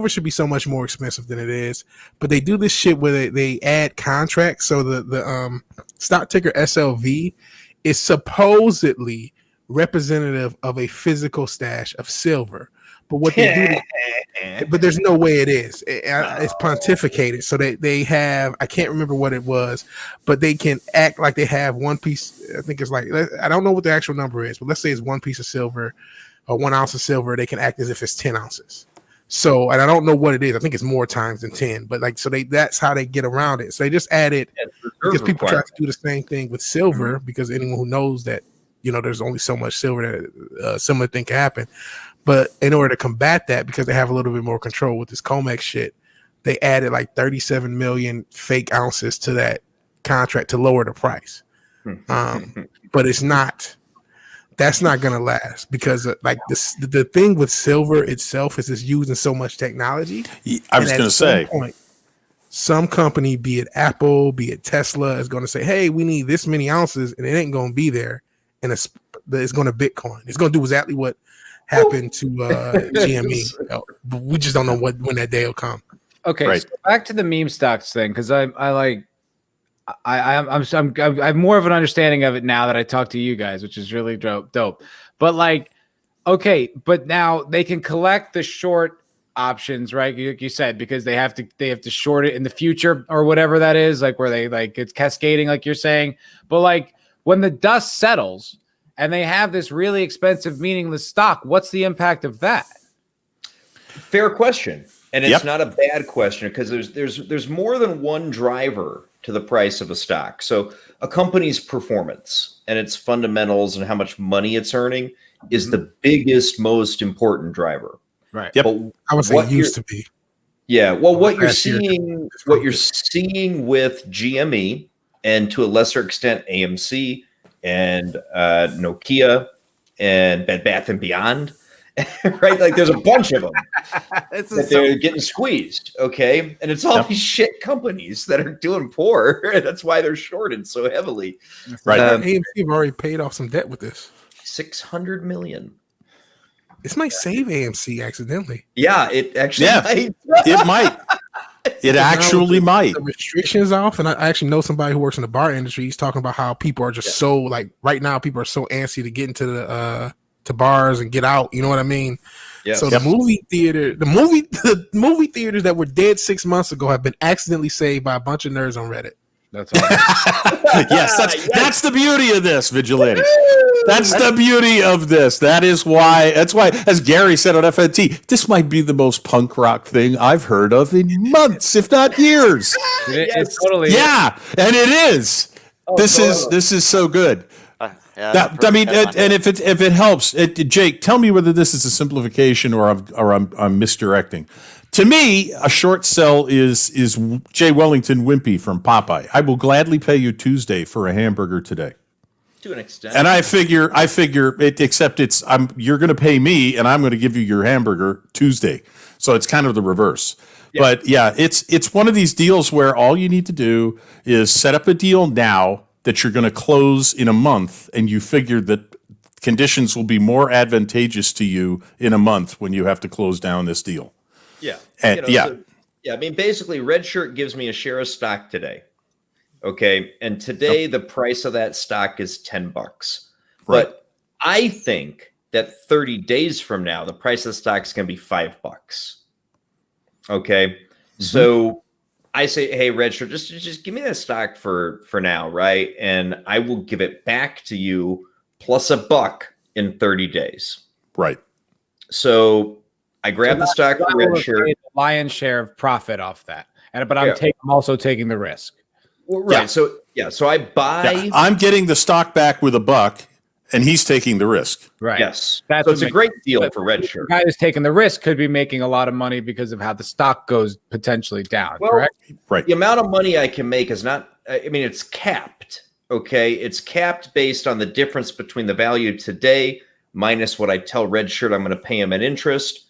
S5: should be so much more expensive than it is, but they do this shit where they add contracts. So the stock ticker SLV is supposedly representative of a physical stash of silver, but what they do, but there's no way it is. It's pontificated. So they have, I can't remember what it was, but they can act like they have one piece. I think it's like, I don't know what the actual number is, but let's say it's one piece of silver or 1 ounce of silver. They can act as if it's 10 ounces. So, and I don't know what it is. I think it's more times than 10, but like, so that's how they get around it. So they just added, because people try to do the same thing with silver, because anyone who knows that, there's only so much silver that similar thing can happen. But in order to combat that, because they have a little bit more control with this COMEX shit, they added like 37 million fake ounces to that contract to lower the price. But that's not going to last, because like the thing with silver itself is it's used in so much technology.
S4: I was going to say,
S5: some company, be it Apple, be it Tesla, is going to say, hey, we need this many ounces, and it ain't going to be there. And it's going to Bitcoin. It's going to do exactly what happened to GME. We just don't know when that day will come.
S1: Okay, right. So back to the meme stocks thing, because I'm more of an understanding of it now that I talk to you guys, which is really dope. But like, okay, but now they can collect the short options, right? You said, because they have to short it in the future or whatever that is, like where they like it's cascading, like you're saying. But like when the dust settles and they have this really expensive, meaningless stock, what's the impact of that?
S2: Fair question. And it's not a bad question, because there's more than one driver to the price of a stock. So a company's performance and its fundamentals and how much money it's earning is the biggest, most important driver.
S1: Right.
S5: Yep. I would say it used to be.
S2: Yeah. Well, what you're seeing with GME, and to a lesser extent AMC and Nokia and Bed Bath & Beyond, right? Like there's a bunch of them
S1: This
S2: that
S1: is
S2: they're getting squeezed. Okay. And it's all
S4: Yep.
S2: these shit companies that are doing poor. That's why they're shorted so heavily.
S4: Right.
S5: AMC have already paid off some debt with this.
S2: 600 million.
S5: This might save AMC accidentally.
S2: Yeah, it actually
S4: Yeah.
S2: might.
S4: It might. It actually might.
S5: The restrictions off, and I actually know somebody who works in the bar industry. He's talking about how people are just so like right now. People are so antsy to get into the to bars and get out. You know what I mean?
S2: Yes.
S5: So the movie movie theaters that were dead 6 months ago have been accidentally saved by a bunch of nerds on Reddit.
S1: That's all.
S4: Yes, that's the beauty of this, Vigilante. That's the beauty of this. That's why, as Gary said on FNT, this might be the most punk rock thing I've heard of in months, if not years.
S1: It's totally.
S4: Yeah, and it is.
S2: Oh,
S4: This
S2: totally.
S4: is so good.
S3: Yeah,
S4: I mean, and if it helps, Jake, tell me whether this is a simplification or I'm misdirecting. To me, a short sell is Jay Wellington Wimpy from Popeye. I will gladly pay you Tuesday for a hamburger today.
S2: To an extent.
S4: And I figure it, except you're going to pay me and I'm going to give you your hamburger Tuesday. So it's kind of the reverse. Yeah. But yeah, it's one of these deals where all you need to do is set up a deal now that you're going to close in a month, and you figure that conditions will be more advantageous to you in a month when you have to close down this deal.
S2: Yeah.
S4: And
S2: I mean, basically, Red Shirt gives me a share of stock today. Okay. And today the price of that stock is $10.
S4: Right.
S2: But I think that 30 days from now, the price of the stock is going to be $5. Okay. Mm-hmm. So I say, hey, Red Shirt, just give me that stock for now, right? And I will give it back to you plus $1 in 30 days.
S4: Right.
S2: So I grab the stock for Red Shirt.
S1: The lion's share of profit off that, but I'm also taking the risk.
S2: Well, right.
S4: Yeah.
S2: So I buy.
S4: Yeah. I'm getting the stock back with $1, and he's taking the risk.
S1: Right.
S2: Yes. So it's a great deal for Red Shirt.
S1: The guy who's taking the risk could be making a lot of money because of how the stock goes potentially down.
S2: Well,
S1: correct?
S4: Right.
S2: The amount of money I can make is not. I mean, it's capped. Okay, it's capped based on the difference between the value today minus what I tell Red Shirt I'm going to pay him in interest,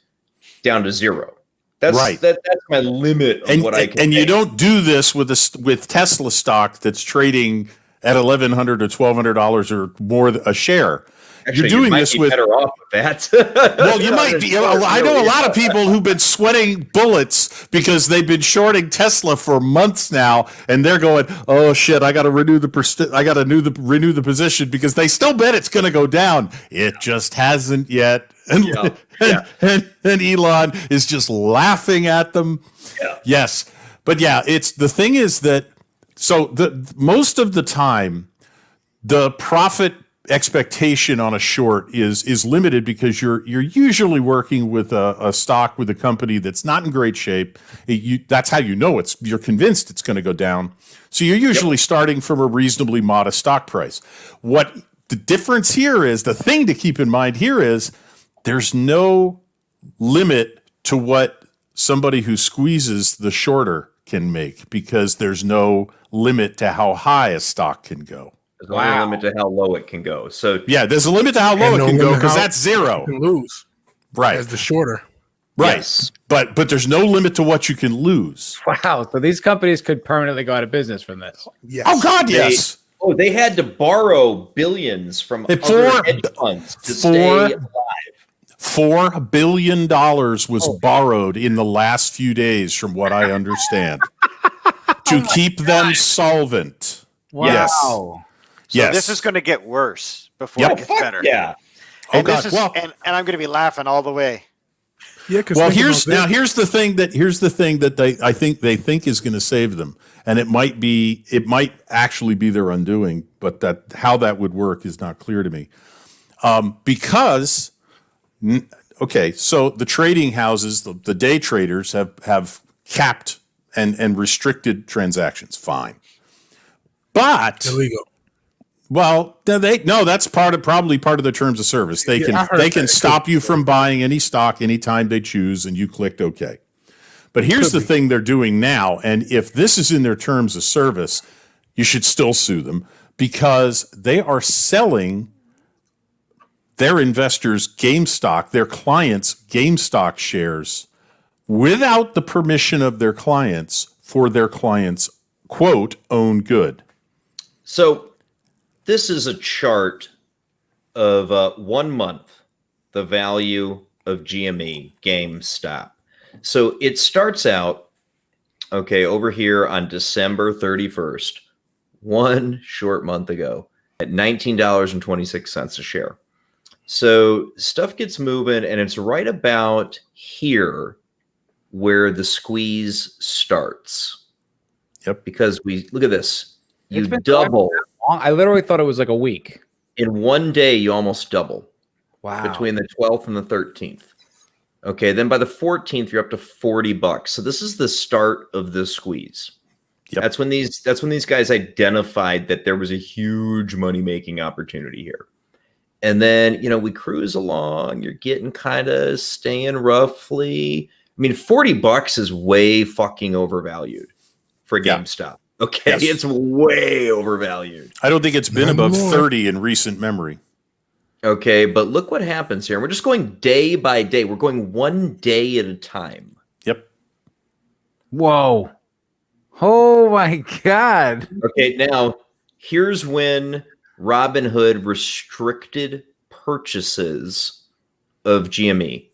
S2: down to zero. That's
S4: right.
S2: That's my limit of what I can.
S4: And
S2: pay.
S4: you don't do this with Tesla stock that's trading at $1,100 or $1,200 or more a share.
S2: Actually,
S4: you're doing
S2: might
S4: this
S2: be
S4: with
S2: better off with that.
S4: Well, you might be. I know a lot of people who've been sweating bullets because they've been shorting Tesla for months now, and they're going, "Oh shit, I got to renew the position because they still bet it's going to go down. It just hasn't yet." And, and Elon is just laughing at them.
S2: Yeah.
S4: Yes, but yeah, the thing is that most of the time the profit expectation on a short is limited because you're usually working with a stock with a company that's not in great shape. That's how you know you're convinced it's going to go down. So you're usually starting from a reasonably modest stock price. What the difference here is, the thing to keep in mind here is there's no limit to what somebody who squeezes the shorter can make, because there's no limit to how high a stock can go.
S2: There's no limit to how low it can go. So
S4: yeah, there's a limit to how low it can go, because that's zero.
S5: You can lose,
S4: right?
S5: As the shorter,
S4: right?
S2: Yes.
S4: But there's no limit to what you can lose.
S1: Wow! So these companies could permanently go out of business from this.
S5: yes.
S4: Oh God, yes.
S2: They had to borrow billions from other hedge funds to stay alive.
S4: $4 billion was borrowed in the last few days, from what I understand, to keep them solvent.
S1: Wow.
S4: Yes.
S3: So
S4: Yes.
S3: this is going to get worse before it gets better.
S2: Yeah.
S3: And
S4: God.
S3: this is, and I'm going to be laughing all the way.
S5: Yeah,
S4: Well, here's the thing that I think they think is going to save them, and it might actually be their undoing, but how that would work is not clear to me. Because so the trading houses, the day traders have capped and restricted transactions. Fine, but
S5: illegal.
S4: well, that's probably part of the terms of service. They can stop you from buying any stock anytime they choose, and you clicked OK. But here's the thing they're doing now, and if this is in their terms of service, you should still sue them, because they are selling their investors' GameStop, their clients' GameStop shares without the permission of their clients for their clients' quote own good.
S2: So this is a chart of 1 month, the value of GME, GameStop. So it starts out, okay, over here on December 31st, 1 short month ago, at $19.26 a share. So stuff gets moving, and it's right about here where the squeeze starts.
S4: Yep.
S2: Because we look at this. You
S1: It's been
S2: double
S1: long. I literally thought it was like a week.
S2: in 1 day, you almost double.
S1: Wow.
S2: Between the 12th and the 13th. Okay, then by the 14th, you're up to $40. So this is the start of the squeeze.
S4: Yep.
S2: That's when these guys identified that there was a huge money-making opportunity here. And then, we cruise along. You're getting kind of staying roughly. I mean, $40 is way fucking overvalued for GameStop. Okay,
S4: Yes.
S2: It's way overvalued.
S4: I don't think it's been
S5: Not
S4: above
S5: anymore.
S4: 30 in recent memory.
S2: Okay, but look what happens here. We're just going day by day. We're going 1 day at a time.
S4: Yep.
S1: Whoa. Oh my God.
S2: Okay, now here's when Robinhood restricted purchases of GME.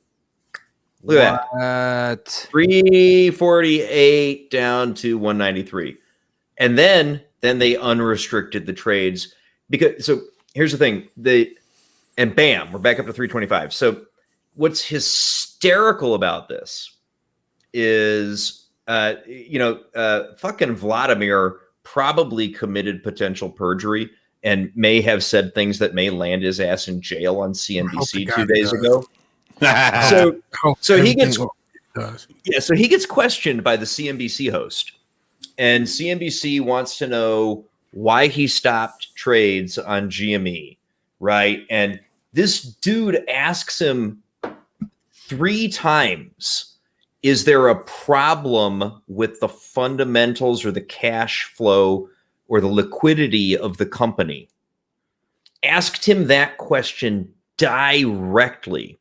S2: Look at that. 348 down to 193. And then they unrestricted the trades so here's the thing. And bam, we're back up to 325. So what's hysterical about this is, fucking Vladimir probably committed potential perjury and may have said things that may land his ass in jail on CNBC 2 days ago. So he gets so he gets questioned by the CNBC host, and CNBC wants to know why he stopped trades on GME, right? And this dude asks him 3 times, is there a problem with the fundamentals or the cash flow or the liquidity of the company? Asked him that question directly.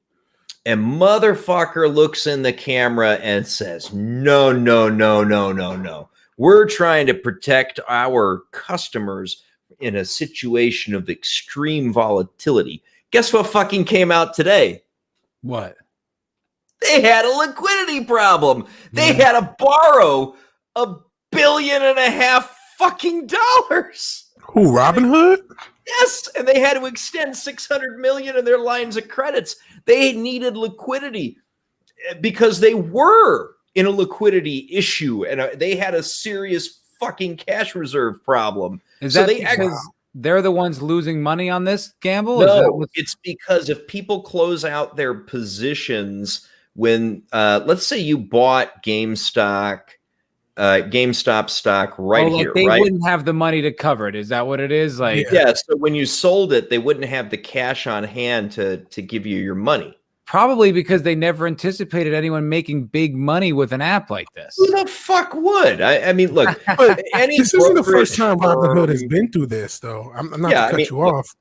S2: And motherfucker looks in the camera and says, no. We're trying to protect our customers in a situation of extreme volatility. Guess what fucking came out today?
S1: What?
S2: They had a liquidity problem. They had to borrow $1.5 billion fucking dollars.
S5: Who, Robin Hood?
S2: Yes, and they had to extend $600 million in their lines of credits. They needed liquidity because they were in a liquidity issue, and they had a serious fucking cash reserve problem.
S1: Is that because they're the ones losing money on this gamble?
S2: No, it's because if people close out their positions when, let's say you bought GameStop stock here,
S1: they
S2: right?
S1: wouldn't have the money to cover it. Is that what it is? Like,
S2: yeah. So when you sold it, they wouldn't have the cash on hand to give you your money.
S1: probably because they never anticipated anyone making big money with an app like this.
S2: Who the fuck would? I mean, look,
S5: This isn't the first time Robin Hood has been through this, though. I'm not to cut you off.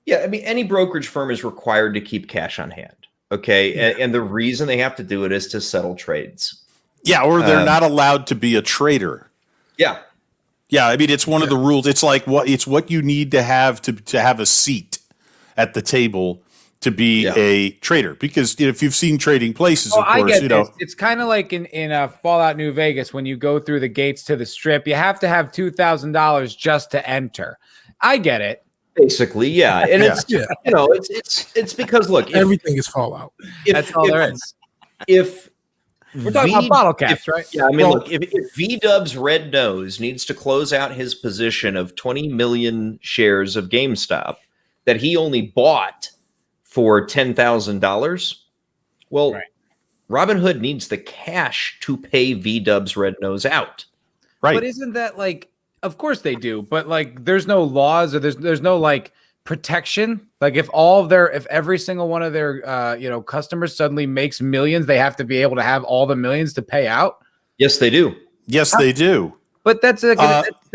S2: Yeah, I mean, any brokerage firm is required to keep cash on hand. Okay, and the reason they have to do it is to settle trades.
S4: Yeah, or they're not allowed to be a trader.
S2: Yeah.
S4: Yeah, I mean, it's one of the rules. It's like what you need to have a seat at the table to be a trader. Because if you've seen Trading Places, of course,
S1: I get this. It's kind of like in Fallout New Vegas when you go through the gates to the strip, you have to have $2,000 just to enter. I get it.
S2: Basically, yeah, and it's because look,
S5: everything is Fallout.
S1: That's all there is.
S2: If
S1: we're talking about bottle caps, right?
S2: Yeah, I mean, look, if V-Dub's Red Nose needs to close out his position of 20 million shares of GameStop that he only bought for $10,000, well, Robinhood needs the cash to pay V-Dub's Red Nose out.
S4: Right.
S1: But isn't that like, of course they do, but like there's no laws or there's no like protection. Like if every single one of their customers suddenly makes millions, they have to be able to have all the millions to pay out.
S2: Yes, they do.
S4: Yes, they do.
S1: But that's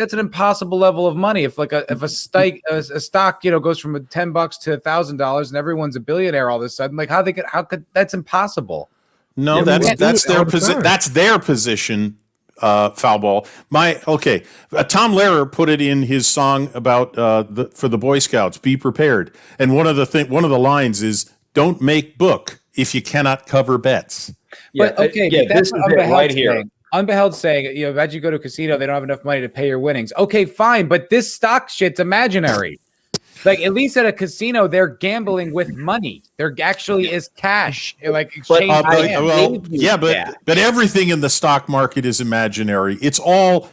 S1: that's an impossible level of money. If like a stock goes from $10 to $1,000 and everyone's a billionaire all of a sudden, like how could that's impossible.
S4: No,
S5: Yeah,
S4: that's their
S5: position.
S4: That's their position. Foul ball. Tom Lehrer put it in his song about for the Boy Scouts. Be prepared. And one of the lines is, "Don't make book if you cannot cover bets."
S1: But
S2: but
S1: that's
S2: this
S1: what
S2: is it
S1: Unbeheld
S2: right here.
S1: saying. Unbeheld saying, imagine you go to a casino, they don't have enough money to pay your winnings. Okay, fine, but this stock shit's imaginary. Like at least at a casino, they're gambling with money. There actually is cash, like exchange.
S4: But everything in the stock market is imaginary. It's all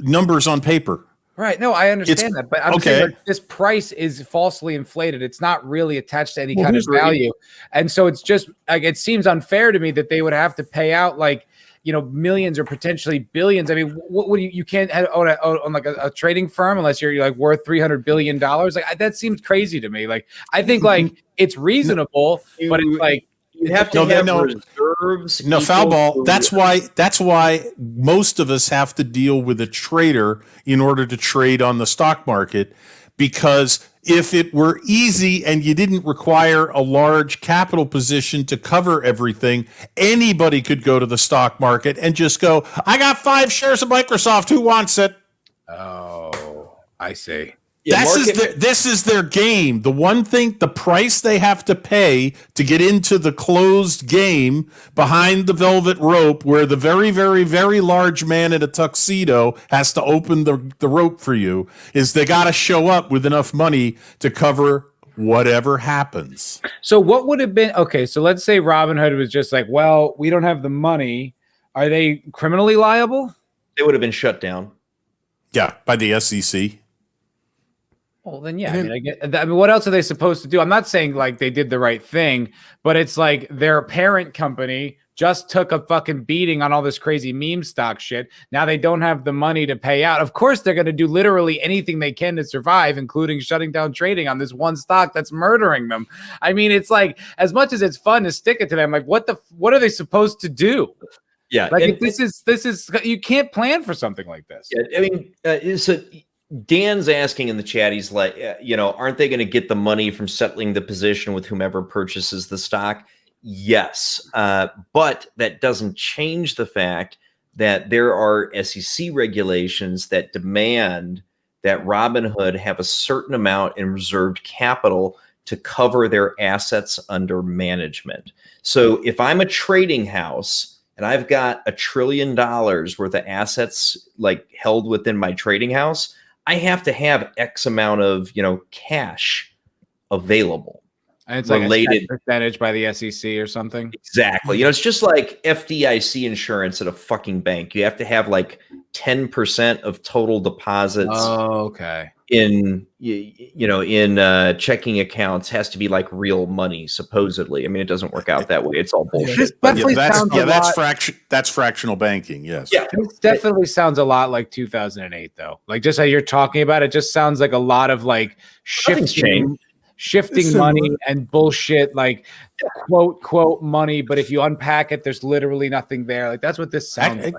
S4: numbers on paper.
S1: Right. No, I understand that, but I'm saying like, this price is falsely inflated. It's not really attached to any kind of value, and so it's just like it seems unfair to me that they would have to pay out like millions or potentially billions. I mean, what would you can't own like a trading firm unless you're like worth $300 billion. Like that seems crazy to me. Like I think like it's reasonable, but it's like
S2: you have to have reserves.
S4: No, foul ball. That's why most of us have to deal with a trader in order to trade on the stock market, because if it were easy and you didn't require a large capital position to cover everything, anybody could go to the stock market and just go, I got 5 shares of Microsoft. Who wants it?
S1: Oh, I see.
S2: Yeah,
S4: This is their game. The one thing, the price they have to pay to get into the closed game behind the velvet rope, where the very, very, very large man in a tuxedo has to open the rope for you, is they got to show up with enough money to cover whatever happens.
S1: So what would have been okay? So let's say Robinhood was just like, well, we don't have the money. Are they criminally liable?
S2: They would have been shut down.
S4: Yeah, by the SEC.
S1: Well, then, yeah. I mean, what else are they supposed to do? I'm not saying like they did the right thing, but it's like their parent company just took a fucking beating on all this crazy meme stock shit. Now they don't have the money to pay out. Of course, they're going to do literally anything they can to survive, including shutting down trading on this one stock that's murdering them. I mean, it's like as much as it's fun to stick it to them, like what are they supposed to do?
S2: Yeah,
S1: like this is you can't plan for something like this.
S2: Yeah, I mean, so Dan's asking in the chat, he's like, aren't they going to get the money from settling the position with whomever purchases the stock? Yes, but that doesn't change the fact that there are SEC regulations that demand that Robinhood have a certain amount in reserved capital to cover their assets under management. So if I'm a trading house and I've got $1 trillion worth of assets like held within my trading house, I have to have X amount of, cash available.
S1: And it's related like a percentage by the SEC or something.
S2: Exactly. It's just like FDIC insurance at a fucking bank. You have to have like 10% of total deposits.
S1: Oh, okay.
S2: In checking accounts has to be like real money, supposedly. I mean, it doesn't work out that way. It's all bullshit.
S4: That's fractional banking. Yes.
S2: Yeah.
S1: It definitely sounds a lot like 2008, though. Like just how you're talking about it, just sounds like a lot of like shifting money and bullshit, like quote money. But if you unpack it, there's literally nothing there. Like that's what this sounds like.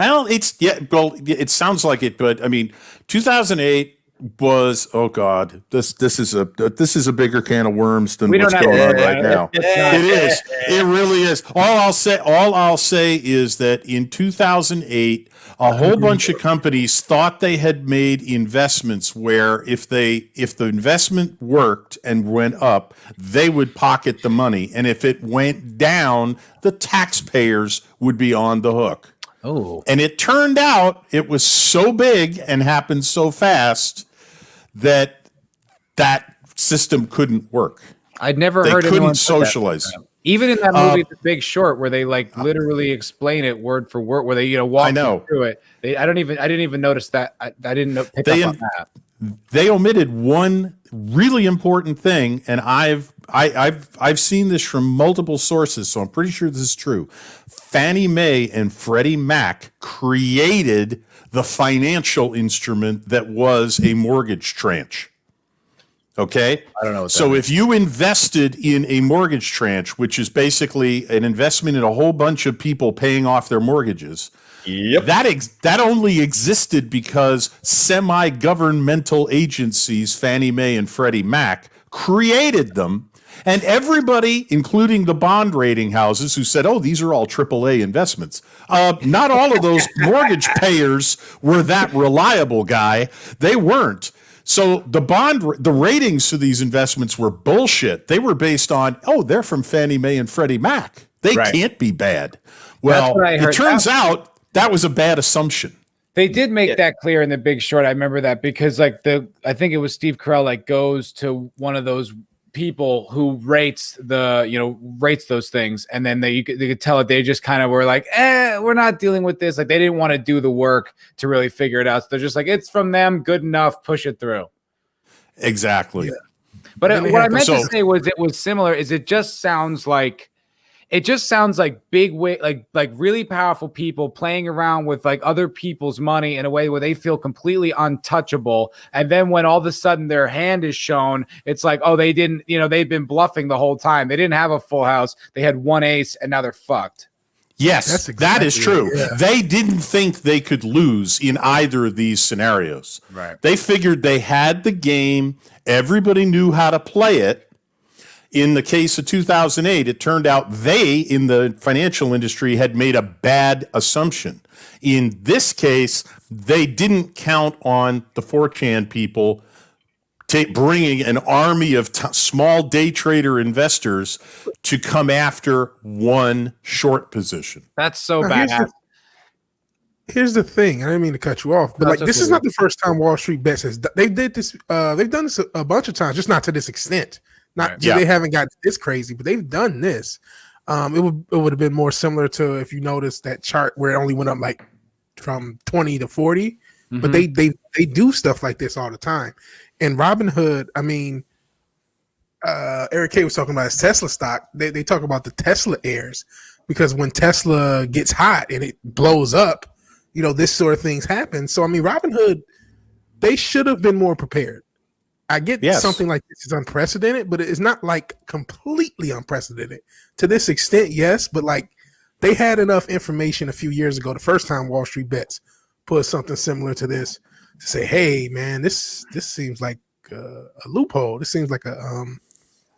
S4: It sounds like it, but I mean, 2008 was, oh God, this is a bigger can of worms than what's going on right now. It is. It really is. All I'll say is that in 2008, a whole bunch of companies thought they had made investments where if the investment worked and went up, they would pocket the money, and if it went down, the taxpayers would be on the hook.
S1: Oh.
S4: And it turned out it was so big and happened so fast that system couldn't work.
S1: I'd never
S4: they
S1: heard anyone
S4: couldn't socialize.
S1: Even in that movie, The Big Short, where they like literally explain it word for word, where they walk through it. I didn't even notice that. I didn't pick up on that.
S4: They omitted one really important thing, and I've seen this from multiple sources, so I'm pretty sure this is true. Fannie Mae and Freddie Mac created the financial instrument that was a mortgage tranche. Okay.
S1: I don't know. What
S4: So if you invested in a mortgage tranche, which is basically an investment in a whole bunch of people paying off their mortgages,
S2: Yep.
S4: that only existed because semi-governmental agencies, Fannie Mae and Freddie Mac, created them. And everybody, including the bond rating houses who said, oh, these are all AAA investments. Not all of those mortgage payers were that reliable, guy. They weren't. So the ratings for these investments were bullshit. They were based on, oh, they're from Fannie Mae and Freddie Mac. They can't be bad. Well, it turns out that was a bad assumption.
S1: They did make that clear in The Big Short. I remember that because I think it was Steve Carell goes to one of those people who rates those things, and then they could tell it. They just kind of were like, we're not dealing with this. Like they didn't want to do the work to really figure it out. So they're just like, it's from them, good enough, push it through.
S4: Exactly.
S1: Yeah. But what I meant to say was it was similar. It just sounds like big way, like really powerful people playing around with other people's money in a way where they feel completely untouchable. And then when all of a sudden their hand is shown, it's like, oh, they didn't, they've been bluffing the whole time. They didn't have a full house. They had one ace and now they're fucked.
S4: Yes, that is true. Yeah. They didn't think they could lose in either of these scenarios.
S1: Right.
S4: They figured they had the game. Everybody knew how to play it. In the case of 2008, it turned out they, in the financial industry, had made a bad assumption. In this case, they didn't count on the 4chan people bringing an army of small day trader investors to come after one short position.
S1: That's so bad.
S5: Here's the thing. I didn't mean to cut you off, but this is not the first time Wall Street Bets has. They've done this a bunch of times, just not to this extent. They haven't got this crazy, but they've done this. It would have been more similar to if you noticed that chart where it only went up from 20 to 40. Mm-hmm. But they do stuff like this all the time. And Robinhood, I mean, Eric K was talking about his Tesla stock. They talk about the Tesla heirs because when Tesla gets hot and it blows up, this sort of things happen. So I mean, Robinhood, they should have been more prepared. I get something like this is unprecedented, but it's not completely unprecedented to this extent. Yes, but they had enough information a few years ago. The first time Wall Street Bets put something similar to this to say, "Hey, man, this seems like a loophole. This seems like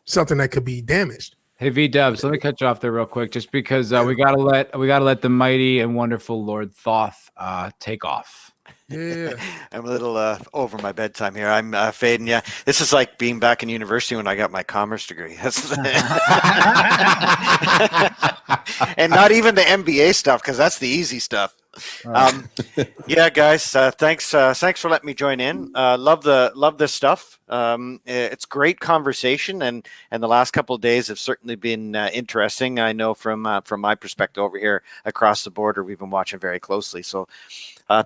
S5: something that could be damaged."
S1: Hey V-Dubs, let me cut you off there real quick, just because we gotta let the mighty and wonderful Lord Thoth take off.
S3: Yeah, I'm a little over my bedtime here. I'm fading. Yeah, this is like being back in university when I got my commerce degree. And not even the MBA stuff, because that's the easy stuff. Yeah, guys, thanks for letting me join in. Love this stuff. It's great conversation, and the last couple of days have certainly been interesting. I know from my perspective over here across the border, we've been watching very closely. So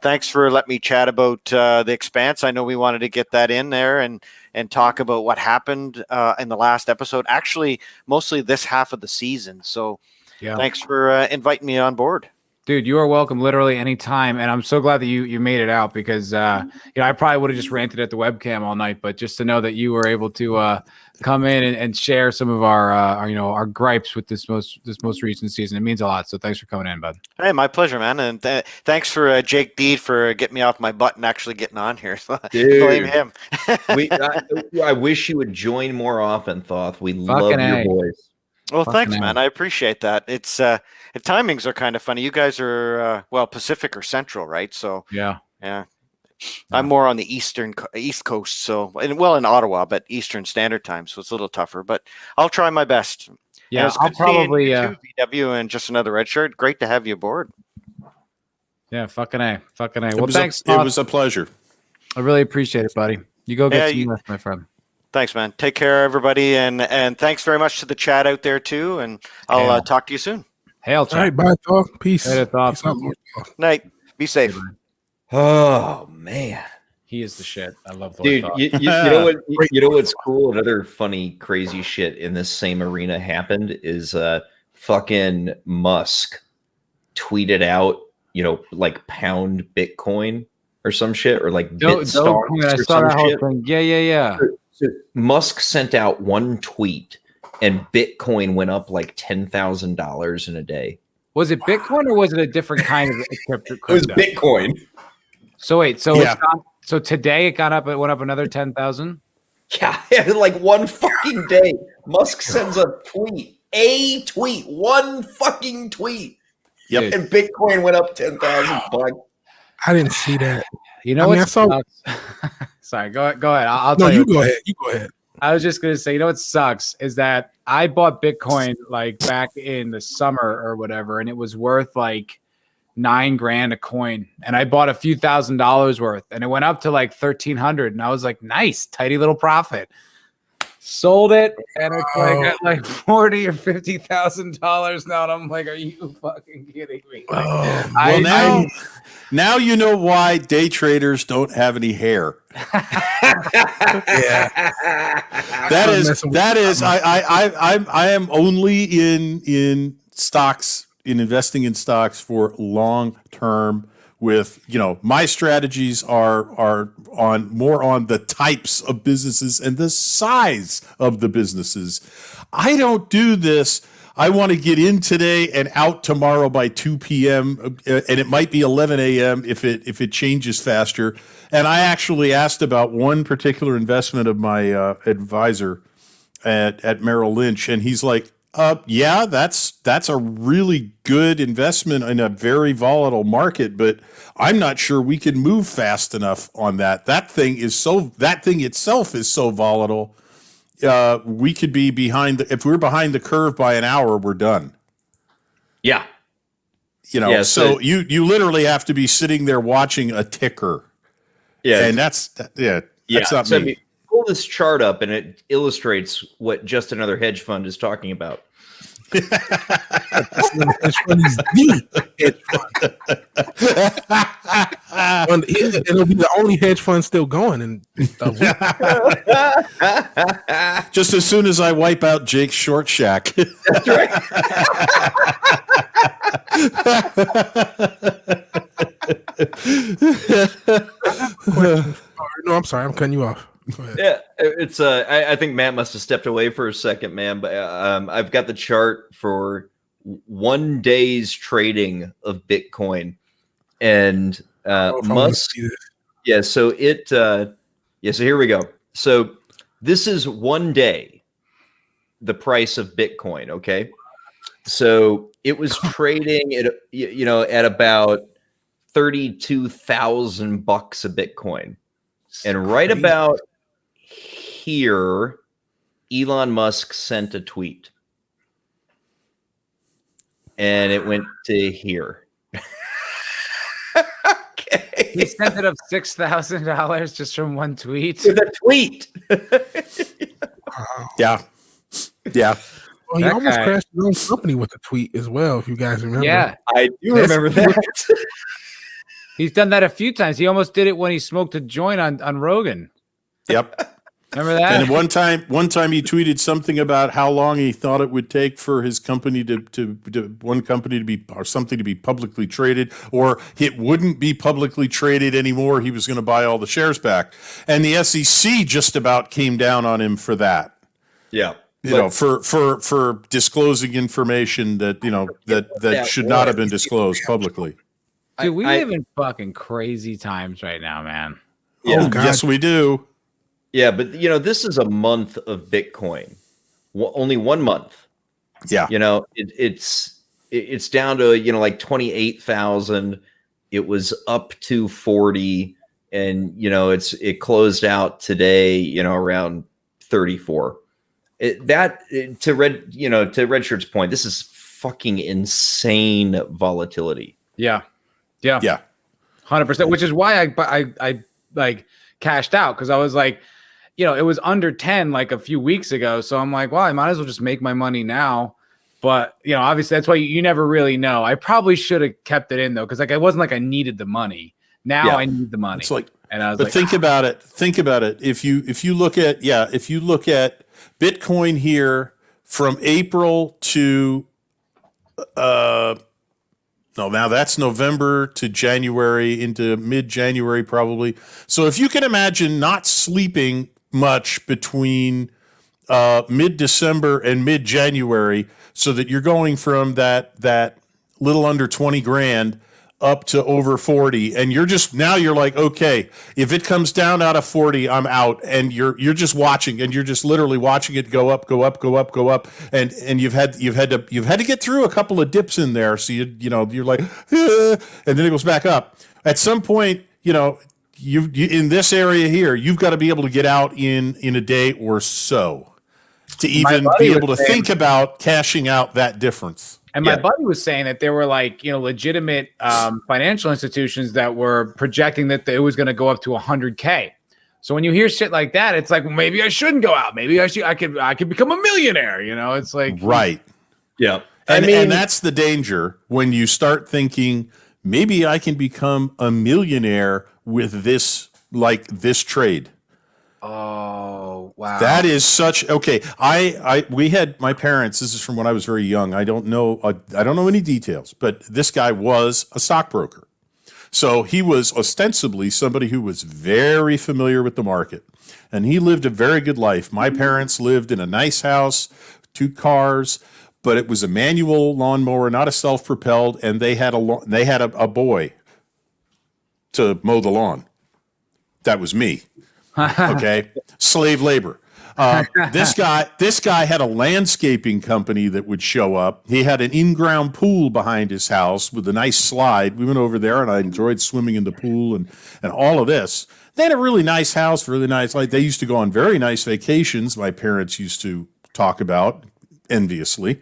S3: thanks for letting me chat about the Expanse. I know we wanted to get that in there and talk about what happened in the last episode, actually mostly this half of the season. So thanks for inviting me on board.
S1: Dude, you are welcome literally anytime. And I'm so glad that you made it out because, I probably would have just ranted at the webcam all night, but just to know that you were able to come in and share some of our gripes with this most recent season. It means a lot. So thanks for coming in, bud.
S3: Hey, my pleasure, man. And thanks for Jake Deed for getting me off my butt and actually getting on here.
S2: Dude,
S3: blame him.
S2: I wish you would join more often, Thoth. We love your voice.
S3: Well, thanks, man. I appreciate that. It's the timings are kind of funny. You guys are Pacific or Central, right? So
S1: yeah.
S3: I'm more on the East Coast, so in Ottawa, but Eastern Standard Time, so it's a little tougher. But I'll try my best.
S1: Yeah, I'll probably
S3: VW and just another red shirt. Great to have you aboard.
S1: Yeah, fucking A. Well, thanks.
S4: It was a pleasure.
S1: I really appreciate it, buddy. You go get some rest, my friend.
S3: Thanks, man. Take care, everybody, and thanks very much to the chat out there too. And I'll talk to you soon.
S1: Hail,
S5: all right, bye, Thoth. Peace.
S1: Peace out,
S3: night. Be safe.
S2: Oh man,
S1: he is the shit. I love the
S2: dude. You know what? You know what's cool? Another funny, crazy shit in this same arena happened is fucking Musk tweeted out, pound Bitcoin or some shit, or
S1: Dogecoin. I saw that whole thing. Yeah.
S2: So Musk sent out one tweet, and Bitcoin went up like $10,000 in a day.
S1: Was it Bitcoin or was it a different kind of crypto?
S2: It was Bitcoin.
S1: So wait, so
S4: Yeah.
S1: so today it went up another 10,000.
S2: Yeah, like one fucking day. Musk sends a tweet, one fucking tweet.
S4: Yep.
S2: And Bitcoin went up 10,000 bucks.
S5: I didn't see that.
S1: You know
S5: I mean,
S1: what?
S5: I saw-
S1: Sorry, go ahead. I'll
S5: No,
S1: tell
S5: you go ahead. You go ahead.
S1: I was just gonna say, you know what sucks is that I bought Bitcoin like back in the summer or whatever, and it was worth like $9,000 a coin, and I bought a few $1,000s worth, and it went up to like 1,300, and I was like, nice, tidy little profit. Sold it, and it's like at like $40,000 or $50,000 now, and I'm like, are you fucking kidding me? Like,
S4: Well, now you know why day traders don't have any hair.
S5: Yeah.
S4: That is. I am only in stocks, in investing in stocks for long term. With my strategies are more on the types of businesses and the size of the businesses. I don't do this. I want to get in today and out tomorrow by 2 p.m. And it might be 11 a.m. if it changes faster. And I actually asked about one particular investment of my advisor at Merrill Lynch, and he's like, yeah, that's a really good investment in a very volatile market, but I'm not sure we can move fast enough on that. That thing itself is so volatile. We could be if we're behind the curve by an hour, we're done.
S2: Yeah.
S4: So you literally have to be sitting there watching a ticker. Yeah. And that's not
S2: so
S4: me.
S2: I mean, pull this chart up and it illustrates what just another hedge fund is talking about.
S5: Hedge fund is the hedge fund. It'll be the only hedge fund still going. And
S4: just as soon as I wipe out Jake's short shack.
S2: That's right.
S5: No, I'm sorry, I'm cutting you off.
S2: Yeah, it's I think Matt must have stepped away for a second, man. But I've got the chart for 1 day's trading of Bitcoin, and Musk. Yeah, so so here we go. So this is 1 day, the price of Bitcoin. Okay, so it was trading at about $32,000 a Bitcoin, and right about here, Elon Musk sent a tweet, and it went to here. Okay,
S1: he sent it up $6,000 just from one tweet.
S2: With a tweet.
S4: Yeah.
S5: Well, he almost crashed his own company with a tweet as well, if you guys remember.
S1: Yeah,
S2: I do remember that.
S1: He's done that a few times. He almost did it when he smoked a joint on Rogan.
S4: Yep.
S1: Remember that?
S4: And one time he tweeted something about how long he thought it would take for his company to be publicly traded, or it wouldn't be publicly traded anymore. He was going to buy all the shares back, and the SEC just about came down on him for that.
S2: Yeah.
S4: For disclosing information that that should not have been disclosed publicly.
S1: Dude, we live in fucking crazy times right now, man.
S2: Yeah.
S4: Yes, we do.
S2: Yeah, but this is a month of Bitcoin. Only 1 month.
S4: Yeah.
S2: It's down to like 28,000. It was up to 40, and it closed out today, around 34. To Redshirt's point, this is fucking insane volatility.
S1: Yeah.
S2: 100%.
S1: Which is why I like cashed out, because I was like, it was under 10 like a few weeks ago, so I'm like, well, I might as well just make my money now. But obviously that's why you never really know. I probably should have kept it in though, because it wasn't like I needed the money. Now I need the money.
S4: It's like,
S1: and I was
S4: but
S1: like,
S4: think about it. Think about it. If you look at Bitcoin here from April to now that's November to January into mid-January probably. So if you can imagine not sleeping much between mid-December and mid-January, so that you're going from that little under 20 grand up to over 40, and you're like, okay, if it comes down out of 40, I'm out, and you're just watching, and you're just literally watching it go up, and you've had to get through a couple of dips in there, so you're like, and then it goes back up. At some point, you in this area here, you've got to be able to get out in a day or so to even be able to think about cashing out that difference.
S1: And my buddy was saying that there were legitimate financial institutions that were projecting that it was going to go up to 100K. So when you hear shit like that, it's like, well, maybe I shouldn't go out. Maybe I could become a millionaire. It's like,
S4: right.
S2: Yeah.
S4: And that's the danger when you start thinking, maybe I can become a millionaire with this trade.
S1: Oh, wow.
S4: That is such okay. We had my parents. This is from when I was very young. I don't know any details, but this guy was a stockbroker. So he was ostensibly somebody who was very familiar with the market, and he lived a very good life. My parents lived in a nice house, 2 cars, but it was a manual lawnmower, not a self-propelled, and they had a boy to mow the lawn. That was me. Okay, slave labor. This guy had a landscaping company that would show up. He had an in-ground pool behind his house with a nice slide. We went over there, and I enjoyed swimming in the pool and all of this. They had a really nice house, really nice. They used to go on very nice vacations. My parents used to talk about enviously.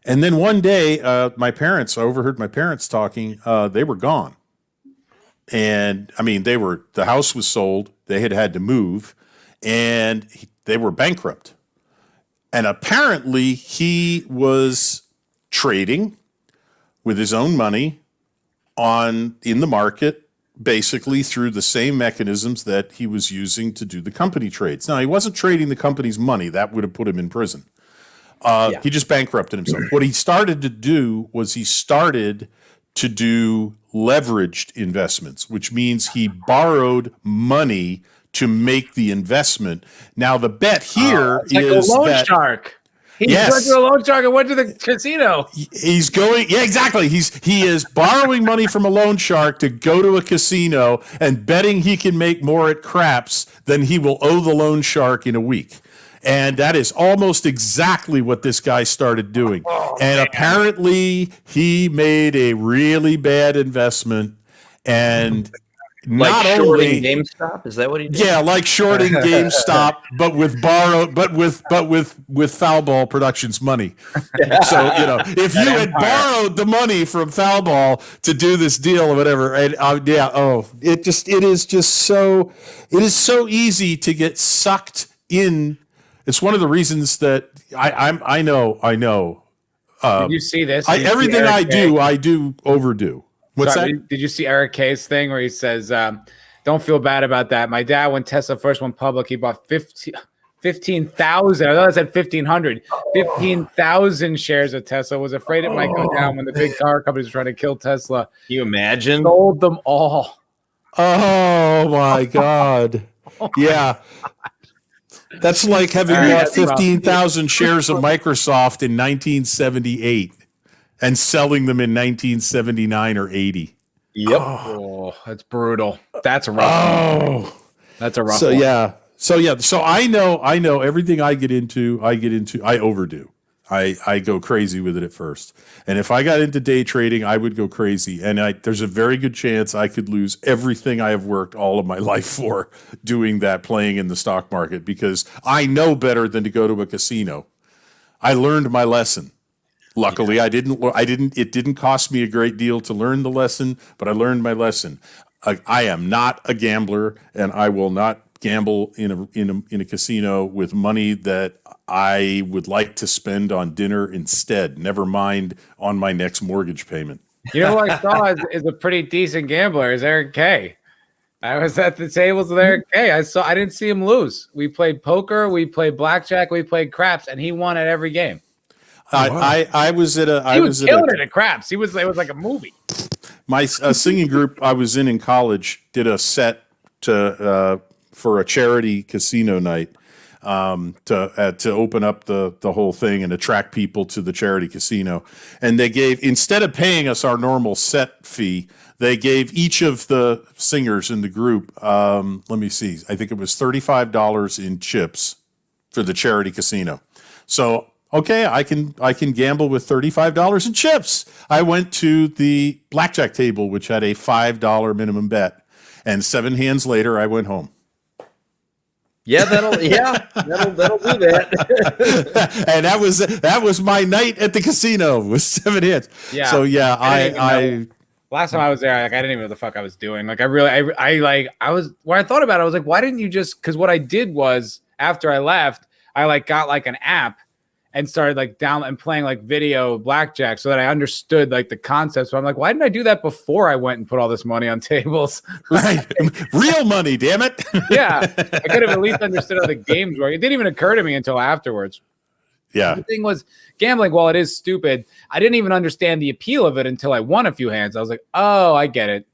S4: And then one day, I overheard my parents talking. They were gone. And I mean, the house was sold. They had to move, and they were bankrupt. And apparently he was trading with his own money in the market, basically through the same mechanisms that he was using to do the company trades. Now, he wasn't trading the company's money. That would have put him in prison. He just bankrupted himself. What he started to do was to do leveraged investments, which means he borrowed money to make the investment. Now, the bet here
S1: is like a loan shark. He went to a loan shark and went to the casino.
S4: He's going, yeah, exactly. He is borrowing money from a loan shark to go to a casino and betting he can make more at craps than he will owe the loan shark in a week. And that is almost exactly what this guy started doing. Apparently he made a really bad investment, and
S2: like shorting GameStop. Is that what he did?
S4: Yeah, like shorting GameStop, but with Foul Ball Productions money. So if you had borrowed the money from Foul Ball to do this deal or whatever, it is so easy to get sucked in. It's one of the reasons that I know.
S1: Did you see this?
S4: Everything I do overdo. What's that?
S1: Did you see Eric K's thing where he says, don't feel bad about that. My dad, when Tesla first went public, he bought 15,000. I thought I said 1,500. 15,000 shares of Tesla. Was afraid it might go down when the big car companies were trying to kill Tesla.
S2: Can you imagine?
S1: Sold them all.
S4: Oh, my God. Yeah. That's like having bought 15,000 shares of Microsoft in 1978 and selling them in 1979 or 80.
S2: Yep.
S1: Oh, that's brutal. That's a rough one. That's a rough one.
S4: So I know everything I get into, I overdo. I go crazy with it at first. And if I got into day trading, I would go crazy. And there's a very good chance I could lose everything I have worked all of my life for doing that, playing in the stock market, because I know better than to go to a casino. I learned my lesson. Luckily, it didn't cost me a great deal to learn the lesson, but I learned my lesson. I am not a gambler, and I will not gamble in a casino with money that I would like to spend on dinner instead, never mind on my next mortgage payment.
S1: You know who I saw is a pretty decent gambler is Eric K. I was at the tables with Eric K. I didn't see him lose. We played poker, we played blackjack, we played craps, and he won at every game.
S4: I was at a.
S1: He was killing it at craps. It was like a movie.
S4: My singing group I was in college did a set to for a charity casino night to open up the whole thing and attract people to the charity casino. And they gave, instead of paying us our normal set fee, they gave each of the singers in the group, let me see, I think it was $35 in chips for the charity casino. So, okay, I can gamble with $35 in chips. I went to the blackjack table, which had a $5 minimum bet, and 7 hands later, I went home.
S2: Yeah, that'll do that.
S4: And that was my night at the casino with 7 hands.
S1: Yeah.
S4: So yeah, I
S1: last time I was there, like I didn't even know what the fuck I was doing. Like I was when I thought about it, I was like, why didn't you just? Because what I did was after I left, I like got like an app and started like down and playing like video blackjack so that I understood like the concept. So I'm like, why didn't I do that before I went and put all this money on tables?
S4: right, real money, damn it.
S1: Yeah, I could have at least understood how the games work. It didn't even occur to me until afterwards.
S4: Yeah.
S1: The thing was, gambling, while it is stupid, I didn't even understand the appeal of it until I won a few hands. I was like, oh, I get it.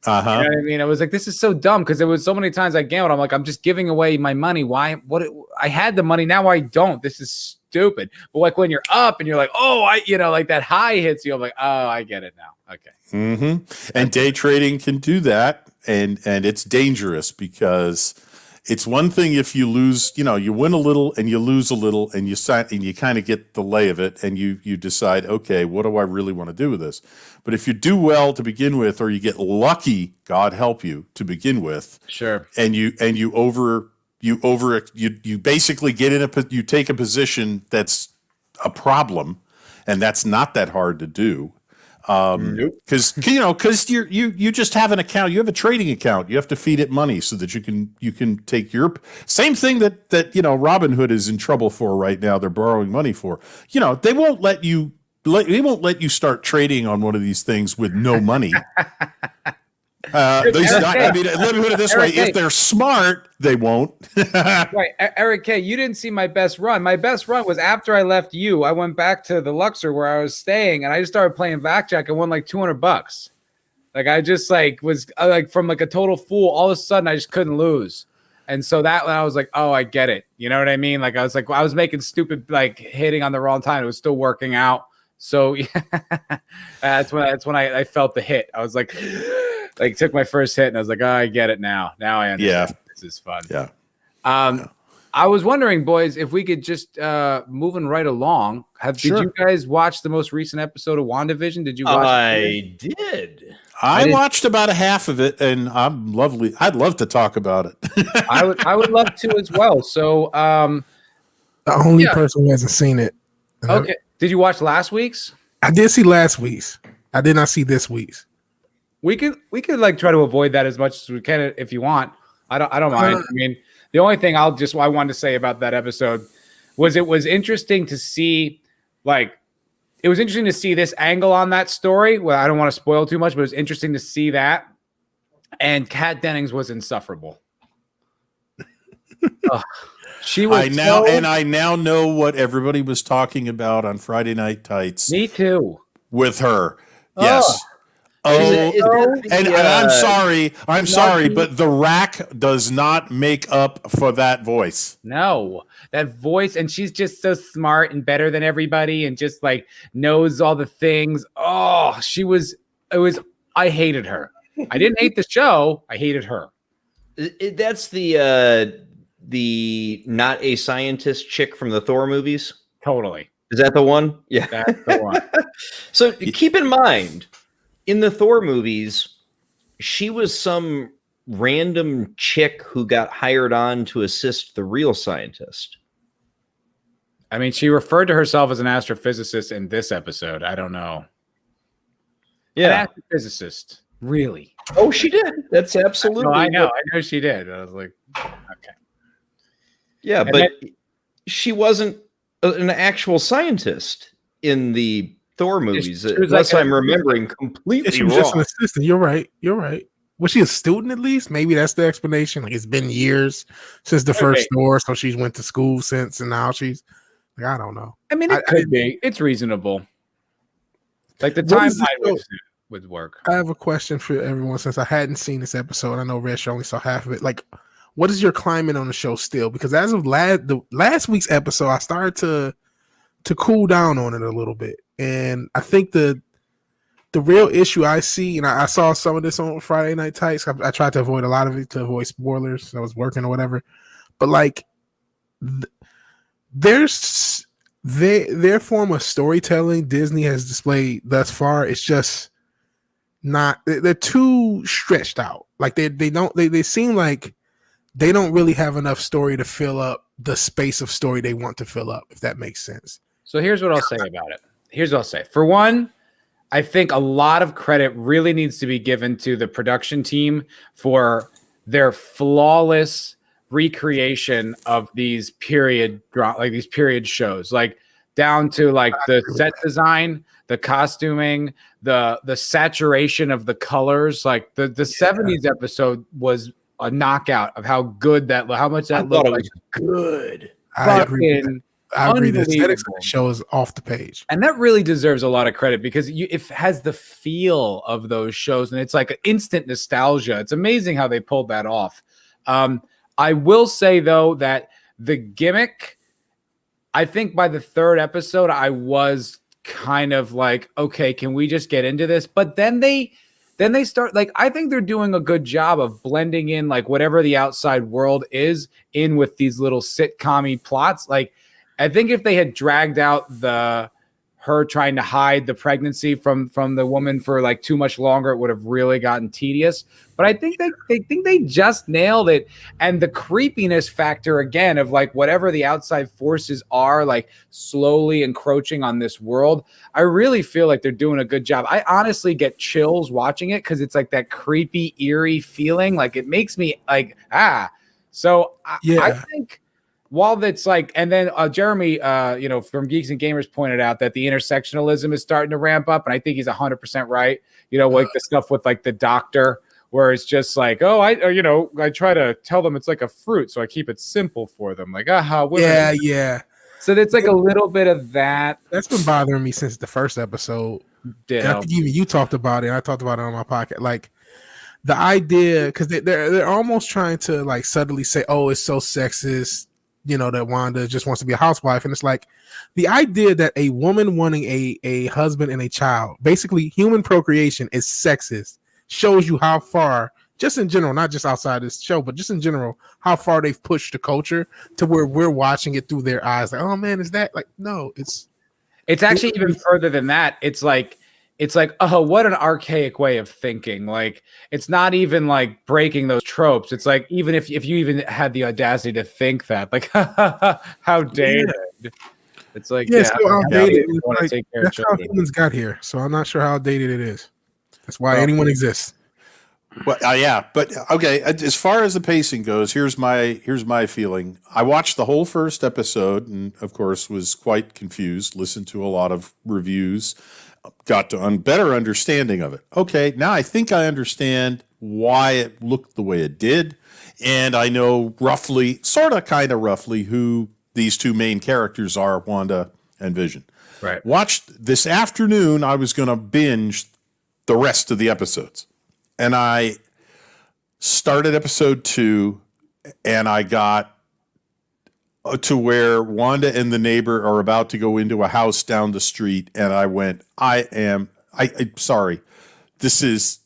S4: Uh-huh.
S1: You know what I mean? It was like, this is so dumb because there was so many times I gambled. I'm like, I'm just giving away my money. Why? I had the money. Now I don't. This is stupid. But like when you're up and you're like, oh, like that high hits you. I'm like, oh, I get it now. Okay.
S4: Mm-hmm. And day trading can do that. And it's dangerous because it's one thing if you lose, you win a little and you lose a little and you kind of get the lay of it and you decide, okay, what do I really want to do with this? But if you do well to begin with, or you get lucky, God help you, to begin with,
S1: sure,
S4: and you basically you take a position that's a problem, and that's not that hard to do. Because you just have an account, you have a trading account, you have to feed it money so that you can take your same thing that Robinhood is in trouble for right now. They're borrowing money for. They won't let you start trading on one of these things with no money. Let me put it this way: if they're smart, they won't.
S1: Right, Eric K. You didn't see my best run. My best run was after I left you. I went back to the Luxor where I was staying, and I just started playing blackjack and won like $200. Like I just was from like a total fool. All of a sudden, I just couldn't lose, and so that I was like, oh, I get it. You know what I mean? Like I was making stupid hitting on the wrong time. It was still working out. So yeah, that's when I felt the hit. I was like took my first hit and I was like, oh, I get it now. Now I understand. Yeah. This is fun.
S4: Yeah.
S1: I was wondering, boys, if we could just moving right along. Did you guys watch the most recent episode of WandaVision? Did you watch
S2: I did.
S4: I watched about a half of it and I'd love to talk about it.
S1: I would love to as well. So
S5: the only person who hasn't seen it.
S1: Okay. Did you watch last week's?
S5: I did see last week's. I did not see this week's.
S1: We could try to avoid that as much as we can if you want. I don't mind. I mean, the only thing I wanted to say about that episode was it was interesting to see this angle on that story. Well, I don't want to spoil too much, but it was interesting to see that. And Kat Dennings was insufferable. She was.
S4: I now know what everybody was talking about on Friday Night Tights.
S1: Me too.
S4: With her, yes. And I'm sorry, but the rack does not make up for that voice.
S1: No, that voice, and she's just so smart and better than everybody, and just knows all the things. Oh, I hated her. I didn't hate the show. I hated her.
S2: That's the not a scientist chick from the Thor movies.
S1: Totally.
S2: Is that the one? Yeah,
S1: that's the one.
S2: So keep in mind, in the Thor movies, she was some random chick who got hired on to assist the real scientist.
S1: I mean, she referred to herself as an astrophysicist in this episode. I don't know.
S2: Yeah.
S1: An astrophysicist. Really?
S2: Oh, she did. That's absolutely.
S1: I know she did. I was like, okay.
S2: Yeah,
S1: and
S2: but she wasn't an actual scientist in the Thor movies, unless I'm remembering completely
S5: she was
S2: wrong.
S5: Just an assistant. You're right. Was she a student at least? Maybe that's the explanation. It's been years since the first Thor, so she's went to school since, and now she's I don't know.
S1: I mean, it could be. It's reasonable. The timeline would work.
S5: I have a question for everyone since I hadn't seen this episode. I know Resh only saw half of it. what is your climate on the show still? Because as of last week's episode, I started to cool down on it a little bit, and I think the real issue I see, and I saw some of this on Friday Night Tights. I tried to avoid a lot of it to avoid spoilers. I was working or whatever, but like their form of storytelling Disney has displayed thus far, it's just not. They're too stretched out. Like they seem like they don't really have enough story to fill up the space of story they want to fill up, if that makes sense.
S1: So here's what I'll say about it. Here's what I'll say. For one, I think a lot of credit really needs to be given to the production team for their flawless recreation of these period shows, like down to like the set design, the costuming, the saturation of the colors. Like the 70s episode was a knockout of how much that looked like. Good.
S5: I agree. The aesthetics of the show is off the page,
S1: and that really deserves a lot of credit because it has the feel of those shows, and it's like an instant nostalgia. It's amazing how they pulled that off. I will say though that the gimmick, I think by the third episode, I was kind of like, okay, can we just get into this? But then they start, like, I think they're doing a good job of blending in like whatever the outside world is in with these little sitcom-y plots. Like, I think if they had dragged out her trying to hide the pregnancy from the woman for like too much longer, it would have really gotten tedious. But I think they just nailed it. And the creepiness factor again of like whatever the outside forces are like slowly encroaching on this world, I really feel like they're doing a good job. I honestly get chills watching it because it's like that creepy, eerie feeling. Like it makes me like, So I think while that's like, and then Jeremy, from Geeks and Gamers pointed out that the intersectionalism is starting to ramp up, and I think he's 100% right. Like the stuff with like the doctor, where it's just like, I try to tell them it's like a fruit, so I keep it simple for them. Like, women.
S5: Yeah.
S1: So it's like a little bit of that.
S5: That's been bothering me since the first episode. And I think even you talked about it. I talked about it on my podcast. Like the idea, because they're almost trying to like subtly say, "Oh, it's so sexist." That Wanda just wants to be a housewife. And it's like the idea that a woman wanting a husband and a child, basically human procreation, is sexist, shows you how far, just in general, not just outside this show, but just in general, how far they've pushed the culture to where we're watching it through their eyes. Like, oh man, is that like, no, it's
S1: actually even further than that. It's like, oh, what an archaic way of thinking. Like, it's not even like breaking those tropes. It's like, even if you even had the audacity to think that, like, how dated. Yeah. It's like,
S5: so outdated. That's how humans got here. So I'm not sure how outdated it is. That's why anyone exists.
S4: Well, but okay. As far as the pacing goes, here's my feeling. I watched the whole first episode, and of course was quite confused. Listened to a lot of reviews. Got to better understanding of it. Okay, now I think I understand why it looked the way it did, and I know roughly, kind of roughly, who these two main characters are, Wanda and Vision.
S1: Right.
S4: Watched this afternoon. I was going to binge the rest of the episodes, and I started episode 2, and I got to where Wanda and the neighbor are about to go into a house down the street, and I went, I'm sorry. This is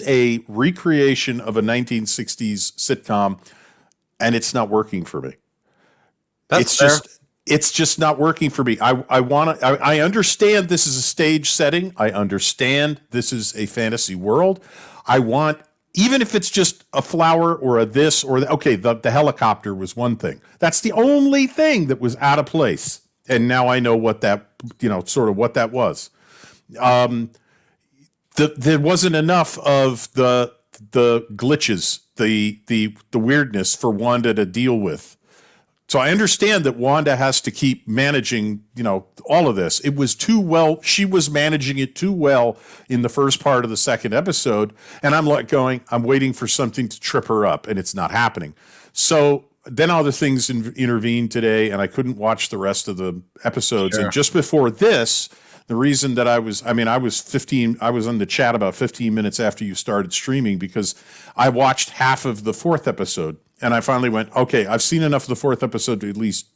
S4: a recreation of a 1960s sitcom, and it's not working for me. It's just not working for me. I understand this is a stage setting. I understand this is a fantasy world. Even if it's just a flower or a this or the helicopter was one thing. That's the only thing that was out of place. And now I know what that, sort of what that was. There wasn't enough of the glitches, the weirdness for Wanda to deal with. So I understand that Wanda has to keep managing, all of this. It was too well. She was managing it too well in the first part of the second episode. And I'm I'm waiting for something to trip her up, and it's not happening. So then other things intervened today, and I couldn't watch the rest of the episodes. Sure. And just before this, The reason that I was on the chat about 15 minutes after you started streaming because I watched half of the 4th episode and I finally went, okay, I've seen enough of the 4th episode to at least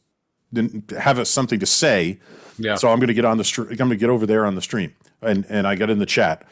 S4: have something to say.
S1: Yeah.
S4: So I'm going to get on the I'm going to get over there on the stream and I got in the chat.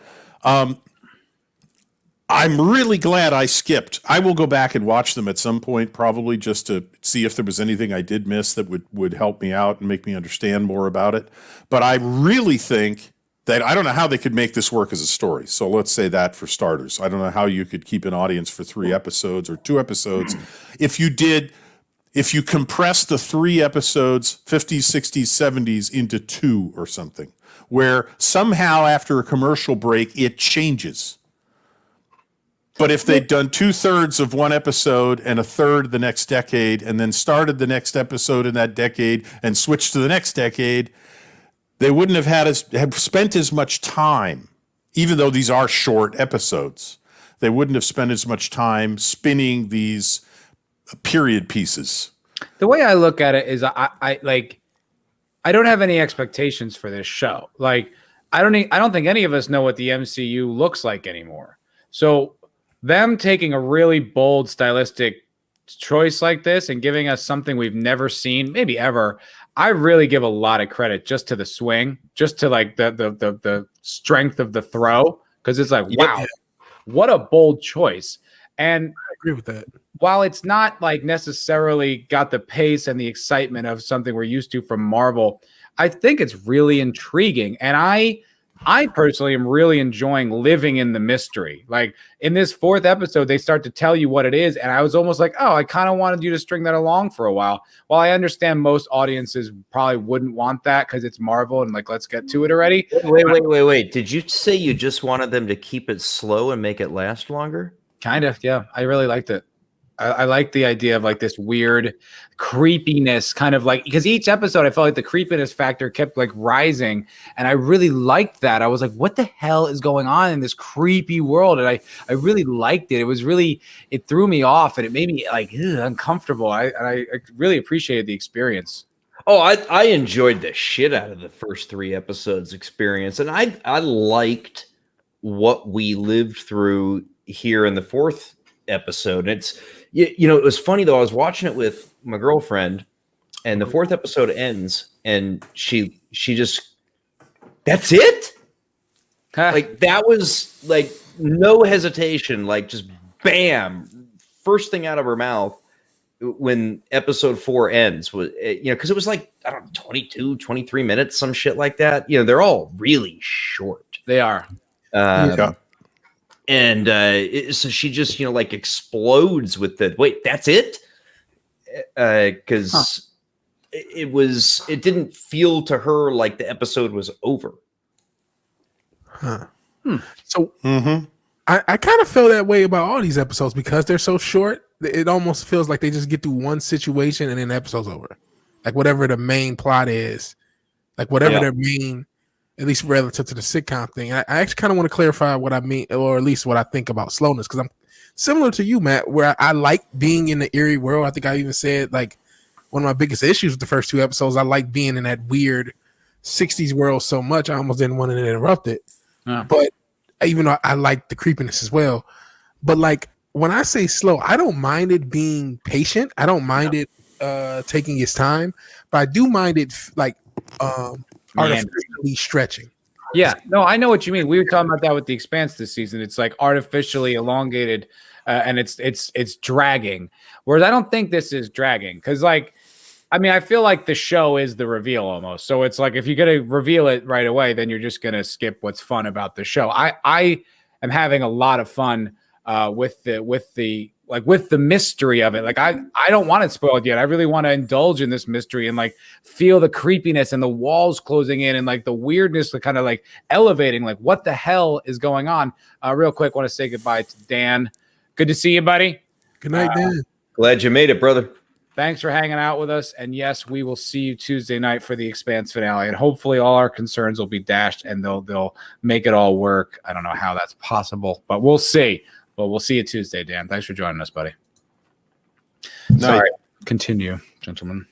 S4: I'm really glad I skipped. I will go back and watch them at some point, probably just to see if there was anything I did miss that would help me out and make me understand more about it. But I really think that I don't know how they could make this work as a story. So let's say that for starters. I don't know how you could keep an audience for 3 episodes or 2 episodes. If you compress the 3 episodes, 50s, 60s, 70s into 2 or something, where somehow after a commercial break, it changes. But if they'd done 2/3 of one episode and 1/3 the next decade, and then started the next episode in that decade and switched to the next decade, they wouldn't have spent as much time, even though these are short episodes. They wouldn't have spent as much time spinning these period pieces.
S1: The way I look at it is I don't have any expectations for this show. Like I don't think any of us know what the MCU looks like anymore. So them taking a really bold stylistic choice like this and giving us something we've never seen, maybe ever, I really give a lot of credit just to the swing, just to like the strength of the throw, because it's like, wow, what a bold choice. And
S5: I agree with that.
S1: While it's not like necessarily got the pace and the excitement of something we're used to from Marvel, I think it's really intriguing. And I personally am really enjoying living in the mystery. Like in this 4th episode, they start to tell you what it is. And I was almost like, oh, I kind of wanted you to string that along for a while. While I understand most audiences probably wouldn't want that because it's Marvel and like, let's get to it already.
S2: Wait. Did you say you just wanted them to keep it slow and make it last longer?
S1: Kind of. Yeah. I really liked it. I like the idea of like this weird creepiness kind of like, because each episode I felt like the creepiness factor kept like rising and I really liked that. I was like, what the hell is going on in this creepy world? And I really liked it. It was really, it threw me off and it made me like uncomfortable. I really appreciated the experience.
S2: Oh, I enjoyed the shit out of the first 3 episodes experience. And I liked what we lived through here in the 4th episode. And it's, you know, it was funny though. I was watching it with my girlfriend, and the 4th episode ends, and she just, that's it. Like that was like no hesitation, like just bam, first thing out of her mouth when episode 4 ends was, you know, because it was like I don't know, 22, 23 minutes, some shit like that. You know, they're all really short.
S1: They are.
S2: Yeah. And so she just, you know, like explodes with the, wait, that's it? Because it didn't feel to her like the episode was over.
S5: So I kind of feel that way about all these episodes because they're so short. It almost feels like they just get through one situation and then the episode's over. Like whatever the main plot is, like whatever their main, at least relative to the sitcom thing. I actually kind of want to clarify what I mean, or at least what I think about slowness, because I'm similar to you, Matt, where I like being in the eerie world. I think I even said like one of my biggest issues with the first 2 episodes, I like being in that weird 60s world so much, I almost didn't want to interrupt it. But even though I like the creepiness as well. But like when I say slow, I don't mind it being patient. I don't mind it taking its time, but I do mind it like artificially stretching.
S1: Yeah, no, I know what you mean. We were talking about that with the Expanse this season. It's like artificially elongated, and it's dragging. Whereas I don't think this is dragging because, like, I mean, I feel like the show is the reveal almost. So it's like if you're gonna reveal it right away, then you're just gonna skip what's fun about the show. I am having a lot of fun with the mystery of it. Like I don't want it spoiled yet. I really want to indulge in this mystery and like feel the creepiness and the walls closing in and like the weirdness, the kind of like elevating, like what the hell is going on? Real quick, want to say goodbye to Dan. Good to see you, buddy.
S5: Good night, Dan.
S2: Glad you made it, brother.
S1: Thanks for hanging out with us. And yes, we will see you Tuesday night for the Expanse finale. And hopefully all our concerns will be dashed and they'll make it all work. I don't know how that's possible, but we'll see. Well, we'll see you Tuesday, Dan. Thanks for joining us, buddy. Sorry. Continue, gentlemen.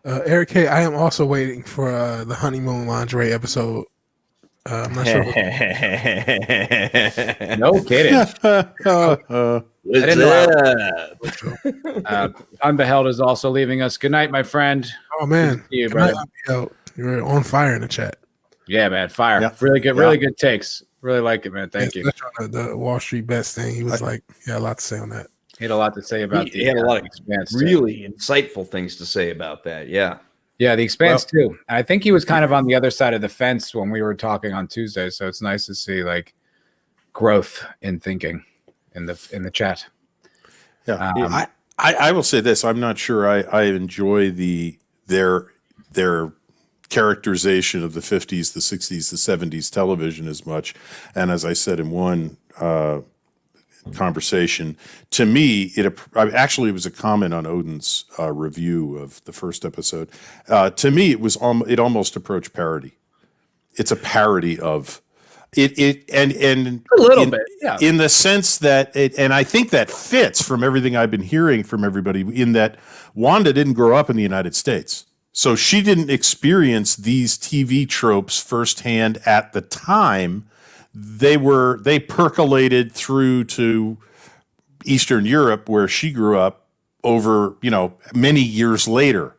S5: Eric K, I am also waiting for the honeymoon lingerie episode. I'm not sure.
S1: No kidding.
S2: What's
S1: didn't know
S2: up?
S1: Unbeheld is also leaving us. Good night, my friend.
S5: Oh man,
S1: See you,
S5: Good night,
S1: brother.
S5: Unbeheld. You're on fire in the chat.
S1: Yeah, man, fire.
S4: Yeah.
S1: Really good takes. Really like it, man. Thank you.
S5: Especially on the Wall Street bets thing. He was like, yeah, a lot to say on that.
S1: He had a lot to say about
S2: He had a lot of
S1: Expanse. Too.
S2: really insightful things to say about that. Yeah.
S1: Yeah, the Expanse too. I think he was kind of on the other side of the fence when we were talking on Tuesday. So it's nice to see like growth in thinking in the chat.
S4: Yeah, I will say this: I'm not sure I enjoy their characterization of the 50s, the 60s, the 70s television as much. And as I said in one conversation, to me, it was a comment on Odin's review of the first episode. To me, it almost approached parody. It's a parody of it and
S1: A little bit, yeah.
S4: in the sense that and I think that fits from everything I've been hearing from everybody, in that Wanda didn't grow up in the United States. So she didn't experience these TV tropes firsthand at the time. They percolated through to Eastern Europe, where she grew up, over, many years later.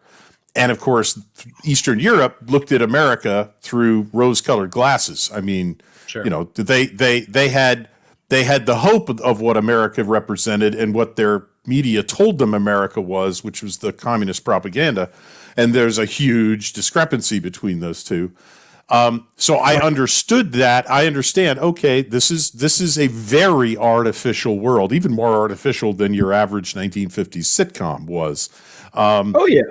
S4: And of course, Eastern Europe looked at America through rose-colored glasses. I mean,
S1: Sure.
S4: they had the hope of what America represented and what their media told them America was, which was the communist propaganda. And there's a huge discrepancy between those two. So I understood that. I understand. Okay, this is a very artificial world, even more artificial than your average 1950s sitcom was.
S2: Oh yeah.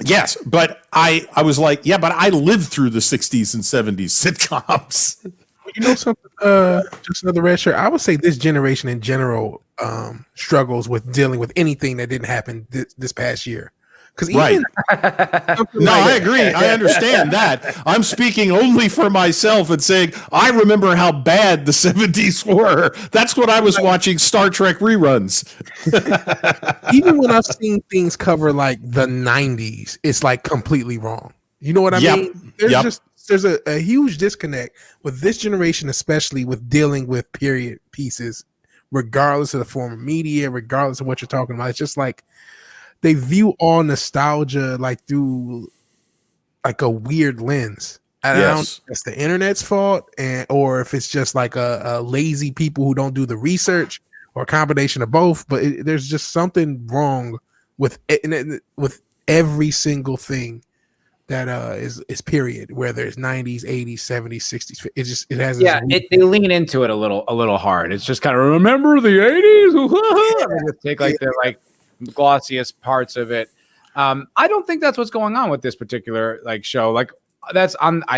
S4: Yes, but I was like, yeah, but I lived through the 60s and 70s sitcoms.
S5: You know something? Just another red shirt. I would say this generation in general struggles with dealing with anything that didn't happen this past year. Because
S4: Right. No, I agree. I understand that. I'm speaking only for myself and saying I remember how bad the 70s were. That's when I was watching Star Trek reruns.
S5: even when I've seen things cover like the 90s, it's like completely wrong. You know what I
S4: Yep.
S5: mean?
S4: Yep.
S5: There's a huge disconnect with this generation, especially with dealing with period pieces, regardless of the form of media, regardless of what you're talking about. It's just like they view all nostalgia like through like a weird lens. And I don't know if it's the internet's fault, or if it's just like a lazy people who don't do the research, or a combination of both. But there's just something wrong with every single thing that is period, whether it's 90s, 80s, 70s, 60s. It has
S1: they lean into it a little hard. It's just kind of remember the 80s. Just take like the glossiest parts of it. I don't think that's what's going on with this particular show. I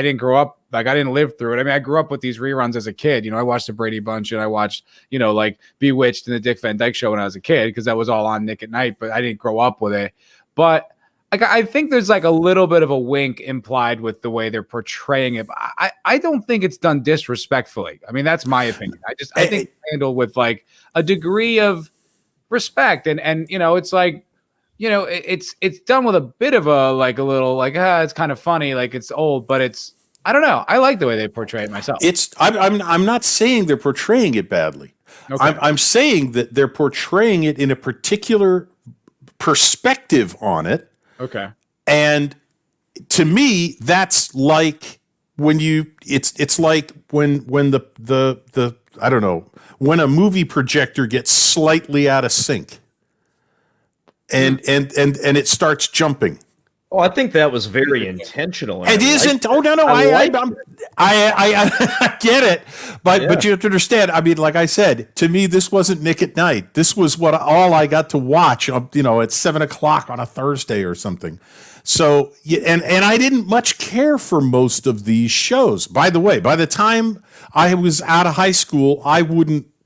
S1: didn't grow up, I didn't live through it. I mean, I grew up with these reruns as a kid. I watched the Brady Bunch, and I watched Bewitched and the Dick Van Dyke Show when I was a kid, because that was all on Nick at Night, but I didn't grow up with it. But I think there's a little bit of a wink implied with the way they're portraying it. But I don't think it's done disrespectfully. I mean, that's my opinion. I think it's handled with a degree of respect, and it's it's done with a bit of a little it's kind of funny, it's old, but it's, I don't know. I like the way they portray it myself.
S4: I'm not saying they're portraying it badly. Okay. I'm saying that they're portraying it in a particular perspective on it.
S1: Okay.
S4: And to me, that's like when it's like when the I don't know, when a movie projector gets slightly out of sync and it starts jumping.
S2: Oh, I think that was very intentional.
S4: It isn't. Oh no, I get it, but you have to understand. I mean, like I said, to me, this wasn't Nick at Night. This was all I got to watch. At 7:00 on a Thursday or something. So, and I didn't much care for most of these shows. By the way, by the time I was out of high school,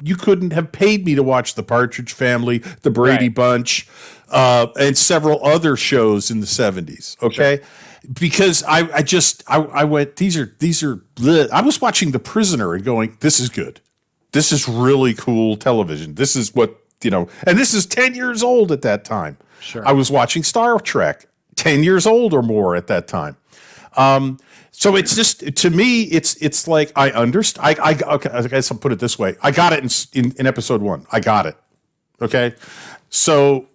S4: you couldn't have paid me to watch The Partridge Family, The Brady Bunch, and several other shows in the 70s. Okay. Sure. Because I went, these are, I was watching The Prisoner and going, this is good. This is really cool television. This is what, and this is 10 years old at that time.
S1: Sure.
S4: I was watching Star Trek. 10 years old or more at that time. So it's just, to me, it's like I understand. Okay, I guess I'll put it this way. I got it in episode 1. I got it. Okay. So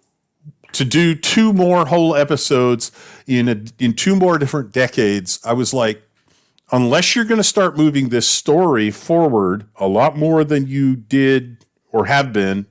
S4: to do 2 more whole episodes in 2 more different decades, I was like, unless you're going to start moving this story forward a lot more than you did or have been,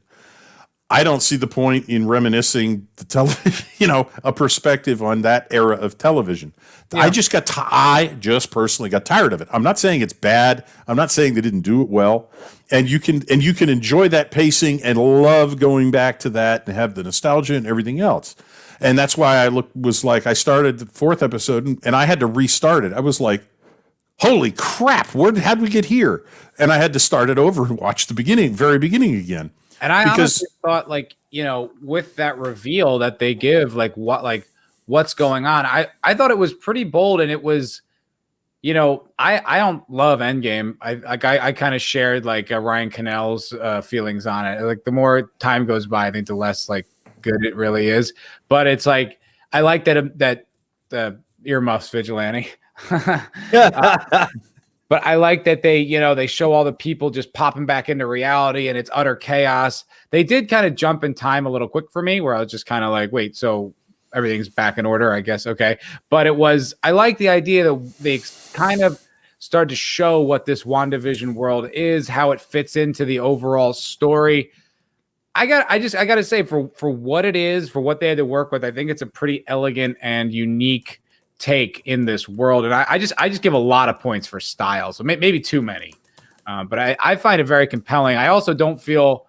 S4: I don't see the point in reminiscing the television, a perspective on that era of television. Yeah. I just personally got tired of it. I'm not saying it's bad. I'm not saying they didn't do it well. And you can enjoy that pacing and love going back to that and have the nostalgia and everything else. And that's why I started the 4th episode and I had to restart it. I was like, holy crap, how'd we get here? And I had to start it over and watch the very beginning again.
S1: And I honestly thought, with that reveal that they give, what's going on, I thought it was pretty bold, and it was, I don't love Endgame. I kind of shared Ryan Cannell's feelings on it. Like, the more time goes by, I think the less good it really is. But it's I like that the earmuffs vigilante. But I like that they show all the people just popping back into reality and it's utter chaos. They did kind of jump in time a little quick for me, where I was just kind of like, wait, so everything's back in order, I guess. Okay. But I like the idea that they kind of started to show what this WandaVision world is, how it fits into the overall story. I got to say, for what it is, for what they had to work with, I think it's a pretty elegant and unique take in this world, and I just give a lot of points for style, so maybe too many, but I find it very compelling. I also don't feel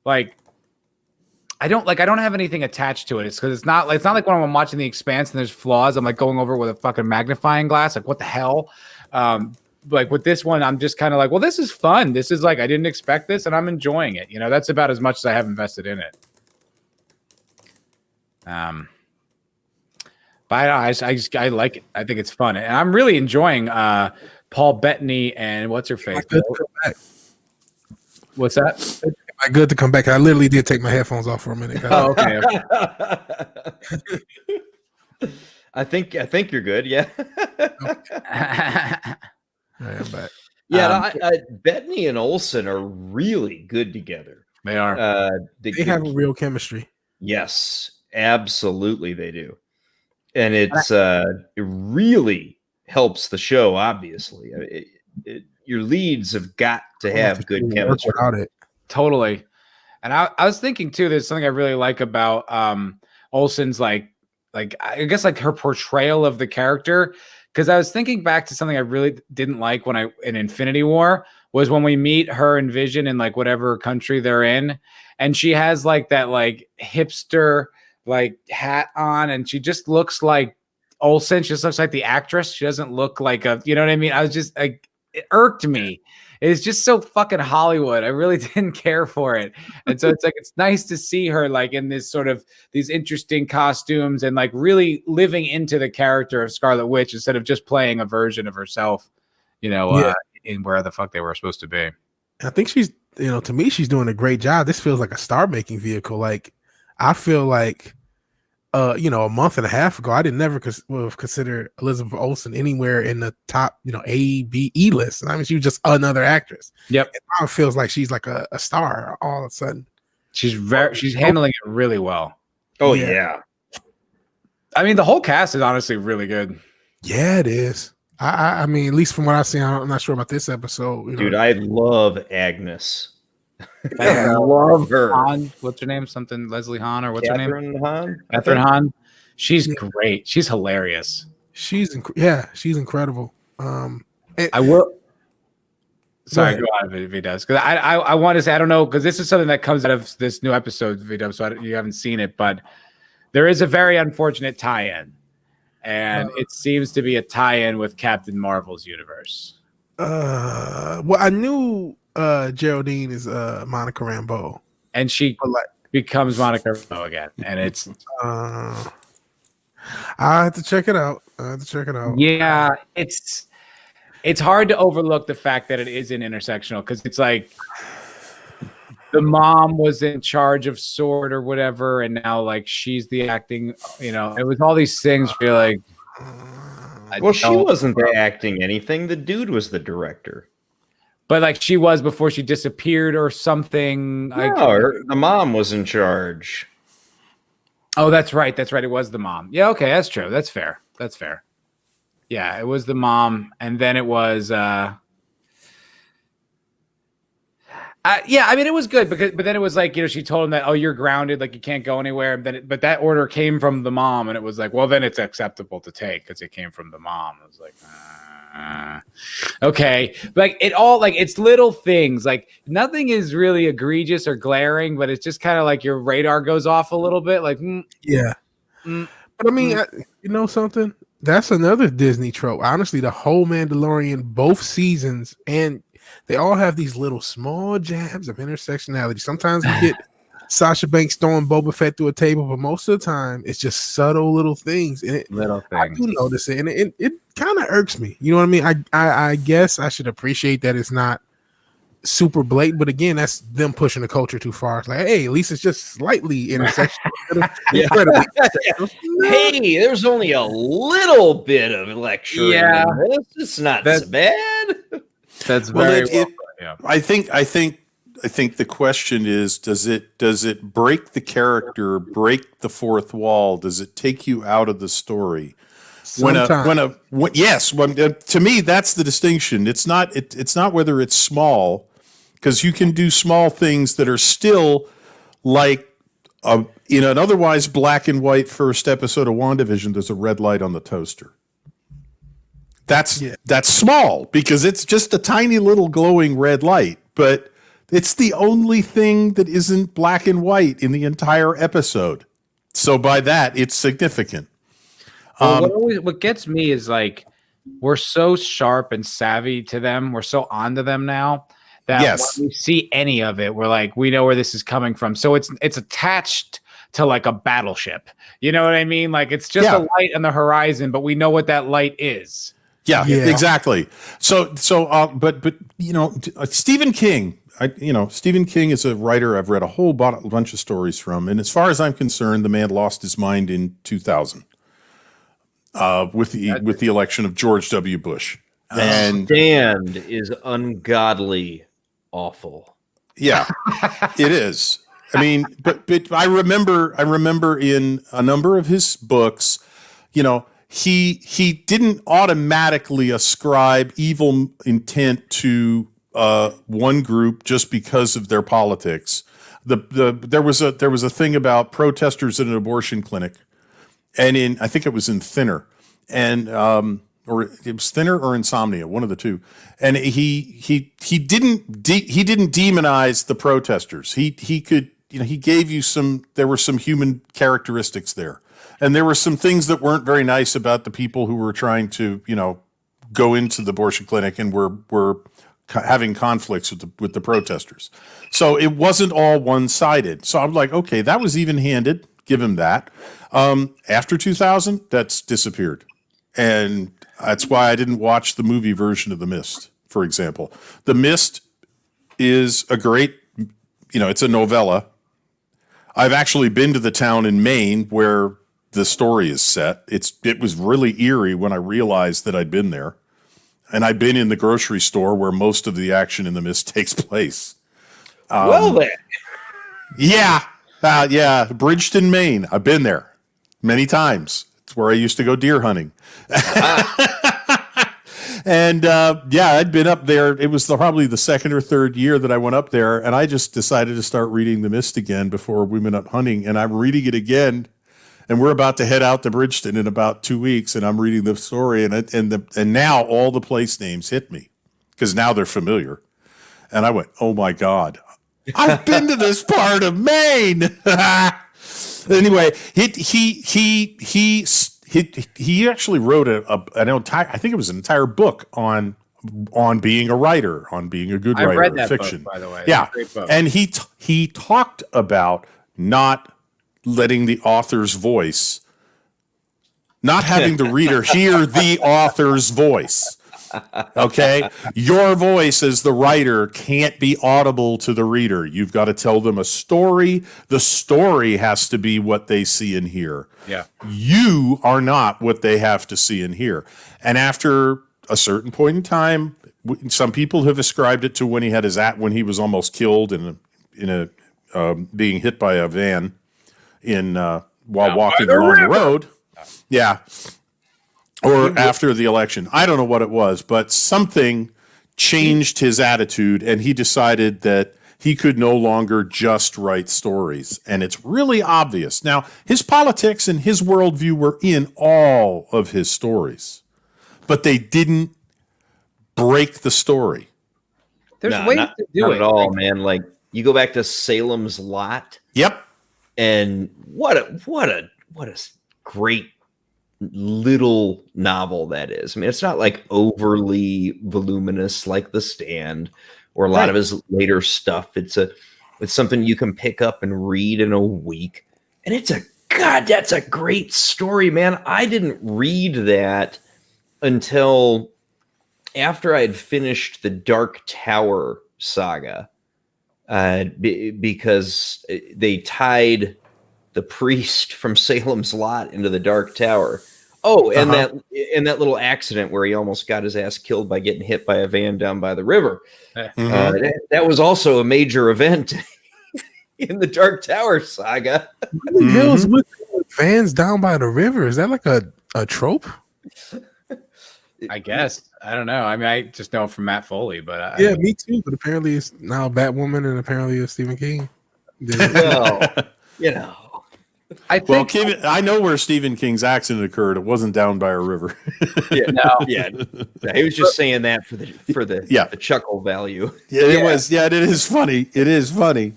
S1: like I don't have anything attached to it. It's because it's not like when I'm watching The Expanse and there's flaws, I'm going over it with a fucking magnifying glass, what the hell. With this one, I'm just kind of well, this is fun. This is I didn't expect this, and I'm enjoying it. That's about as much as I have invested in it. But I like it. I think it's fun, and I'm really enjoying Paul Bettany and what's her face. What's that?
S5: Am I good to come back? I literally did take my headphones off for a minute.
S1: Oh, okay.
S2: I think you're good. Yeah.
S5: I am back.
S2: Yeah, Bettany and Olsen are really good together.
S1: They are.
S5: They have a real chemistry.
S2: Yes, absolutely, they do. And it really helps the show, obviously. Your leads have got to have good chemistry.
S5: Without it.
S1: Totally. And I was thinking, too, there's something I really like about Olsen's, I guess, her portrayal of the character. Because I was thinking back to something I really didn't like in Infinity War, was when we meet her and Vision in, whatever country they're in. And she has, that, hipster hat on, and she just looks like Olsen. She just looks like the actress. She doesn't look like you know what I mean? I was just it irked me. It's just so fucking Hollywood. I really didn't care for it. And so it's nice to see her in this sort of these interesting costumes and really living into the character of Scarlet Witch instead of just playing a version of herself, in where the fuck they were supposed to be.
S5: I think she's, to me, she's doing a great job. This feels like a star-making vehicle. I feel a month and a half ago, I didn't never consider Elizabeth Olsen anywhere in the top, A, B, E list. I mean, she was just another actress.
S1: Yep.
S5: And now it feels like she's a star all of a sudden.
S1: She's handling it really well.
S2: Oh yeah.
S1: I mean, the whole cast is honestly really good.
S5: Yeah, it is. I mean, at least from what I've seen, I'm not sure about this episode.
S2: Dude, I love Agnes.
S1: I love her. Han, what's her name? Something Leslie Hahn, or what's her name? Catherine Hahn. She's great. She's hilarious.
S5: She's incredible.
S1: I will. Sorry, go on if he does, because I want to say, I don't know, because this is something that comes out of this new episode, VW, so you haven't seen it, but there is a very unfortunate tie-in, and it seems to be a tie-in with Captain Marvel's universe.
S5: Well, I knew Geraldine is Monica Rambeau,
S1: and she becomes Monica Rambeau again, and it's
S5: I have to check it out.
S1: Yeah, it's hard to overlook the fact that it is an intersectional, because it's the mom was in charge of Sword or whatever, and now like she's the acting. It was all these things where you're like,
S2: Well, she wasn't the acting anything. The dude was the director.
S1: but like she was before she disappeared or something.
S2: The mom was in charge.
S1: Oh, that's right. That's right. It was the mom. Yeah. Okay. That's true. That's fair. Yeah. It was the mom. And then it was, yeah, I mean, it was good but then it was like, she told him that, oh, you're grounded. Like you can't go anywhere. But that order came from the mom. And it was like, well, then it's acceptable to take because it came from the mom. It was like, okay. Like it all, like it's little things, like nothing is really egregious or glaring, but it's just kind of like your radar goes off a little bit. Like,
S5: but I mean, you know something? That's another Disney trope. Honestly, the whole Mandalorian, both seasons, and they all have these little small jabs of intersectionality. Sometimes you get Sasha Banks throwing Boba Fett through a table, but most of the time it's just subtle little things. And I do notice it, and it kind of irks me. You know what I mean? I guess I should appreciate that it's not super blatant, but again, that's them pushing the culture too far. It's like, hey, at least it's just slightly intersectional.
S2: Hey, there's only a little bit of lecturing.
S1: Yeah,
S2: in this. It's not so bad.
S1: That's very
S4: yeah. I think the question is, does it break the character, break the fourth wall? Does it take you out of the story? To me, that's the distinction. It's not whether it's small, because you can do small things that are still like in an otherwise black and white first episode of WandaVision. There's a red light on the toaster. That's small because it's just a tiny little glowing red light, but it's the only thing that isn't black and white in the entire episode. So by that, it's significant.
S1: What gets me is like we're so sharp and savvy to them. We're so onto them now that when we see any of it, we're like, we know where this is coming from. So it's attached to like a battleship. You know what I mean? Like it's just a light on the horizon, but we know what that light is.
S4: Yeah, exactly. So, but Stephen King. Stephen King is a writer I've read a whole bunch of stories from, and as far as I'm concerned, the man lost his mind in 2000 with the election of George W. Bush. And
S2: Stand is ungodly awful.
S4: Yeah, it is. I mean, but I remember in a number of his books, he didn't automatically ascribe evil intent to one group just because of their politics. There was a thing about protesters at an abortion clinic, and I think it was in Thinner, and or it was Thinner or Insomnia, one of the two. And he didn't demonize the protesters. He could, he gave you there were some human characteristics there. And there were some things that weren't very nice about the people who were trying to, go into the abortion clinic and were having conflicts with the protesters. So it wasn't all one-sided. So I'm like, okay, that was even-handed. Give him that. After 2000, that's disappeared. And that's why I didn't watch the movie version of The Mist, for example. The Mist is a great, it's a novella. I've actually been to the town in Maine where the story is set. It was really eerie when I realized that I'd been there. And I've been in the grocery store where most of the action in The Mist takes place.
S2: Well then.
S4: Yeah, Bridgeton, Maine. I've been there many times. It's where I used to go deer hunting. And I'd been up there. It was probably the second or third year that I went up there, and I just decided to start reading The Mist again before we went up hunting. And I'm reading it again, and we're about to head out to Bridgeton in about 2 weeks, and I'm reading the story, and now all the place names hit me because now they're familiar. And I went, oh my God, I've been to this part of Maine. Anyway, he actually wrote an entire, I think it was an entire book on being a writer, on being a good writer
S1: read that
S4: of fiction.
S1: book, by the way.
S4: Yeah,
S1: Great book.
S4: and he talked about not letting the author's voice, not having the reader hear the author's voice. Okay, your voice as the writer can't be audible to the reader. You've got to tell them a story. The story has to be what they see and hear.
S1: Yeah.
S4: You are not what they have to see and hear. And after a certain point in time, some people have ascribed it to when he was almost killed in a being hit by a van while walking along the road. Yeah. Or after the election. I don't know what it was, but something changed his attitude, and he decided that he could no longer just write stories. And it's really obvious. Now, his politics and his worldview were in all of his stories, but they didn't break the story.
S1: There's ways to do it
S2: at all, man. Like, you go back to Salem's Lot.
S4: Yep.
S2: And what a great little novel that is. I mean, it's not like overly voluminous like The Stand or a lot of his later stuff. It's something you can pick up and read in a week. And that's a great story, man. I didn't read that until after I had finished the Dark Tower saga, because they tied the priest from Salem's Lot into the Dark Tower. Oh, and that little accident where he almost got his ass killed by getting hit by a van down by the river. That was also a major event in the Dark Tower saga.
S5: Hills with vans down by the river. Is that like a trope?
S1: I guess. I don't know. I mean, I just know from Matt Foley, but
S5: yeah, me too. But apparently it's now Batwoman, and apparently it's Stephen King.
S2: Well, you know.
S4: I know where Stephen King's accident occurred. It wasn't down by a river.
S2: He was just saying that for the chuckle value.
S4: It was. Yeah, it is funny. It is funny,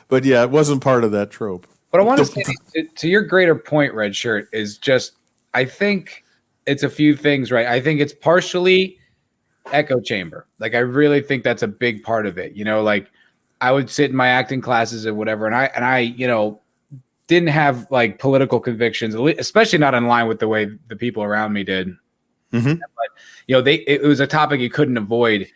S4: but yeah, it wasn't part of that trope.
S1: But I want to say to your greater point, Red Shirt, is just I think it's a few things, right? I think it's partially echo chamber. Like I really think that's a big part of it. You know, like I would sit in my acting classes or whatever, and I you know, didn't have like political convictions, especially not in line with the way the people around me did.
S4: Mm-hmm.
S1: But you know, it was a topic you couldn't avoid.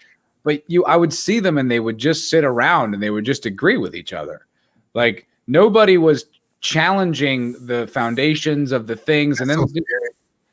S1: But I would see them, and they would just sit around, and they would just agree with each other. Like nobody was challenging the foundations of the things, and then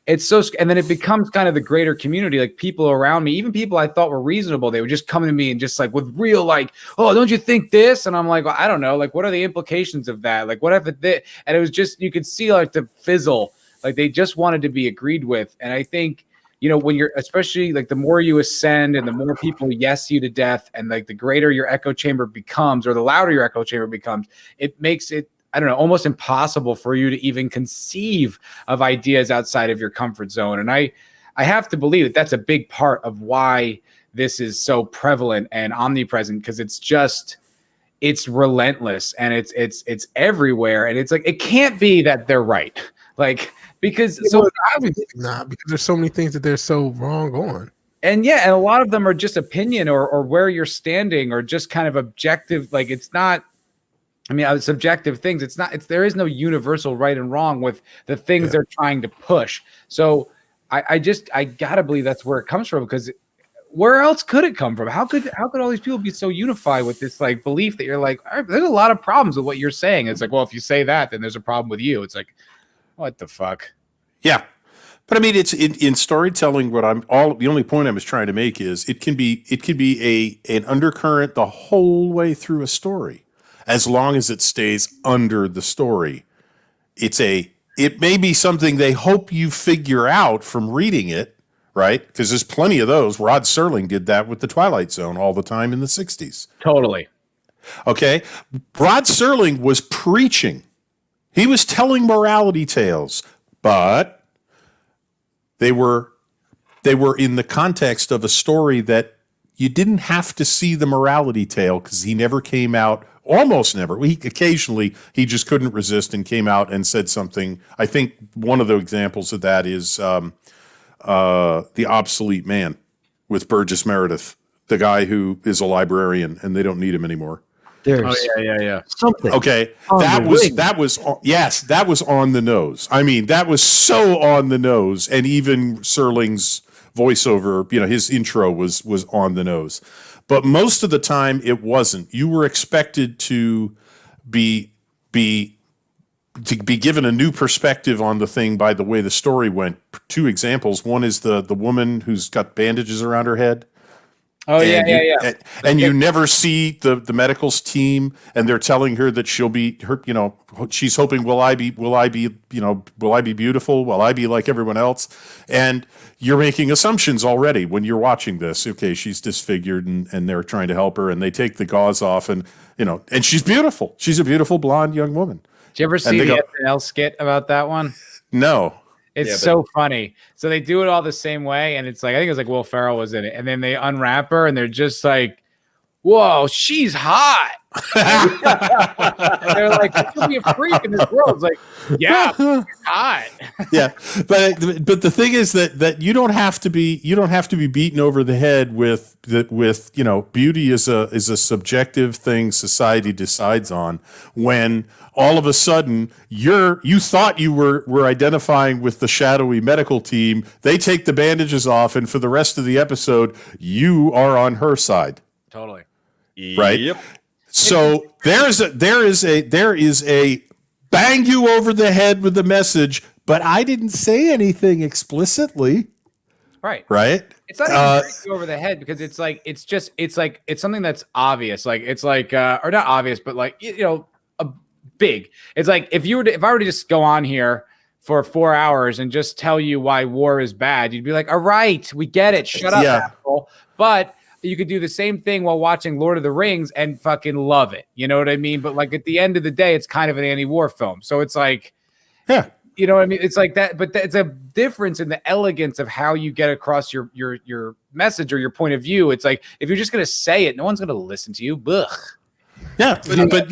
S1: and then it becomes kind of the greater community. Like people around me, even people I thought were reasonable, they would just come to me and just like with real like, oh, don't you think this? And I'm like, well, I don't know. Like, what are the implications of that? Like, what if it did? And it was just, you could see like the fizzle, like they just wanted to be agreed with. And I think, you know, when you're, especially like the more you ascend and the more people yes you to death, and like the greater your echo chamber becomes, or the louder your echo chamber becomes, it makes it, I don't know, almost impossible for you to even conceive of ideas outside of your comfort zone. And I have to believe that that's a big part of why this is so prevalent and omnipresent, because it's relentless and it's everywhere. And it's like, it can't be that they're right. Like, because
S5: obviously not, because there's so many things that they're so wrong on.
S1: And yeah, and a lot of them are just opinion or where you're standing, or just kind of objective. Like it's not, I mean, subjective things. There is no universal right and wrong with the things they're trying to push. So I gotta believe that's where it comes from, because where else could it come from? How could all these people be so unified with this like belief that you're like, there's a lot of problems with what you're saying. It's like, well, if you say that, then there's a problem with you. It's like, what the fuck?
S4: Yeah. But I mean, it's in storytelling. The only point I was trying to make is it can be an undercurrent the whole way through a story, as long as it stays under the story. It may be something they hope you figure out from reading it, right? Because there's plenty of those. Rod Serling did that with the Twilight Zone all the time in the 60s.
S1: Totally.
S4: Okay. Rod Serling was preaching. He was telling morality tales, but they were in the context of a story that you didn't have to see the morality tale, because he never came out, almost never. Occasionally, he just couldn't resist and came out and said something. I think one of the examples of that is The Obsolete Man with Burgess Meredith, the guy who is a librarian and they don't need him anymore.
S1: Yeah.
S2: Something.
S4: Okay, that was on the nose. I mean, that was so on the nose, and even Serling's voiceover, his intro was on the nose. But most of the time it wasn't. You were expected to be given a new perspective on the thing by the way the story went. 2 examples. One is the woman who's got bandages around her head.
S1: Oh, yeah.
S4: And you never see the medicals team, and they're telling her that she'll be her. She's hoping, will I be beautiful? Will I be like everyone else? And you're making assumptions already when you're watching this. Okay, she's disfigured, and they're trying to help her, and they take the gauze off, and and she's beautiful. She's a beautiful blonde young woman.
S1: Did you ever see the SNL skit about that one?
S4: No.
S1: It's so funny. So they do it all the same way, and it's like, I think it was like Will Ferrell was in it, and then they unwrap her, and they're just like, "Whoa, she's hot." They're like, "You'll be a freak in this world." It's like, yeah, she's hot.
S4: Yeah, but the thing is that you don't have to be beaten over the head with beauty is a subjective thing society decides on. When all of a sudden you thought you were identifying with the shadowy medical team, they take the bandages off, and for the rest of the episode, you are on her side.
S1: Totally.
S4: Right.
S2: Yep.
S4: So there is a bang you over the head with the message, but I didn't say anything explicitly.
S1: Right.
S4: Right.
S1: It's not even bang you over the head, because it's something that's obvious. Like, it's like, or not obvious, but like, big. It's like, if I were to just go on here for 4 hours and just tell you why war is bad, you'd be like, all right, we get it. Shut up, asshole. But you could do the same thing while watching Lord of the Rings and fucking love it. You know what I mean? But like, at the end of the day, it's kind of an anti-war film. So it's like,
S4: yeah,
S1: you know what I mean? It's like that, but it's a difference in the elegance of how you get across your message or your point of view. It's like, if you're just going to say it, no one's going to listen to you. Ugh.
S4: Yeah. But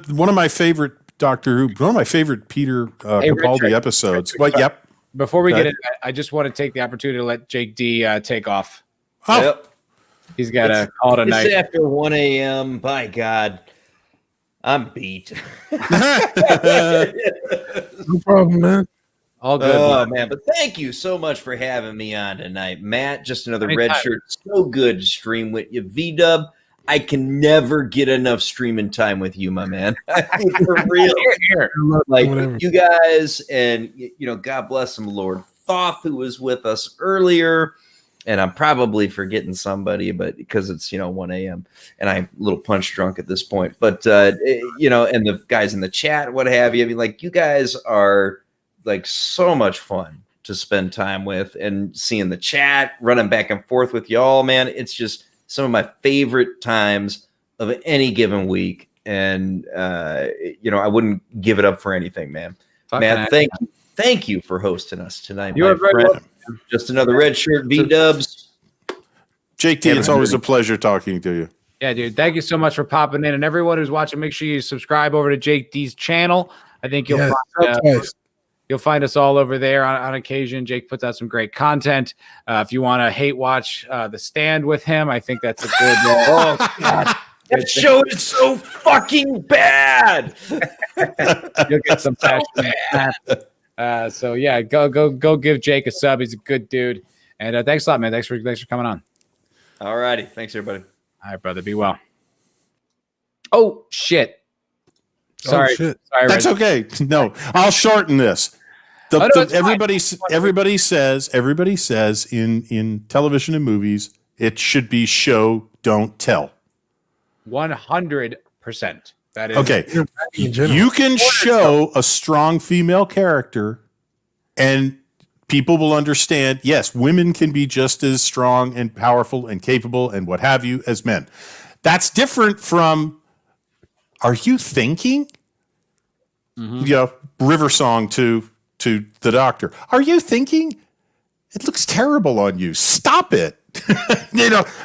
S4: one of my favorite Doctor Who, one of my favorite Peter Capaldi episodes. But yep.
S1: Before we get into that, I just want to take the opportunity to let Jake D take off.
S2: Oh. Yep.
S1: He's got to call it a night.
S2: It's after 1 a.m. By God, I'm beat.
S5: No problem, man.
S1: All good.
S2: Oh, man. But thank you so much for having me on tonight. Matt, just another red shirt. So good to stream with you. V-Dub, I can never get enough streaming time with you, my man. For real. Like, you guys, and, God bless him, Lord Thoth, who was with us earlier. And I'm probably forgetting somebody, but because it's 1 a.m. and I'm a little punch drunk at this point. But and the guys in the chat, what have you? I mean, like, you guys are like so much fun to spend time with, and seeing the chat, running back and forth with y'all, man. It's just some of my favorite times of any given week, and I wouldn't give it up for anything, man. Matt, thank you for hosting us tonight.
S1: You are very welcome.
S2: Just another red shirt, V-Dubs.
S4: Jake T, it's always a pleasure talking to you.
S1: Yeah, dude. Thank you so much for popping in. And everyone who's watching, make sure you subscribe over to Jake D's channel. I think you'll find us all over there on occasion. Jake puts out some great content. If you want to hate watch The Stand with him, I think that's a good
S2: oh, God. That show is so fucking bad.
S1: You'll get some passion. So yeah, go give Jake a sub. He's a good dude. And thanks a lot, man. Thanks for coming on.
S2: All righty. Thanks, everybody.
S1: All right, brother. Be well. Oh shit. Sorry.
S5: Sorry.
S4: That's okay. No, I'll shorten this. Everybody says in television and movies, it should be show, don't tell.
S1: 100%. That is
S4: okay. You can show a strong female character, and people will understand. Yes, women can be just as strong and powerful and capable and what have you as men. That's different from, are you thinking? River song to the doctor. Are you thinking? It looks terrible on you. Stop it.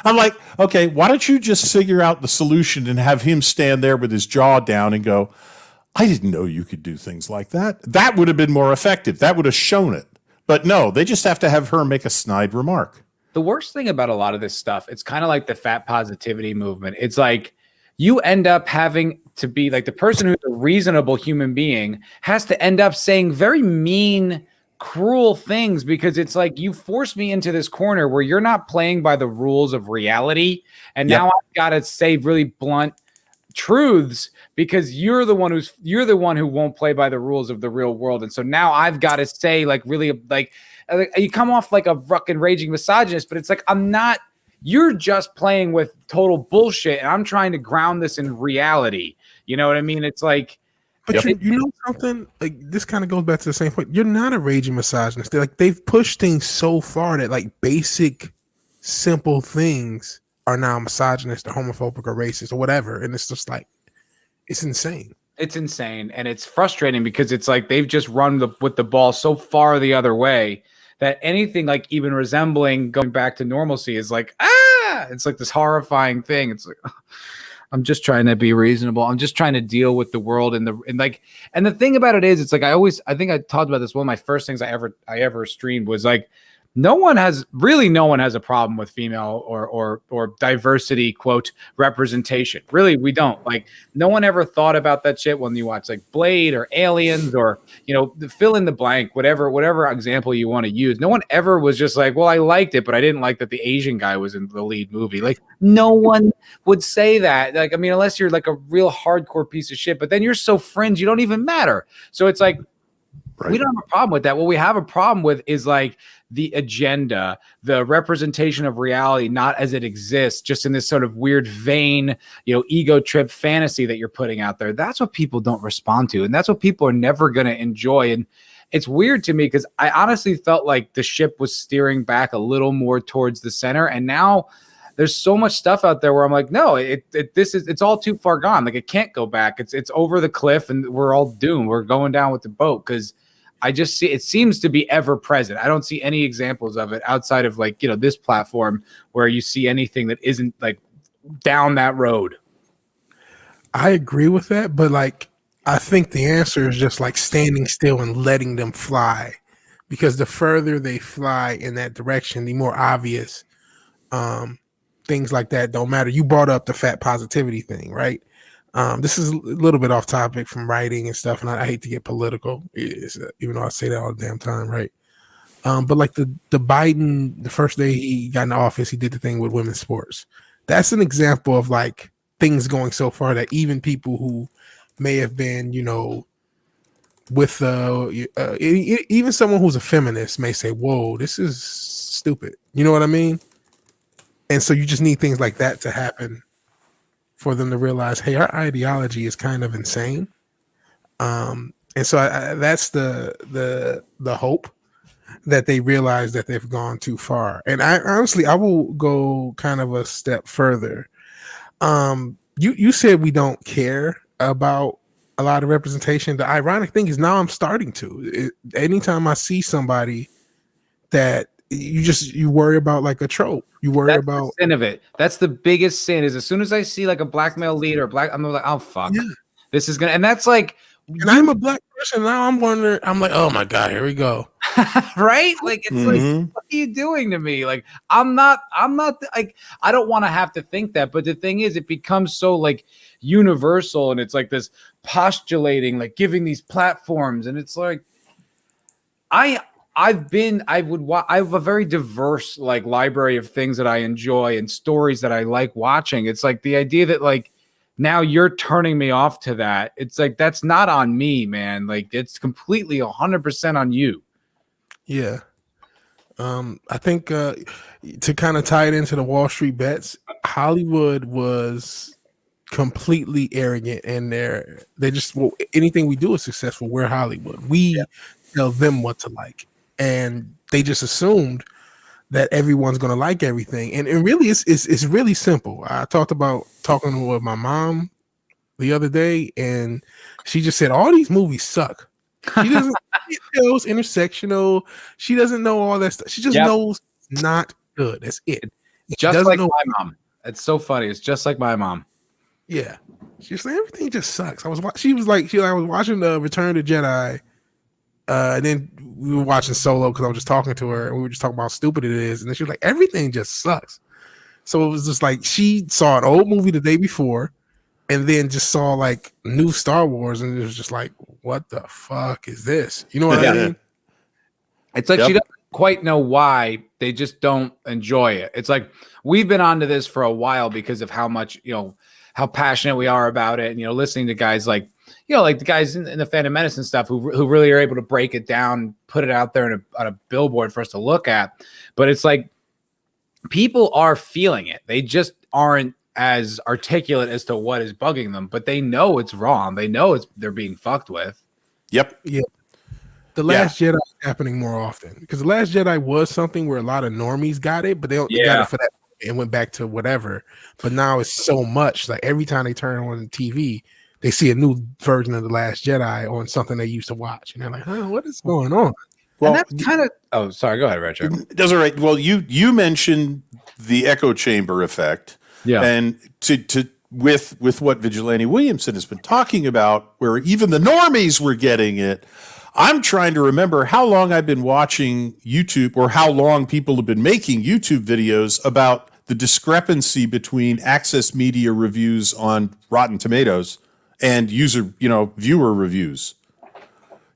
S4: I'm like, okay, why don't you just figure out the solution and have him stand there with his jaw down and go, I didn't know you could do things like that. That would have been more effective. That would have shown it. But no, they just have to have her make a snide remark.
S1: The worst thing about a lot of this stuff, it's kind of like the fat positivity movement. It's like you end up having to be like the person who's a reasonable human being has to end up saying very mean cruel things because it's like you force me into this corner where you're not playing by the rules of reality, and now I've got to say really blunt truths because you're the one who won't play by the rules of the real world, and so now I've got to say like really like you come off like a fucking raging misogynist, but it's like I'm not. You're just playing with total bullshit, and I'm trying to ground this in reality. You know what I mean? It's like,
S5: but you know something? Like this kind of goes back to the same point. You're not a raging misogynist. They've pushed things so far that like basic, simple things are now misogynist or homophobic or racist or whatever, and it's just like it's insane.
S1: It's insane, and it's frustrating because it's like they've just run with the ball so far the other way that anything like even resembling going back to normalcy is like, it's like this horrifying thing. It's like, I'm just trying to be reasonable. I'm just trying to deal with the world and the thing about it is, it's like, I think I talked about this. One of my first things I ever streamed was like, no one has a problem with female or diversity quote representation. Really, we don't. Like no one ever thought about that shit when you watch like Blade or Aliens or fill in the blank, whatever example you want to use. No one ever was just like, well, I liked it, but I didn't like that the Asian guy was in the lead movie. Like no one would say that. Like I mean, unless you're like a real hardcore piece of shit, but then you're so fringe, you don't even matter. So it's like we don't have a problem with that. What we have a problem with is like the agenda, the representation of reality, not as it exists, just in this sort of weird vain, ego trip fantasy that you're putting out there. That's what people don't respond to. And that's what people are never going to enjoy. And it's weird to me because I honestly felt like the ship was steering back a little more towards the center. And now there's so much stuff out there where I'm like, no, it's all too far gone. Like it can't go back. It's over the cliff and we're all doomed. We're going down with the boat because I just see it seems to be ever present. I don't see any examples of it outside of like, this platform where you see anything that isn't like down that road.
S5: I agree with that, but like, I think the answer is just like standing still and letting them fly, because the further they fly in that direction, the more obvious things like that don't matter. You brought up the fat positivity thing, right? This is a little bit off topic from writing and stuff, and I hate to get political, even though I say that all the damn time, right? But like the Biden, the first day he got in office, he did the thing with women's sports. That's an example of like things going so far that even people who may have been, with even someone who's a feminist may say, "Whoa, this is stupid." You know what I mean? And so you just need things like that to happen for them to realize, hey, our ideology is kind of insane. And so that's the hope, that they realize that they've gone too far. And I will go kind of a step further. You said we don't care about a lot of representation. The ironic thing is now I'm starting to. Anytime I see somebody that you worry about like a trope. You worry about
S1: the sin of it. That's the biggest sin. Is as soon as I see like a black male lead or black, I'm like, oh fuck, this is gonna. And that's like,
S5: and I'm a black person now. I'm wondering. I'm like, oh my god, here we go.
S1: Right? Like it's like, what are you doing to me? Like I'm not like I don't want to have to think that. But the thing is, it becomes so like universal, and it's like this postulating, like giving these platforms, and it's like I have a very diverse like library of things that I enjoy and stories that I like watching. It's like the idea that like now you're turning me off to that. It's like, that's not on me, man. Like it's completely 100% on you.
S5: Yeah. I think to kind of tie it into the Wall Street bets, Hollywood was completely arrogant, and they just, well, anything we do is successful. We're Hollywood. We tell them what to like. And they just assumed that everyone's going to like everything. And really, it's really simple. I talked about talking with my mom the other day, and she just said, all these movies suck. She doesn't know it's intersectional. She doesn't know all that stuff. She just knows it's not good. That's it.
S1: Just like my mom. It's so funny. It's just like my mom.
S5: Yeah. She's like, everything just sucks. I was watching the Return of the Jedi. And then we were watching Solo because I was just talking to her, and we were just talking about how stupid it is. And then she was like, everything just sucks. So it was just like she saw an old movie the day before and then just saw like new Star Wars, and it was just like, what the fuck is this? You know what I mean?
S1: It's like she doesn't quite know why. They just don't enjoy it. It's like we've been onto this for a while because of how much, how passionate we are about it. And, listening to guys like, like the guys in the Phantom Menace and stuff who really are able to break it down, put it out there on a billboard for us to look at. But it's like people are feeling it. They just aren't as articulate as to what is bugging them, but they know it's wrong. They know they're being fucked with.
S4: Yep.
S5: Yeah. The Last Jedi is happening more often because The Last Jedi was something where a lot of normies got it, but they got it for that and went back to whatever. But now it's so much like every time they turn on the TV, they see a new version of The Last Jedi on something they used to watch, and they're like, "Oh, what is going on?"
S1: Well, and that's kind of. Oh, sorry. Go ahead, Retro.
S4: That's all right. Well, you mentioned the echo chamber effect, and with what Vigilante Williamson has been talking about, where even the normies were getting it. I'm trying to remember how long I've been watching YouTube or how long people have been making YouTube videos about the discrepancy between Access Media reviews on Rotten Tomatoes and viewer reviews.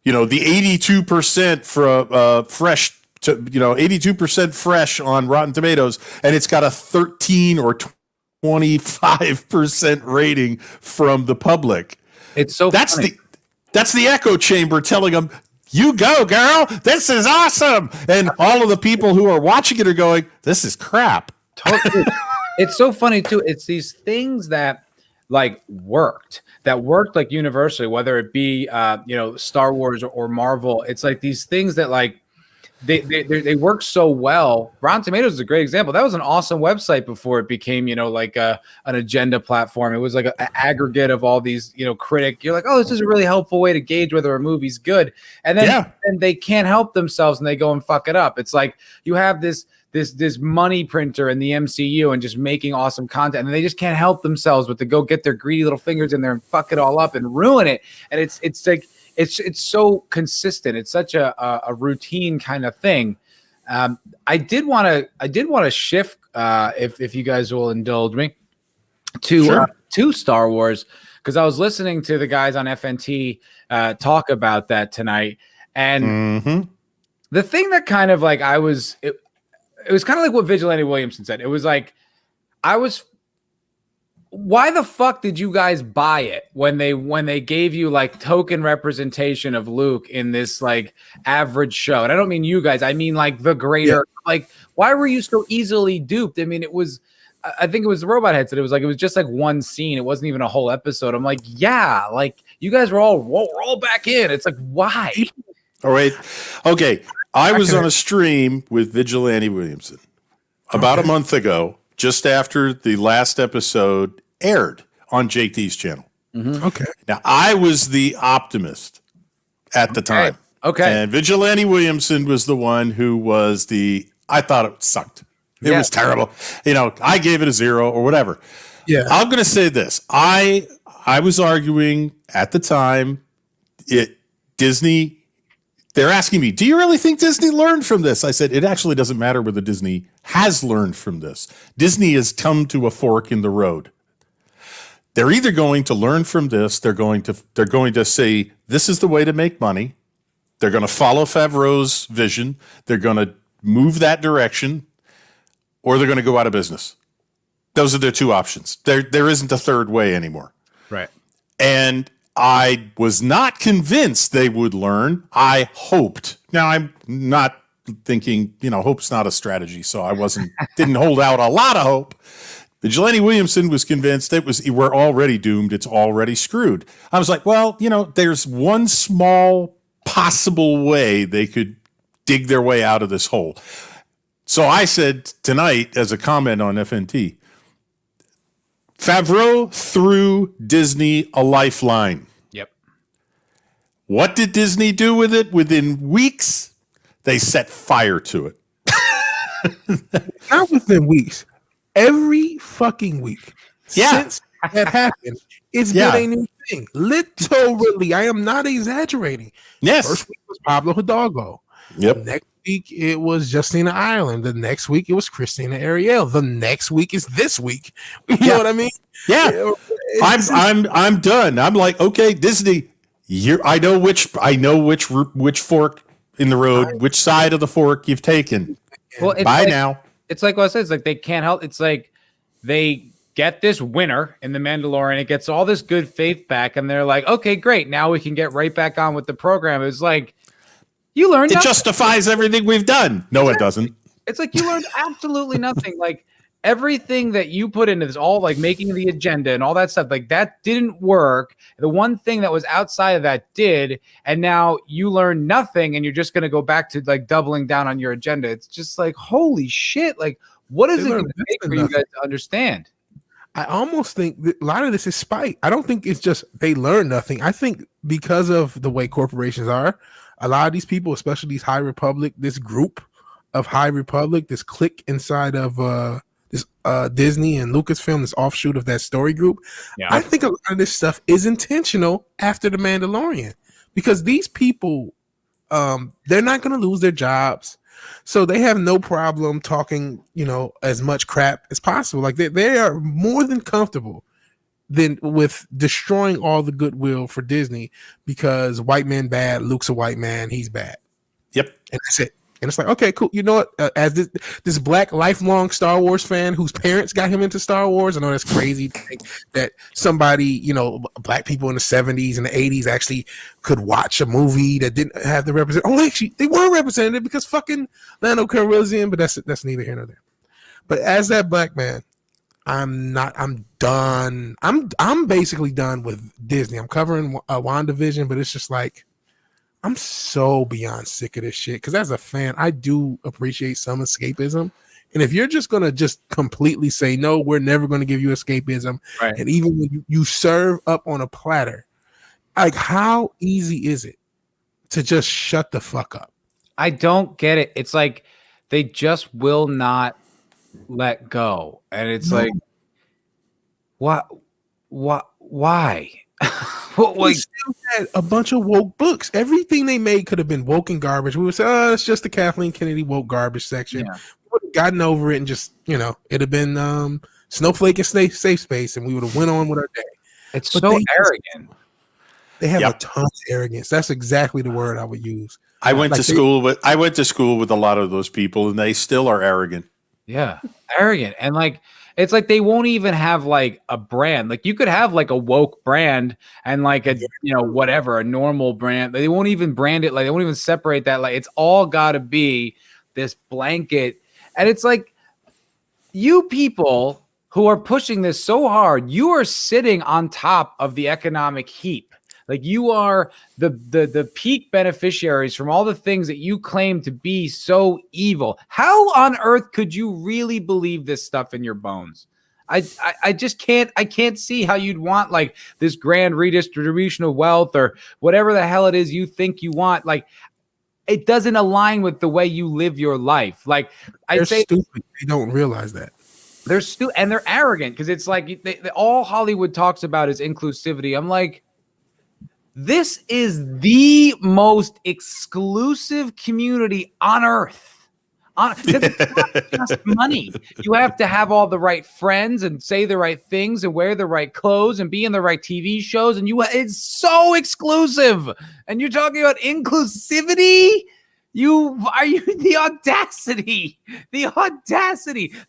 S4: The 82% for fresh to 82% fresh on Rotten Tomatoes, and it's got a 13 or 25% rating from the public.
S1: It's so funny.
S4: That's the echo chamber telling them, "You go, girl. This is awesome." And all of the people who are watching it are going, "This is crap."
S1: Totally. It's so funny too. It's these things that worked like universally, whether it be Star Wars or Marvel. It's like these things that they work so well. Rotten Tomatoes is a great example. That was an awesome website before it became, an agenda platform. It was like an aggregate of all these, critic. You're like, oh, this is a really helpful way to gauge whether a movie's good. And then and they can't help themselves and they go and fuck it up. It's like you have this money printer in the MCU and just making awesome content, and they just can't help themselves but to go get their greedy little fingers in there and fuck it all up and ruin it. And it's like it's so consistent. It's such a routine kind of thing. I did want to shift if you guys will indulge me to Star Wars, because I was listening to the guys on FNT talk about that tonight, and the thing that kind of it was kind of like what Vigilante Williamson said. It was like, why the fuck did you guys buy it when they gave you token representation of Luke in this average show? And I don't mean you guys, I mean the greater, why were you so easily duped? I mean, I think it was the Robot Head said it was just one scene. It wasn't even a whole episode. I'm like, yeah, you guys were all back in. It's like, why?
S4: All right. Okay. I was on a stream with Vigilante Williamson about a month ago, just after the last episode aired on Jake D's channel.
S5: Mm-hmm. Okay.
S4: Now, I was the optimist at the time.
S1: Okay.
S4: And Vigilante Williamson was the one who was I thought it sucked. It was terrible. I gave it a 0 or whatever.
S5: Yeah.
S4: I'm going to say this. I was arguing at the time, Disney... They're asking me, do you really think Disney learned from this? I said, it actually doesn't matter whether Disney has learned from this. Disney has come to a fork in the road. They're either going to learn from this, they're going to say, this is the way to make money. They're going to follow Favreau's vision. They're going to move that direction, or they're going to go out of business. Those are their two options. There isn't a third way anymore.
S1: Right.
S4: And I was not convinced they would learn. I hoped. Now, I'm not thinking, hope's not a strategy, so I didn't hold out a lot of hope. Vigilante Williamson was convinced we're already doomed. It's already screwed. I was like, well, there's one small possible way they could dig their way out of this hole. So I said tonight, as a comment on FNT, Favreau threw Disney a lifeline.
S1: Yep.
S4: What did Disney do with it? Within weeks, they set fire to it.
S5: Not within weeks. Every fucking week.
S4: Yeah.
S5: Since that happened, it's been a new thing. Literally, I am not exaggerating.
S4: Yes.
S5: First week was Pablo Hidalgo.
S4: Yep.
S5: Next week it was Justina Ireland. The next week it was Christina Ariel. The next week is this week. You know what I mean?
S4: Yeah. I'm done. I'm like, okay, Disney, I know which fork in the road, which side of the fork you've taken.
S1: Well, it's
S4: Bye
S1: like,
S4: now.
S1: It's like what I said. It's like they can't help. It's like they get this winner in the Mandalorian. It gets all this good faith back, and they're like, okay, great. Now we can get right back on with the program. It's like you learned.
S4: It
S1: nothing.
S4: justifies everything we've done. No, it doesn't.
S1: It's like you learned absolutely nothing. Like everything that you put into this, all like making the agenda and all that stuff, like that didn't work. The one thing that was outside of that did, and now you learn nothing, and you're just going to go back to like doubling down on your agenda. It's just like, holy shit. Like, what is it going to take for you guys to understand?
S5: I almost think that a lot of this is spite. I don't think it's just they learn nothing. I think because of the way corporations are, a lot of these people, especially these High Republic, this group of High Republic, this clique inside of this Disney and Lucasfilm, this offshoot of that story group. Yeah. I think a lot of this stuff is intentional after The Mandalorian, because these people, they're not going to lose their jobs. So they have no problem talking, as much crap as possible. Like they are more than comfortable with destroying all the goodwill for Disney because white man bad, Luke's a white man, he's bad.
S4: Yep.
S5: And that's it. And it's like, okay, cool. You know what? As this black lifelong Star Wars fan whose parents got him into Star Wars, I know that's crazy to think that somebody, black people in the 70s and the 80s actually could watch a movie that didn't have the represent. Oh, actually, they were represented because fucking Lando Calrissian, but that's neither here nor there. But as that black man, I'm done. I'm basically done with Disney. I'm covering WandaVision, but it's just like, I'm so beyond sick of this shit. Because as a fan, I do appreciate some escapism. And if you're just going to just completely say, no, we're never going to give you escapism. Right. And even when you serve up on a platter, like how easy is it to just shut the fuck up?
S1: I don't get it. It's like they just will not let go. And it's like, what, why?
S5: We still had a bunch of woke books. Everything they made could have been woke and garbage. We would say, oh, it's just the Kathleen Kennedy woke garbage section. Yeah. We would have gotten over it and just, it'd have been Snowflake and safe space, and we would have went on with our day.
S1: It's but so arrogant.
S5: They have a ton of arrogance. That's exactly the word I would use.
S4: I went to school with a lot of those people, and they still are arrogant.
S1: Yeah, arrogant. And like, it's like they won't even have like a brand. Like you could have like a woke brand and like a, whatever, a normal brand. They won't even brand it. Like they won't even separate that. Like it's all got to be this blanket. And it's like you people who are pushing this so hard, you are sitting on top of the economic heap. Like you are the peak beneficiaries from all the things that you claim to be so evil. How on earth could you really believe this stuff in your bones? I just can't. I can't see how you'd want like this grand redistribution of wealth or whatever the hell it is you think you want. Like it doesn't align with the way you live your life. Like
S5: they're stupid. They don't realize that.
S1: They're stupid and they're arrogant because it's like all Hollywood talks about is inclusivity. I'm like, this is the most exclusive community on earth. It's not just money. You have to have all the right friends and say the right things and wear the right clothes and be in the right TV shows. And it's so exclusive. And you're talking about inclusivity? The audacity.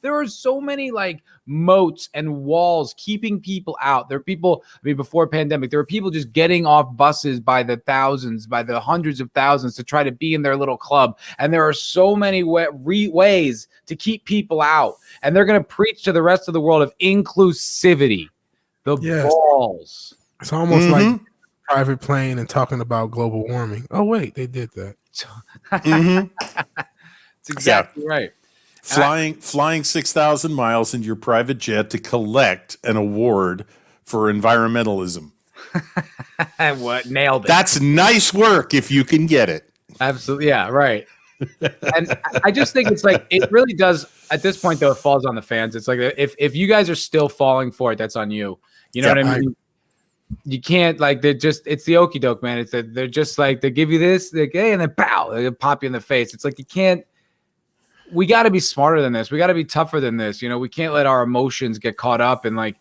S1: There are so many like moats and walls keeping people out. There are people, before pandemic, there were people just getting off buses by the thousands, by the hundreds of thousands to try to be in their little club. And there are so many ways to keep people out. And they're going to preach to the rest of the world of inclusivity. Balls.
S5: It's almost like private plane and talking about global warming. Oh, wait, they did that.
S1: It's exactly right.
S4: Flying 6,000 miles in your private jet to collect an award for environmentalism.
S1: What? Nailed it.
S4: That's nice work if you can get it.
S1: Absolutely. Yeah, right. And I just think it's like, it really does, at this point, though, it falls on the fans. It's like, if you guys are still falling for it, that's on you. You know what I mean? You can't like it's the okie doke, man. They're just like they give you this, like, hey, and then pow, they pop you in the face. It's like you can't. We got to be smarter than this. We got to be tougher than this. We can't let our emotions get caught up, and like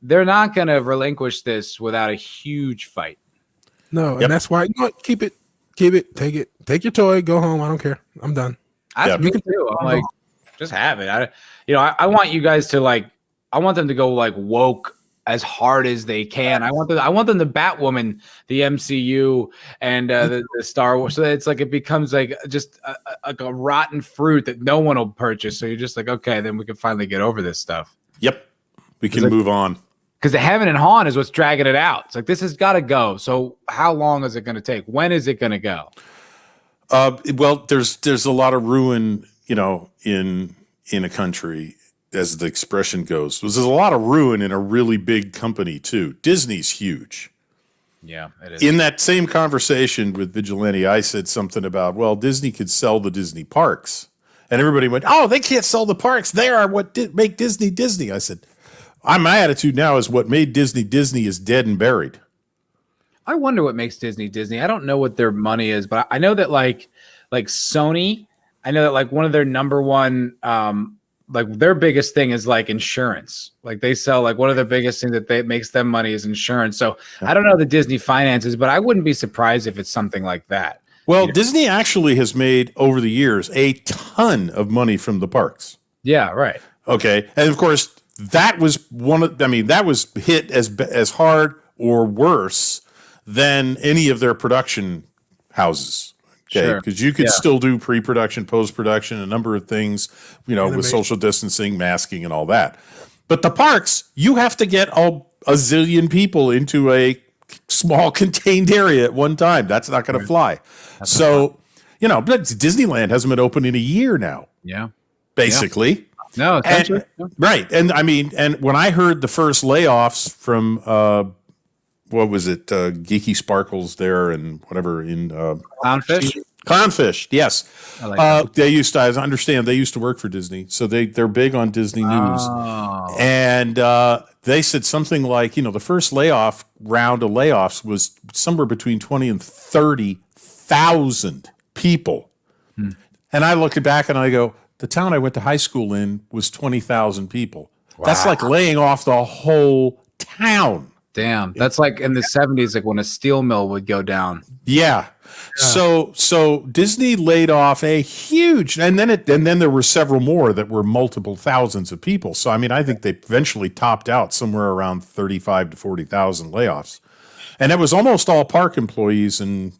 S1: they're not going to relinquish this without a huge fight.
S5: No, and that's why keep it Keep it. Take it. Take your toy. Go home. I don't care. I'm done.
S1: That's me too. I'm like, just have it. I want you guys to like. I want them to go like woke as hard as they can. I want them to Batwoman the MCU and the Star Wars, so that it's like it becomes like just a rotten fruit that no one will purchase. So you're just like, okay, then we can finally get over this stuff.
S4: Yep, we can move on.
S1: Because the Heaven and Han is what's dragging it out. It's like this has got to go. So how long is it going to take? When is it going to go?
S4: Well, there's a lot of ruin, in a country, as the expression goes. There's a lot of ruin in a really big company too. Disney's huge.
S1: Yeah, it is.
S4: In that same conversation with Vigilante, I said something about, well, Disney could sell the Disney parks, and everybody went, "Oh, they can't sell the parks. They are what make Disney Disney." I said, my attitude now is what made Disney Disney is dead and buried.
S1: I wonder what makes Disney Disney. I don't know what their money is, but I know that like Sony, I know that like one of their number one, like their biggest thing is like insurance. Like they sell like one of the biggest things that makes them money is insurance. So I don't know the Disney finances, but I wouldn't be surprised if it's something like that.
S4: Well, Disney actually has made over the years a ton of money from the parks.
S1: Yeah, right.
S4: Okay, and of course that was that was hit as hard or worse than any of their production houses. Okay, because you could still do pre-production, post-production, a number of things, with social distancing, masking, and all that. But the parks, you have to get a zillion people into a small contained area at one time. That's not going to fly. So, but Disneyland hasn't been open in a year now.
S1: Yeah,
S4: basically.
S1: No, essentially.
S4: Right. And and when I heard the first layoffs from what was it? Geeky Sparkles there and whatever in
S1: Clownfish.
S4: Clownfish, yes.
S1: I like
S4: they used to. I understand they used to work for Disney, so they're big on Disney news.
S1: Oh.
S4: And they said something like, the first round of layoffs was somewhere between 20 and 30,000 people. And I look back and I go, the town I went to high school in was 20,000 people. Wow. That's like laying off the whole town.
S1: Damn, that's like in the 70s, like when a steel mill would go down.
S4: Yeah. So Disney laid off a huge, and then there were several more that were multiple thousands of people. So I think they eventually topped out somewhere around 35 to 40,000 layoffs, and it was almost all park employees and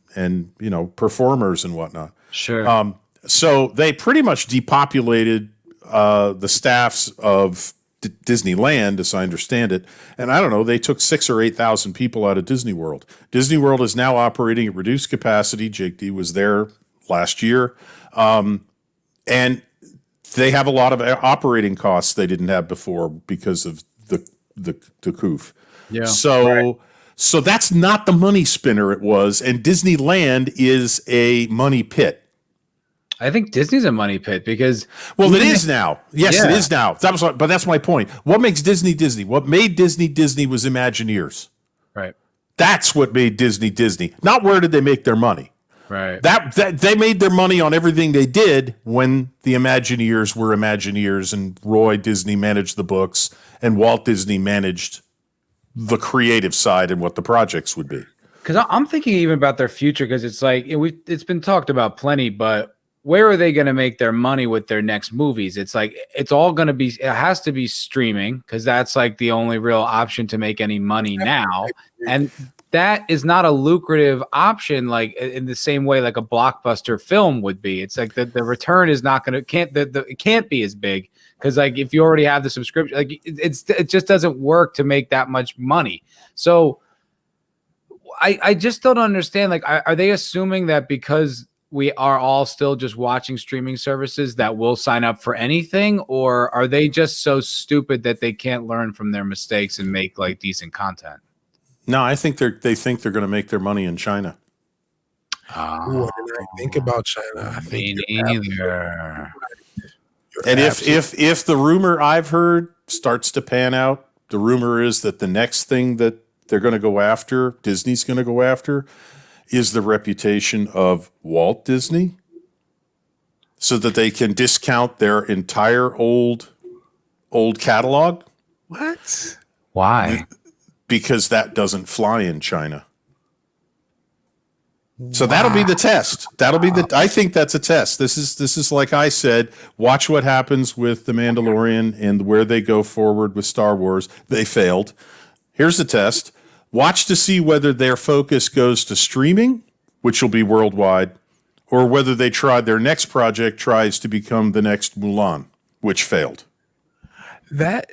S4: performers and whatnot.
S1: Sure.
S4: So they pretty much depopulated the staffs of Disneyland, as I understand it. And I don't know, they took 6,000 or 8,000 people out of Disney World. Disney World is now operating at reduced capacity. Jake D was there last year. And they have a lot of operating costs they didn't have before because of the coof.
S1: Yeah.
S4: So that's not the money spinner it was. And Disneyland is a money pit.
S1: I think Disney's a money pit because
S4: it is now. Yes, it is now. But that's my point. What makes Disney Disney? What made Disney Disney was Imagineers.
S1: Right.
S4: That's what made Disney Disney. Not where did they make their money.
S1: Right.
S4: That they made their money on everything they did when the Imagineers were Imagineers and Roy Disney managed the books and Walt Disney managed the creative side and what the projects would be.
S1: Because I'm thinking even about their future because it's like it's been talked about plenty, but where are they going to make their money with their next movies? It's like it has to be streaming because that's like the only real option to make any money now. And that is not a lucrative option like in the same way like a blockbuster film would be. It's like the return is not going to it can't be as big because like if you already have the subscription, like it just doesn't work to make that much money. So I just don't understand. Like, are they assuming that because we are all still just watching streaming services that will sign up for anything, or are they just so stupid that they can't learn from their mistakes and make like decent content?
S4: No, I think they think they're going to make their money in China.
S5: What did I think about China? I think
S1: either.
S4: And if the rumor I've heard starts to pan out, the rumor is that the next thing that they're going to go after, Disney's going to go after, is the reputation of Walt Disney so that they can discount their entire old catalog.
S5: What?
S1: Why?
S4: Because that doesn't fly in China. So that'll be the test. I think that's a test. This is like I said, watch what happens with The Mandalorian and where they go forward with Star Wars. They failed. Here's the test. Watch to see whether their focus goes to streaming, which will be worldwide, or whether their next project tries to become the next Mulan, which failed.
S5: That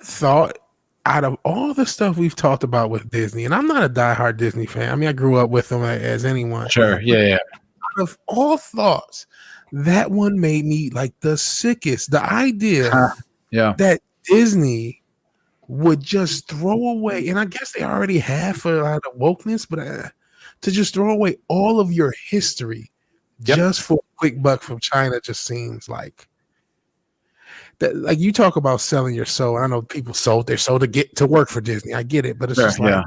S5: thought, out of all the stuff we've talked about with Disney, and I'm not a diehard Disney fan. I mean, I grew up with them as anyone.
S1: Sure. Yeah.
S5: Out of all thoughts, that one made me like the sickest. The idea that Disney would just throw away, and I guess they already have a lot of wokeness, but to just throw away all of your history just for a quick buck from China just seems like that. Like, you talk about selling your soul. I know people sold their soul to get to work for Disney. I get it, but it's just like,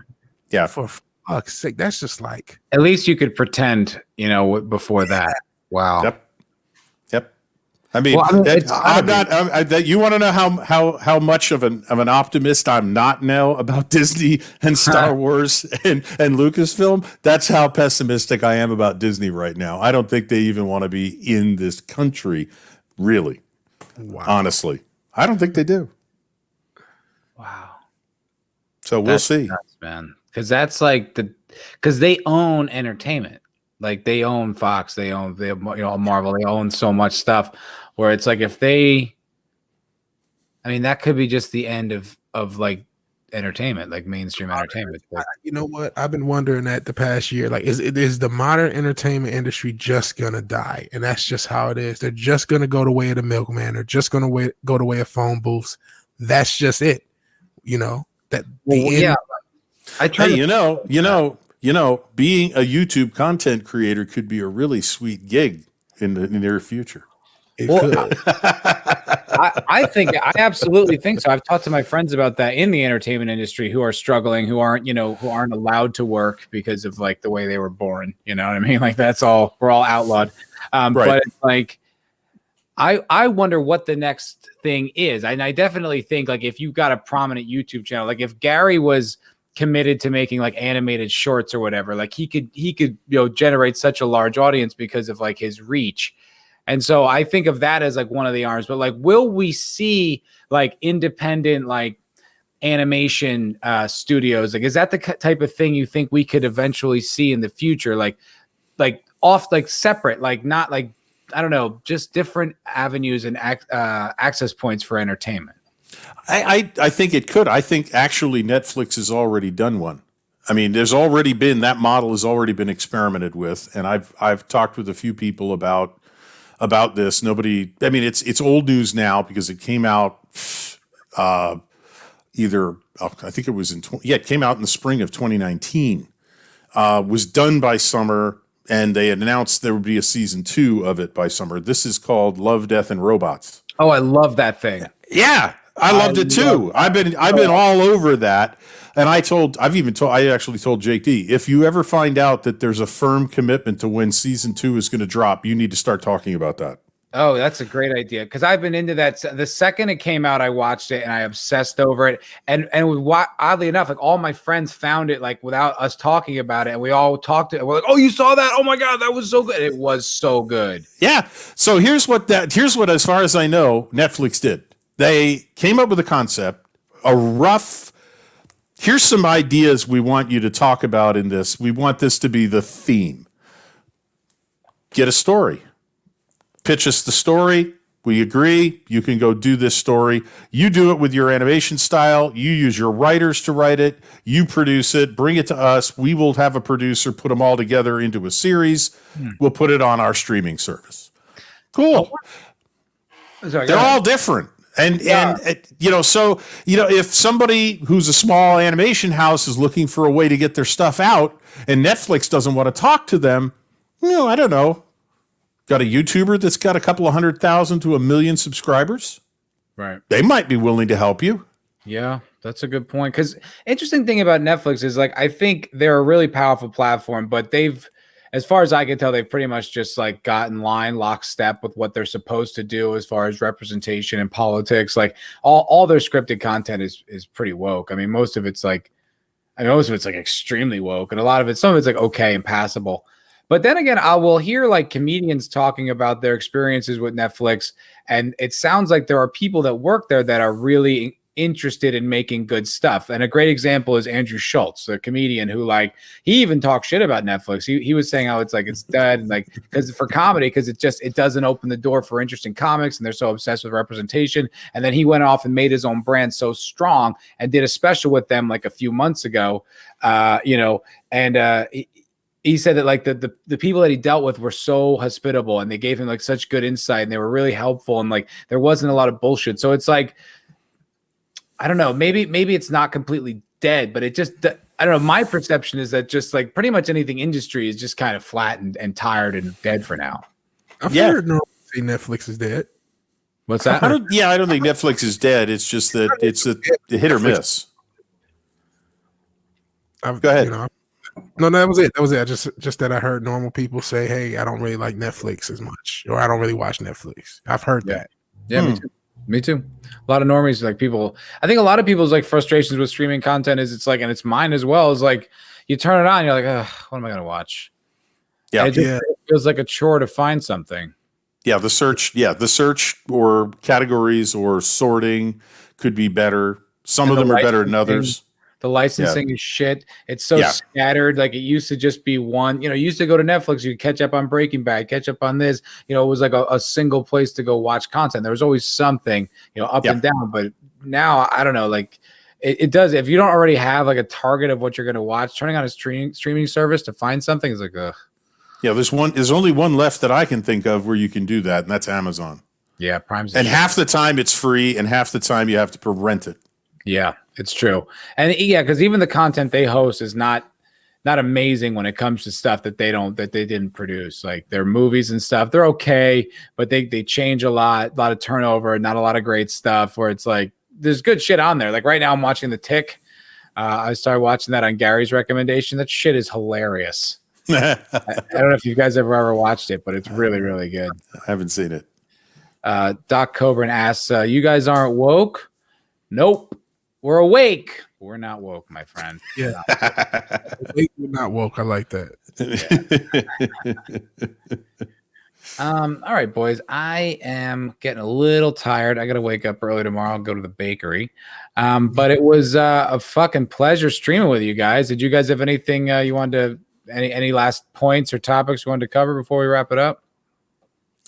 S5: for fuck's sake, that's just like.
S1: At least you could pretend, before that. Wow.
S4: Yep. I mean, I'm not. You want to know how much of an optimist I'm not now about Disney and Star Wars and Lucasfilm? That's how pessimistic I am about Disney right now. I don't think they even want to be in this country, really. Wow. Honestly, I don't think they do.
S1: Wow.
S4: So we'll see,
S1: nuts, man. Because that's like because they own entertainment. Like, they own Fox, they own Marvel, they own so much stuff. Where it's like, if that could be just the end of like entertainment, like mainstream entertainment.
S5: You know what? I've been wondering that the past year. Like, is the modern entertainment industry just gonna die? And that's just how it is. They're just gonna go the way of the milkman. They're just gonna go the way of phone booths. That's just it.
S4: Being a YouTube content creator could be a really sweet gig in the near future.
S1: I absolutely think so. I've talked to my friends about that in the entertainment industry who are struggling, who aren't allowed to work because of like the way they were born. You know what I mean? Like, we're all outlawed.
S4: Right.
S1: But it's like, I wonder what the next thing is. And I definitely think, like, if you've got a prominent YouTube channel, like if Gary was committed to making like animated shorts or whatever, like he could generate such a large audience because of like his reach. And so I think of that as like one of the arms. But like, will we see like independent like animation studios? Like, is that the type of thing you think we could eventually see in the future? Like off, like separate, like not like, I don't know, just different avenues and access points for entertainment.
S4: I think it could. I think actually Netflix has already done one. I mean, that model has already been experimented with, and I've talked with a few people about this. It's old news now because it came out it came out in the spring of 2019. Was done by summer, and they announced there would be a season 2 of it by summer. This is called Love, Death, and Robots.
S1: Oh, I love that thing.
S4: Yeah, I loved it too. I've been all over that. And I actually told Jake D, if you ever find out that there's a firm commitment to when season 2 is going to drop, you need to start talking about that.
S1: Oh, that's a great idea. Because I've been into that. The second it came out, I watched it and I obsessed over it. And oddly enough, like all my friends found it like without us talking about it. And we all talked to it. We're like, oh, you saw that? Oh my God, that was so good. It was so good.
S4: Yeah. So here's what, as far as I know, Netflix did. They came up with a concept, here's some ideas we want you to talk about in this. We want this to be the theme. Get a story. Pitch us the story. We agree. You can go do this story. You do it with your animation style. You use your writers to write it. You produce it. Bring it to us. We will have a producer put them all together into a series. We'll put it on our streaming service. Cool. They're all different. If somebody who's a small animation house is looking for a way to get their stuff out and Netflix doesn't want to talk to them, I don't know. Got a YouTuber that's got a couple of 100,000 to 1 million subscribers.
S1: Right.
S4: They might be willing to help you.
S1: Yeah, that's a good point. Because interesting thing about Netflix is like, I think they're a really powerful platform, but as far as I can tell, they've pretty much just like got in line, lockstep with what they're supposed to do as far as representation and politics. Like all their scripted content is pretty woke. I mean, most of it's like, I mean, most of it's like extremely woke, and some of it's like okay and passable. But then again, I will hear like comedians talking about their experiences with Netflix, and it sounds like there are people that work there that are really interested in making good stuff. And a great example is Andrew Schultz, the comedian who he even talks shit about Netflix. He was saying how it's dead, and because for comedy, because it doesn't open the door for interesting comics, and they're so obsessed with representation. And then he went off and made his own brand so strong and did a special with them like a few months ago, he said that like the people that he dealt with were so hospitable, and they gave him like such good insight, and they were really helpful, and like there wasn't a lot of bullshit. So it's like, I don't know, maybe it's not completely dead, but it just, I don't know. My perception is that just like pretty much anything industry is just kind of flattened and tired and dead for now.
S5: I've heard no say Netflix is dead.
S1: What's that?
S4: I don't think Netflix is dead. It's just that it's a hit or miss. Go ahead.
S5: No, that was it. I just that I heard normal people say, "Hey, I don't really like Netflix as much," or "I don't really watch Netflix." I've heard that.
S1: Yeah, me too. A lot of normies, like people. I think a lot of people's like frustrations with streaming content is it's like, and it's mine as well. Is like you turn it on, you're like, ugh, what am I gonna watch? Yeah, it feels like a chore to find something.
S4: Yeah, the search or categories or sorting could be better. Some of them are better than others.
S1: The licensing is shit. It's so scattered. Like it used to just be one, you used to go to Netflix, you catch up on Breaking Bad, catch up on this, it was like a single place to go watch content. There was always something, up and down. But now I don't know, like it does. If you don't already have like a target of what you're going to watch, turning on a streaming service to find something is like, ugh. Yeah,
S4: there's only one left that I can think of where you can do that, and that's Amazon.
S1: Yeah, Prime's.
S4: And half the time it's free, and half the time you have to rent it.
S1: Yeah, it's true. And because even the content they host is not amazing when it comes to stuff that they didn't produce. Like their movies and stuff, they're okay, but they change a lot of turnover, not a lot of great stuff where it's like there's good shit on there. Like right now I'm watching The Tick. I started watching that on Gary's recommendation. That shit is hilarious. I don't know if you guys ever watched it, but it's really, really good.
S4: I haven't seen it.
S1: Doc Coburn asks, you guys aren't woke? Nope. We're awake. We're not woke, my friend.
S5: Yeah. We're not woke. I like that.
S1: Yeah. All right, boys. I am getting a little tired. I got to wake up early tomorrow and go to the bakery. But it was a fucking pleasure streaming with you guys. Did you guys have anything you wanted to, any last points or topics you wanted to cover before we wrap it up?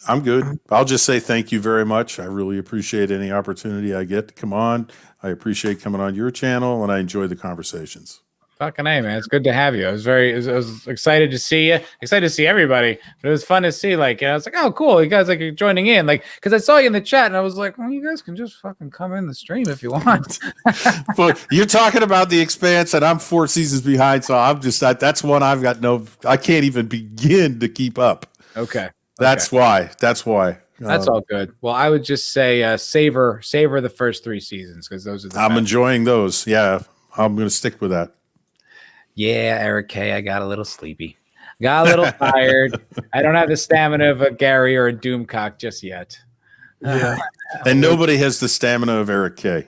S4: I'm good. I'll just say thank you very much. I really appreciate any opportunity I get to come on. I appreciate coming on your channel, and I enjoy the conversations.
S1: Fucking A, man. It's good to have you. I was excited to see you. Excited to see everybody. But it was fun to see, I was like, oh, cool. You guys are joining in. Because I saw you in the chat, and I was like, well, you guys can just fucking come in the stream if you want.
S4: But you're talking about The Expanse, and I'm 4 seasons behind, so I'm just that's one I can't even begin to keep up.
S1: Okay.
S4: That's why. That's
S1: all good. Well, I would just say savor the first 3 seasons because those are
S4: I'm enjoying those. Yeah, I'm going to stick with that.
S1: Yeah, Eric K. I got a little sleepy. Got a little tired. I don't have the stamina of a Gary or a Doomcock just yet.
S5: Yeah.
S4: And nobody has the stamina of Eric K.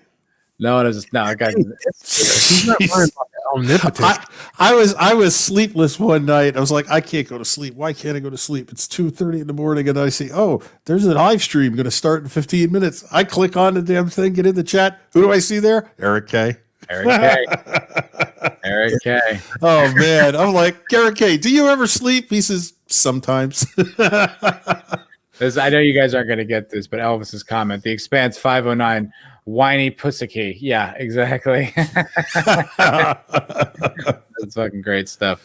S1: No, it is not.
S5: He's not worried about that omnipotence.
S4: I was sleepless one night. I was like, I can't go to sleep. Why can't I go to sleep? It's 2:30 in the morning, and I see, oh, there's a live stream going to start in 15 minutes. I click on the damn thing, get in the chat. Who do I see there? Eric K.
S1: Eric K.
S4: Oh man, I'm like, Eric K. Do you ever sleep? He says sometimes.
S1: I know you guys aren't going to get this, but Elvis's comment: The Expanse 509. Whiny pussyky. Yeah, exactly. That's fucking great stuff.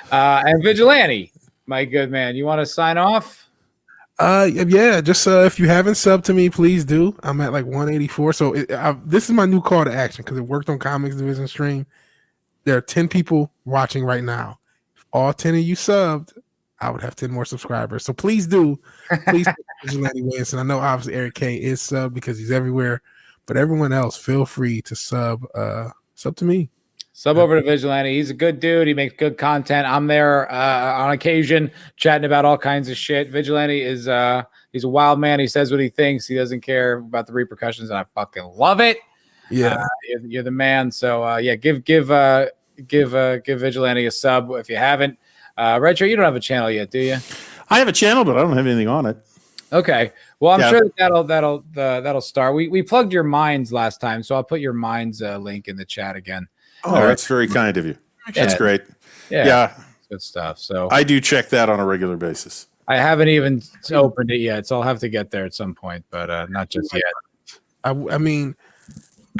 S1: And Vigilante, my good man, you want to sign off?
S5: Yeah, just if you haven't subbed to me, please do. I'm at 184. So this is my new call to action because it worked on Comics Division stream. There are 10 people watching right now. If all 10 of you subbed, I would have 10 more subscribers. So please do. Please Vigilante Williamson. I know obviously Eric K is subbed because he's everywhere. But everyone else, feel free to sub to me.
S1: Sub over to Vigilante. He's a good dude. He makes good content. I'm there on occasion chatting about all kinds of shit. Vigilante is he's a wild man. He says what he thinks. He doesn't care about the repercussions, and I fucking love it.
S5: Yeah,
S1: you're the man. So give give Vigilante a sub if you haven't. Red Shirt, you don't have a channel yet, do you?
S4: I have a channel, but I don't have anything on it.
S1: Okay. Well, I'm
S4: Yeah.
S1: sure that'll start. We plugged your Minds last time, so I'll put your Minds link in the chat again.
S4: Oh, that's very kind of you. That's
S1: Yeah.
S4: great.
S1: Yeah.
S4: Yeah,
S1: Good stuff. So
S4: I do check that on a regular basis.
S1: I haven't even opened it yet, so I'll have to get there at some point, but not just yet.
S5: I mean,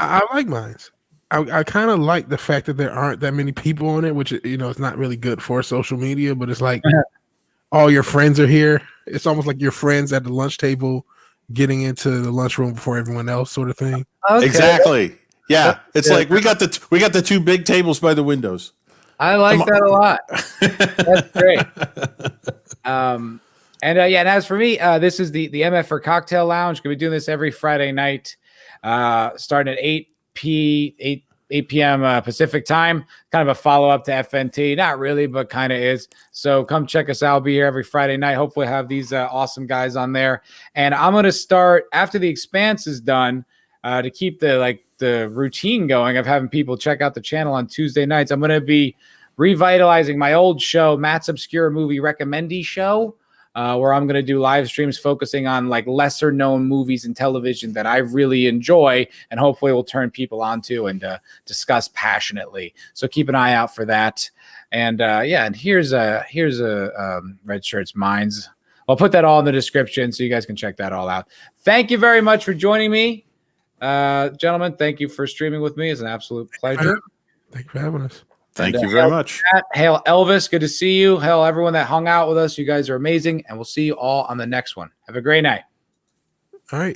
S5: I like mines. I kind of like the fact that there aren't that many people on it, which it's not really good for social media. But it's like all your friends are here. It's almost like your friends at the lunch table getting into the lunchroom before everyone else, sort of thing.
S1: Okay.
S4: Exactly. Yeah, it's like we got the two big tables by the windows.
S1: I like that a lot. That's great. And as for me, this is the MFer Cocktail Lounge. Gonna be doing this every Friday night, starting at 8 p.m. Pacific time. Kind of a follow up to FNT, not really, but kind of is. So come check us out. I'll be here every Friday night. Hopefully, have these awesome guys on there. And I'm gonna start after the Expanse is done to keep the routine going of having people check out the channel on Tuesday nights. I'm gonna be revitalizing my old show, Matt's Obscure Movie Recommendee Show, where I'm going to do live streams focusing on like lesser known movies and television that I really enjoy and hopefully will turn people onto and discuss passionately. So keep an eye out for that. And and here's a Red Shirt's Minds. I'll put that all in the description so you guys can check that all out. Thank you very much for joining me, gentlemen. Thank you for streaming with me. It's an absolute pleasure.
S5: Thank you for having us.
S4: Thank you very much.
S1: Hail Elvis, good to see you. Hail everyone that hung out with us. You guys are amazing, and we'll see you all on the next one. Have a great night.
S5: All right.